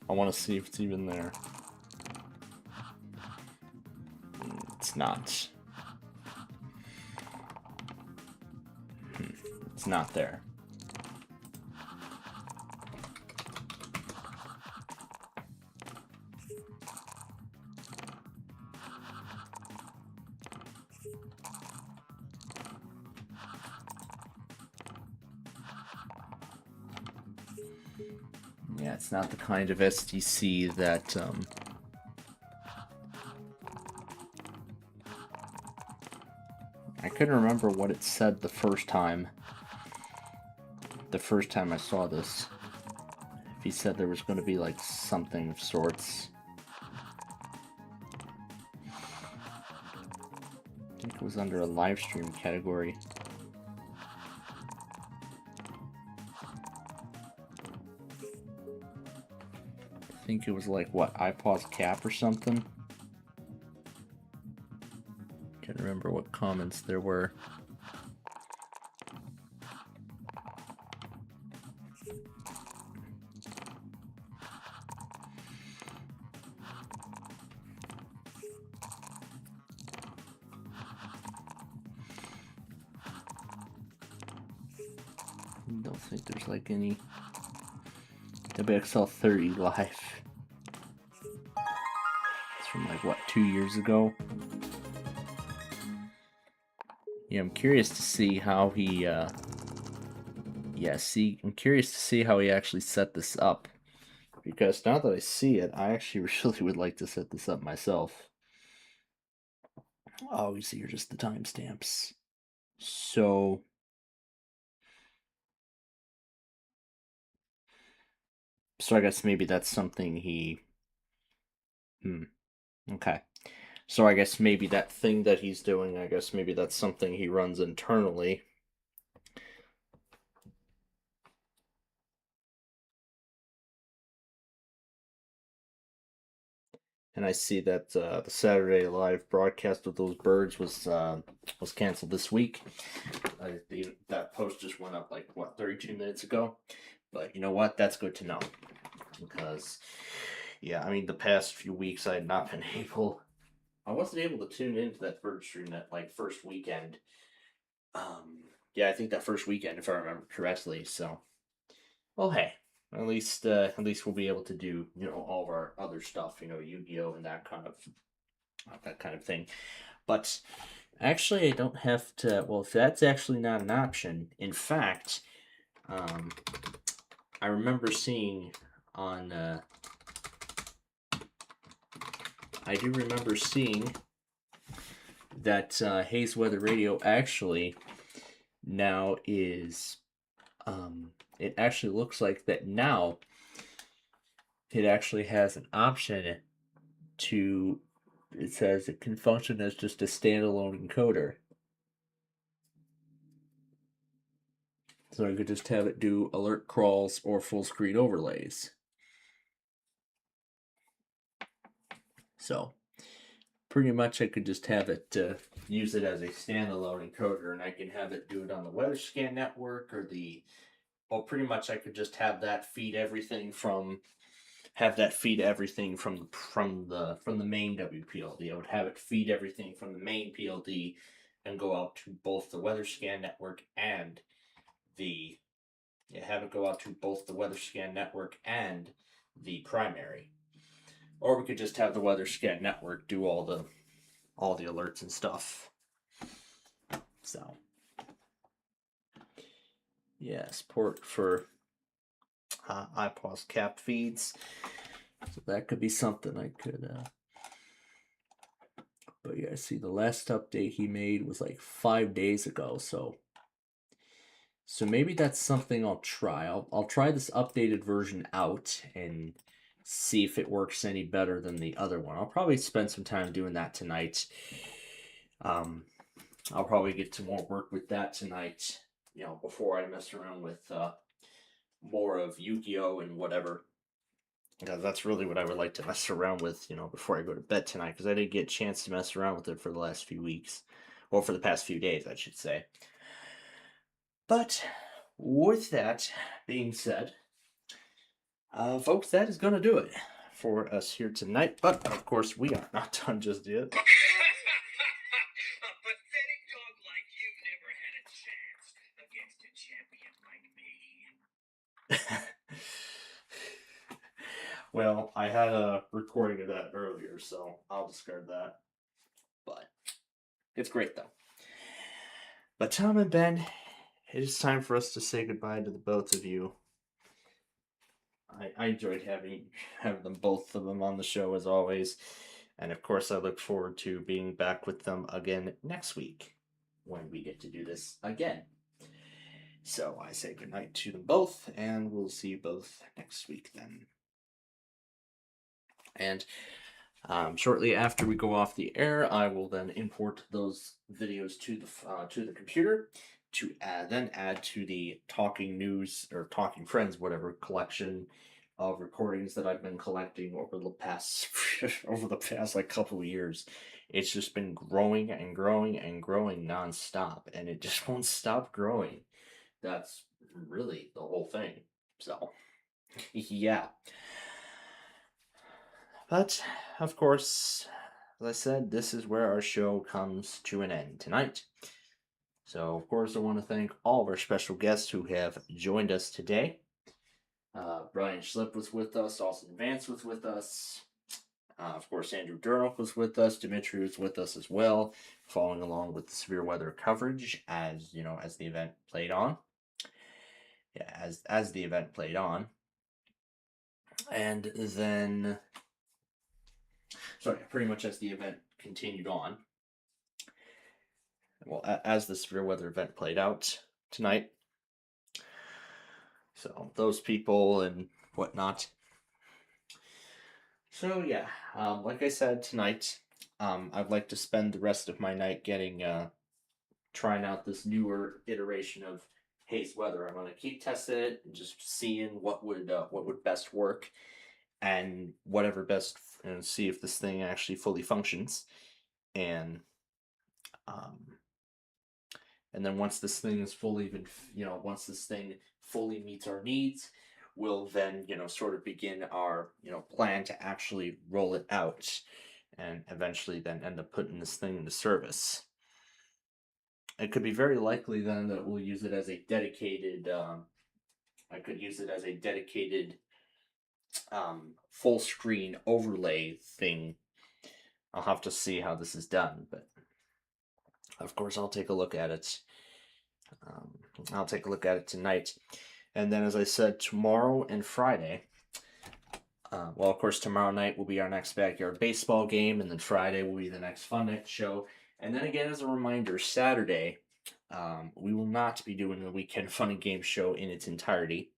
I want to see if it's even there. It's not. It's not there. Yeah, it's not the kind of SDC that I couldn't remember what it said the first time. The first time I saw this. If he said there was going to be like something of sorts. I think it was under a live stream category. I think it was like, what, iPause cap or something? Can't remember what comments there were. I don't think there's like any WXL 30 live. It's from like, what, 2 years ago? Yeah, I'm curious to see how he, I'm curious to see how he actually set this up. Because now that I see it, I actually really would like to set this up myself. Oh, you see, you're just the timestamps. So I guess maybe that's something he... Okay. So I guess maybe that thing that he's doing, I guess maybe that's something he runs internally. And I see that the Saturday live broadcast of those birds was canceled this week. That post just went up like, what, 32 minutes ago? But you know what? That's good to know. Because, yeah, I mean, the past few weeks I had not been able... I wasn't able to tune into that bird stream that, like, first weekend. Yeah, I think that first weekend, if I remember correctly, so... Well, hey. At least we'll be able to do, you know, all of our other stuff, you know, Yu-Gi-Oh! And that kind of thing. But actually, I don't have to. Well, if that's actually not an option, in fact, I remember seeing on. I do remember seeing that Hayes Weather Radio actually now is. It actually looks like that now it actually has an option to, it says it can function as just a standalone encoder. So I could just have it do alert crawls or full screen overlays. So pretty much I could just have it use it as a standalone encoder, and I can have it do it on the WeatherScan network or the... Well, pretty much I could just have that feed everything from the main WPLD. I would have it feed everything from the main PLD and go out to both the WeatherScan network and the WeatherScan network and the primary. Or we could just have the WeatherScan network do all the alerts and stuff. So yeah, support for iPause cap feeds. So that could be something I could... But yeah, see, the last update he made was like 5 days ago, so maybe that's something I'll try. I'll try this updated version out and see if it works any better than the other one. I'll probably spend some time doing that tonight. I'll probably get to more work with that tonight. before I mess around with more of Yu-Gi-Oh and whatever. Because that's really what I would like to mess around with, before I go to bed tonight. Because I didn't get a chance to mess around with it for the last few weeks. Or for the past few days, I should say. But with that being said, folks, that is going to do it for us here tonight. But, of course, we are not done just yet. A pathetic dog like you never had a chance against a champion like me. Well, I had a recording of that earlier, so I'll discard that. But it's great, though. But Tom and Ben, it is time for us to say goodbye to the both of you. I enjoyed having both of them on the show as always. And of course, I look forward to being back with them again next week when we get to do this again. So I say goodnight to them both, and we'll see you both next week then. And shortly after we go off the air, I will then import those videos to the computer to then add to the Talking News or Talking Friends, whatever collection of recordings that I've been collecting over the past like couple of years. It's just been growing and growing and growing nonstop, and it just won't stop growing. That's really the whole thing. So, yeah. But, of course, as I said, this is where our show comes to an end tonight. So, of course, I want to thank all of our special guests who have joined us today. Brian Schlipp was with us, Austin Vance was with us. Of course, Andrew Durnock was with us. Dimitri was with us as well, following along with the severe weather coverage as the event played on. Yeah, as the event played on. And then, pretty much as the event continued on. Well, as the severe weather event played out tonight. So, those people and whatnot. So, yeah, like I said, tonight, I'd like to spend the rest of my night trying out this newer iteration of haze weather. I'm going to keep testing it and just seeing what would best work and whatever best, and see if this thing actually fully functions. And then once this thing is once this thing fully meets our needs, we'll then, sort of begin our, plan to actually roll it out and eventually then end up putting this thing into service. It could be very likely then that we'll use it as a dedicated, full screen overlay thing. I'll have to see how this is done, but of course I'll take a look at it. I'll take a look at it tonight. And then, as I said, tomorrow and Friday, well, of course, tomorrow night will be our next backyard baseball game, and then Friday will be the next Fun Night show. And then again, as a reminder, Saturday, we will not be doing the Weekend Fun and Game show in its entirety.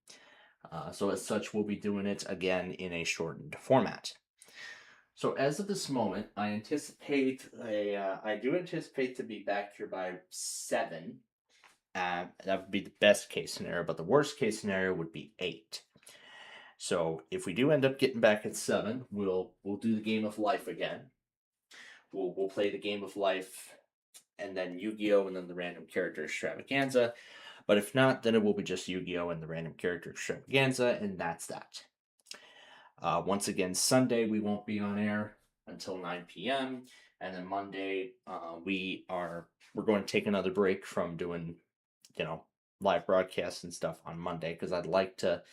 So as such, we'll be doing it again in a shortened format. So as of this moment, I do anticipate to be back here by 7. That would be the best case scenario, but the worst case scenario would be 8. So if we do end up getting back at 7, we'll do the Game of Life again. We'll play the Game of Life, and then Yu-Gi-Oh, and then the Random Character Extravaganza. But if not, then it will be just Yu-Gi-Oh and the Random Character Extravaganza, and that's that. Once again, Sunday we won't be on air until 9 p.m. And then Monday, we're going to take another break from doing, live broadcasts and stuff on Monday, because I'd like to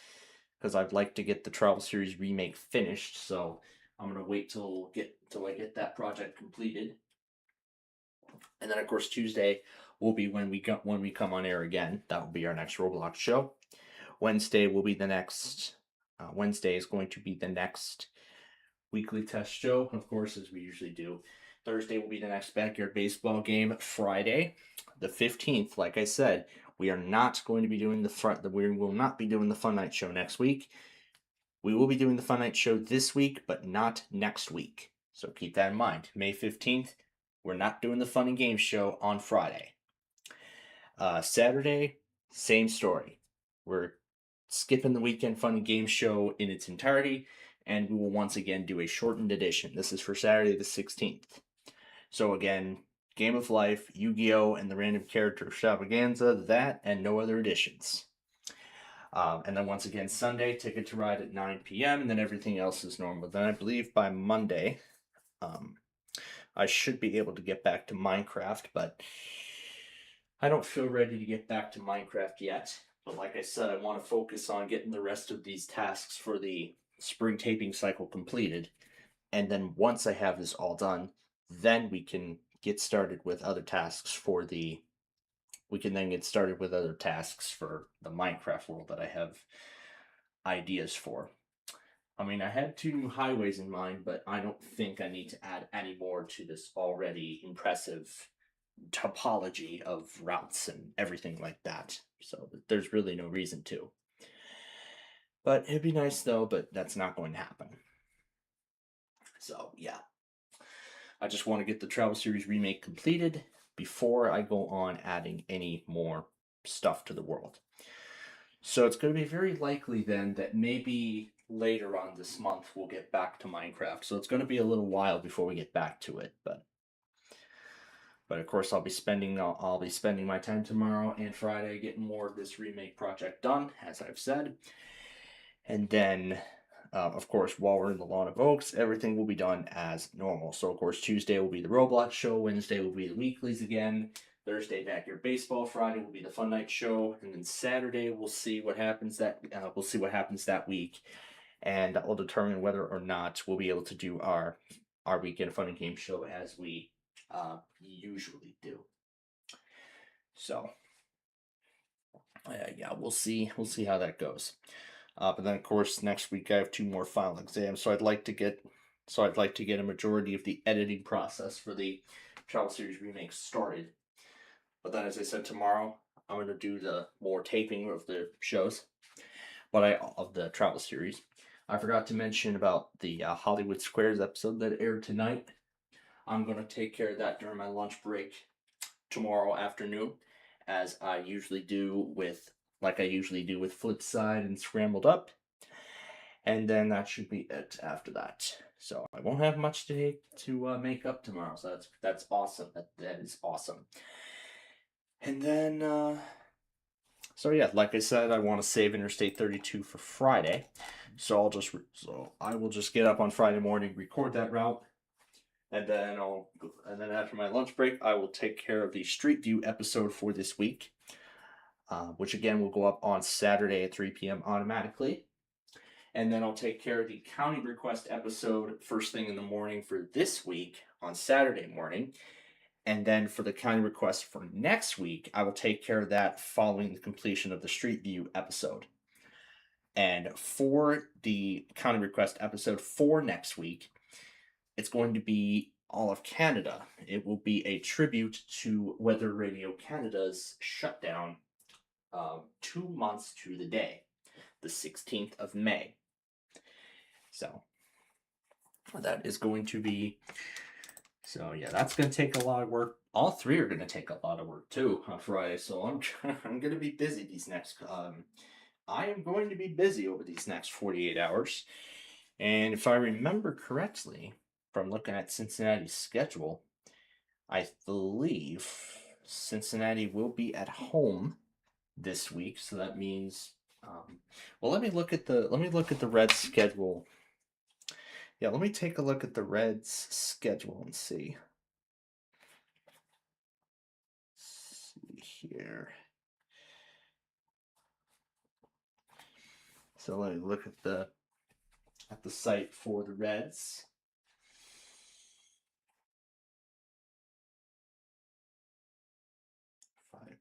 get the Travel Series remake finished. So I'm gonna wait till I get that project completed. And then of course Tuesday will be when we come on air again. That will be our next Roblox show. Wednesday will be the next. Wednesday is going to be the next weekly test show, of course, as we usually do. Thursday will be the next backyard baseball game. Friday, the 15th, like I said, we are not going to be doing we will not be doing the Fun Night show next week. We will be doing the Fun Night show this week, but not next week. So keep that in mind. May 15th, we're not doing the Fun and Games show on Friday. Saturday, same story. We're skipping the Weekend Fun and Game Show in its entirety, and we will once again do a shortened edition. This is for Saturday the 16th. So again, Game of Life, Yu-Gi-Oh!, and the Random Character Extravaganza, that and no other editions. And then once again, Sunday, Ticket to Ride at 9 p.m., and then everything else is normal. Then I believe by Monday, I should be able to get back to Minecraft, but I don't feel ready to get back to Minecraft yet. But like I said, I want to focus on getting the rest of these tasks for the spring taping cycle completed. And then once I have this all done, then we can get started with other tasks for the... We can then get started with other tasks for the Minecraft world that I have ideas for. I mean, I had 2 new highways in mind, but I don't think I need to add any more to this already impressive topology of routes and everything like that. So there's really no reason to. But it'd be nice though, but that's not going to happen. So yeah. I just want to get the Travel Series remake completed before I go on adding any more stuff to the world. So it's going to be very likely then that maybe later on this month we'll get back to Minecraft. So it's going to be a little while before we get back to it, but of course I'll be spending my time tomorrow and Friday getting more of this remake project done, as I've said. And then of course, while we're in the Lawn of Oaks, everything will be done as normal. So, of course, Tuesday will be the Roblox show. Wednesday will be the weeklies again. Thursday, Backyard Baseball. Friday will be the Fun Night show. And then Saturday, we'll see what happens that week. And I'll determine whether or not we'll be able to do our Weekend Fun and Game show as we usually do. So, yeah, we'll see. We'll see how that goes. But then, of course, next week I have 2 more final exams, so I'd like to get a majority of the editing process for the Travel Series remake started. But then, as I said, tomorrow I'm going to do the more taping of the shows, of the Travel Series. I forgot to mention about the Hollywood Squares episode that aired tonight. I'm going to take care of that during my lunch break tomorrow afternoon, as I usually do with Flipside and Scrambled Up. And then that should be it after that. So I won't have much to make up tomorrow. So that's awesome. That is awesome. And then, so yeah, like I said, I want to save Interstate 32 for Friday. So I will just get up on Friday morning, record that route. And then after my lunch break, I will take care of the Street View episode for this week. Which again will go up on Saturday at 3 p.m. automatically. And then I'll take care of the county request episode first thing in the morning for this week on Saturday morning. And then for the county request for next week, I will take care of that following the completion of the Street View episode. And for the county request episode for next week, it's going to be all of Canada. It will be a tribute to Weather Radio Canada's shutdown 2 months to the day, the 16th of May. So that is going to be, so yeah, that's going to take a lot of work. All 3 are going to take a lot of work too on Friday. So I'm going to be busy these next, I am going to be busy over these next 48 hours. And if I remember correctly, from looking at Cincinnati's schedule, I believe Cincinnati will be at home this week, so that means well, let me look at the Reds schedule. Yeah, let me take a look at the Reds schedule and see. Let's see here. So let me look at the site for the Reds.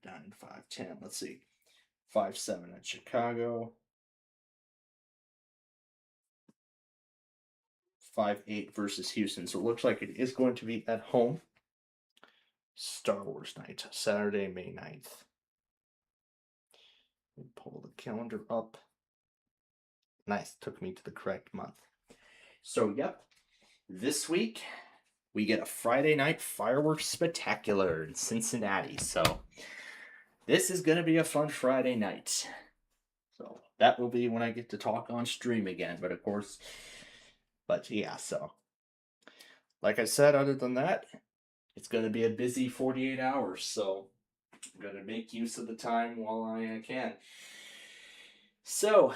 Down in 5-10. Let's see. 5-7 at Chicago. 5-8 versus Houston. So it looks like it is going to be at home. Star Wars night. Saturday, May 9th. Let me pull the calendar up. Nice. Took me to the correct month. So, yep. This week, we get a Friday night fireworks spectacular in Cincinnati. So, this is going to be a fun Friday night. So that will be when I get to talk on stream again. But of course, so like I said, other than that, it's going to be a busy 48 hours. So I'm going to make use of the time while I can. So,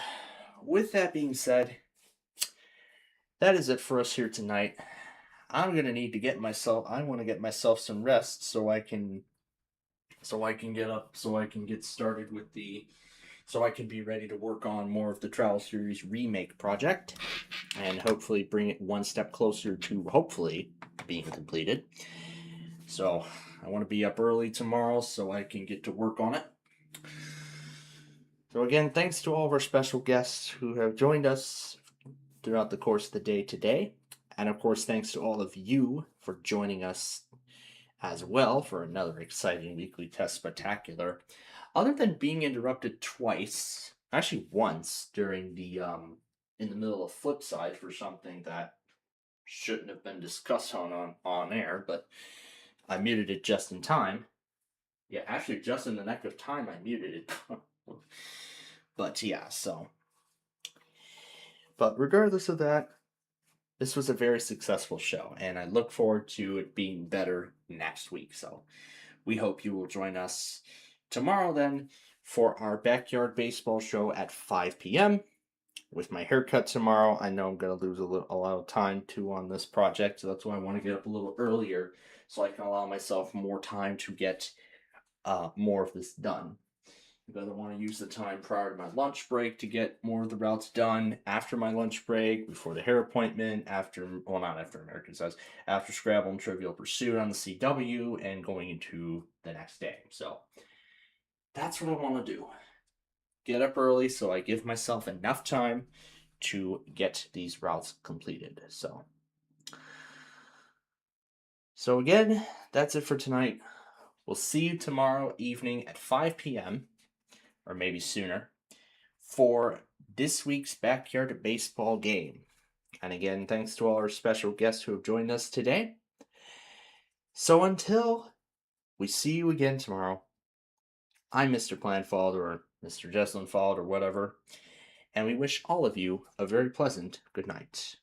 with that being said, that is it for us here tonight. I'm going to need to get myself some rest so I can get started with so I can be ready to work on more of the Travel Series remake project and hopefully bring it one step closer to hopefully being completed. So I want to be up early tomorrow so I can get to work on it. So again, thanks to all of our special guests who have joined us throughout the course of the day today. And of course, thanks to all of you for joining us as well for another exciting weekly test spectacular. Other than being interrupted twice, actually once during the in the middle of Flipside for something that shouldn't have been discussed on air, but I muted it just in time. Yeah, actually just in the nick of time I muted it. But regardless of that, this was a very successful show, and I look forward to it being better next week. So we hope you will join us tomorrow then for our backyard baseball show at 5 p.m. With my haircut tomorrow, I know I'm going to lose a lot of time too on this project, so that's why I want to get up a little earlier so I can allow myself more time to get more of this done. Because I want to use the time prior to my lunch break to get more of the routes done, after my lunch break, before the hair appointment, not after American Says, after Scrabble and Trivial Pursuit on the CW, and going into the next day. So that's what I want to do. Get up early so I give myself enough time to get these routes completed. So again, that's it for tonight. We'll see you tomorrow evening at 5 p.m. or maybe sooner, for this week's Backyard Baseball game. And again, thanks to all our special guests who have joined us today. So until we see you again tomorrow, I'm Mr. Planfald or Mr. Jesselyn Fald or whatever, and we wish all of you a very pleasant good night.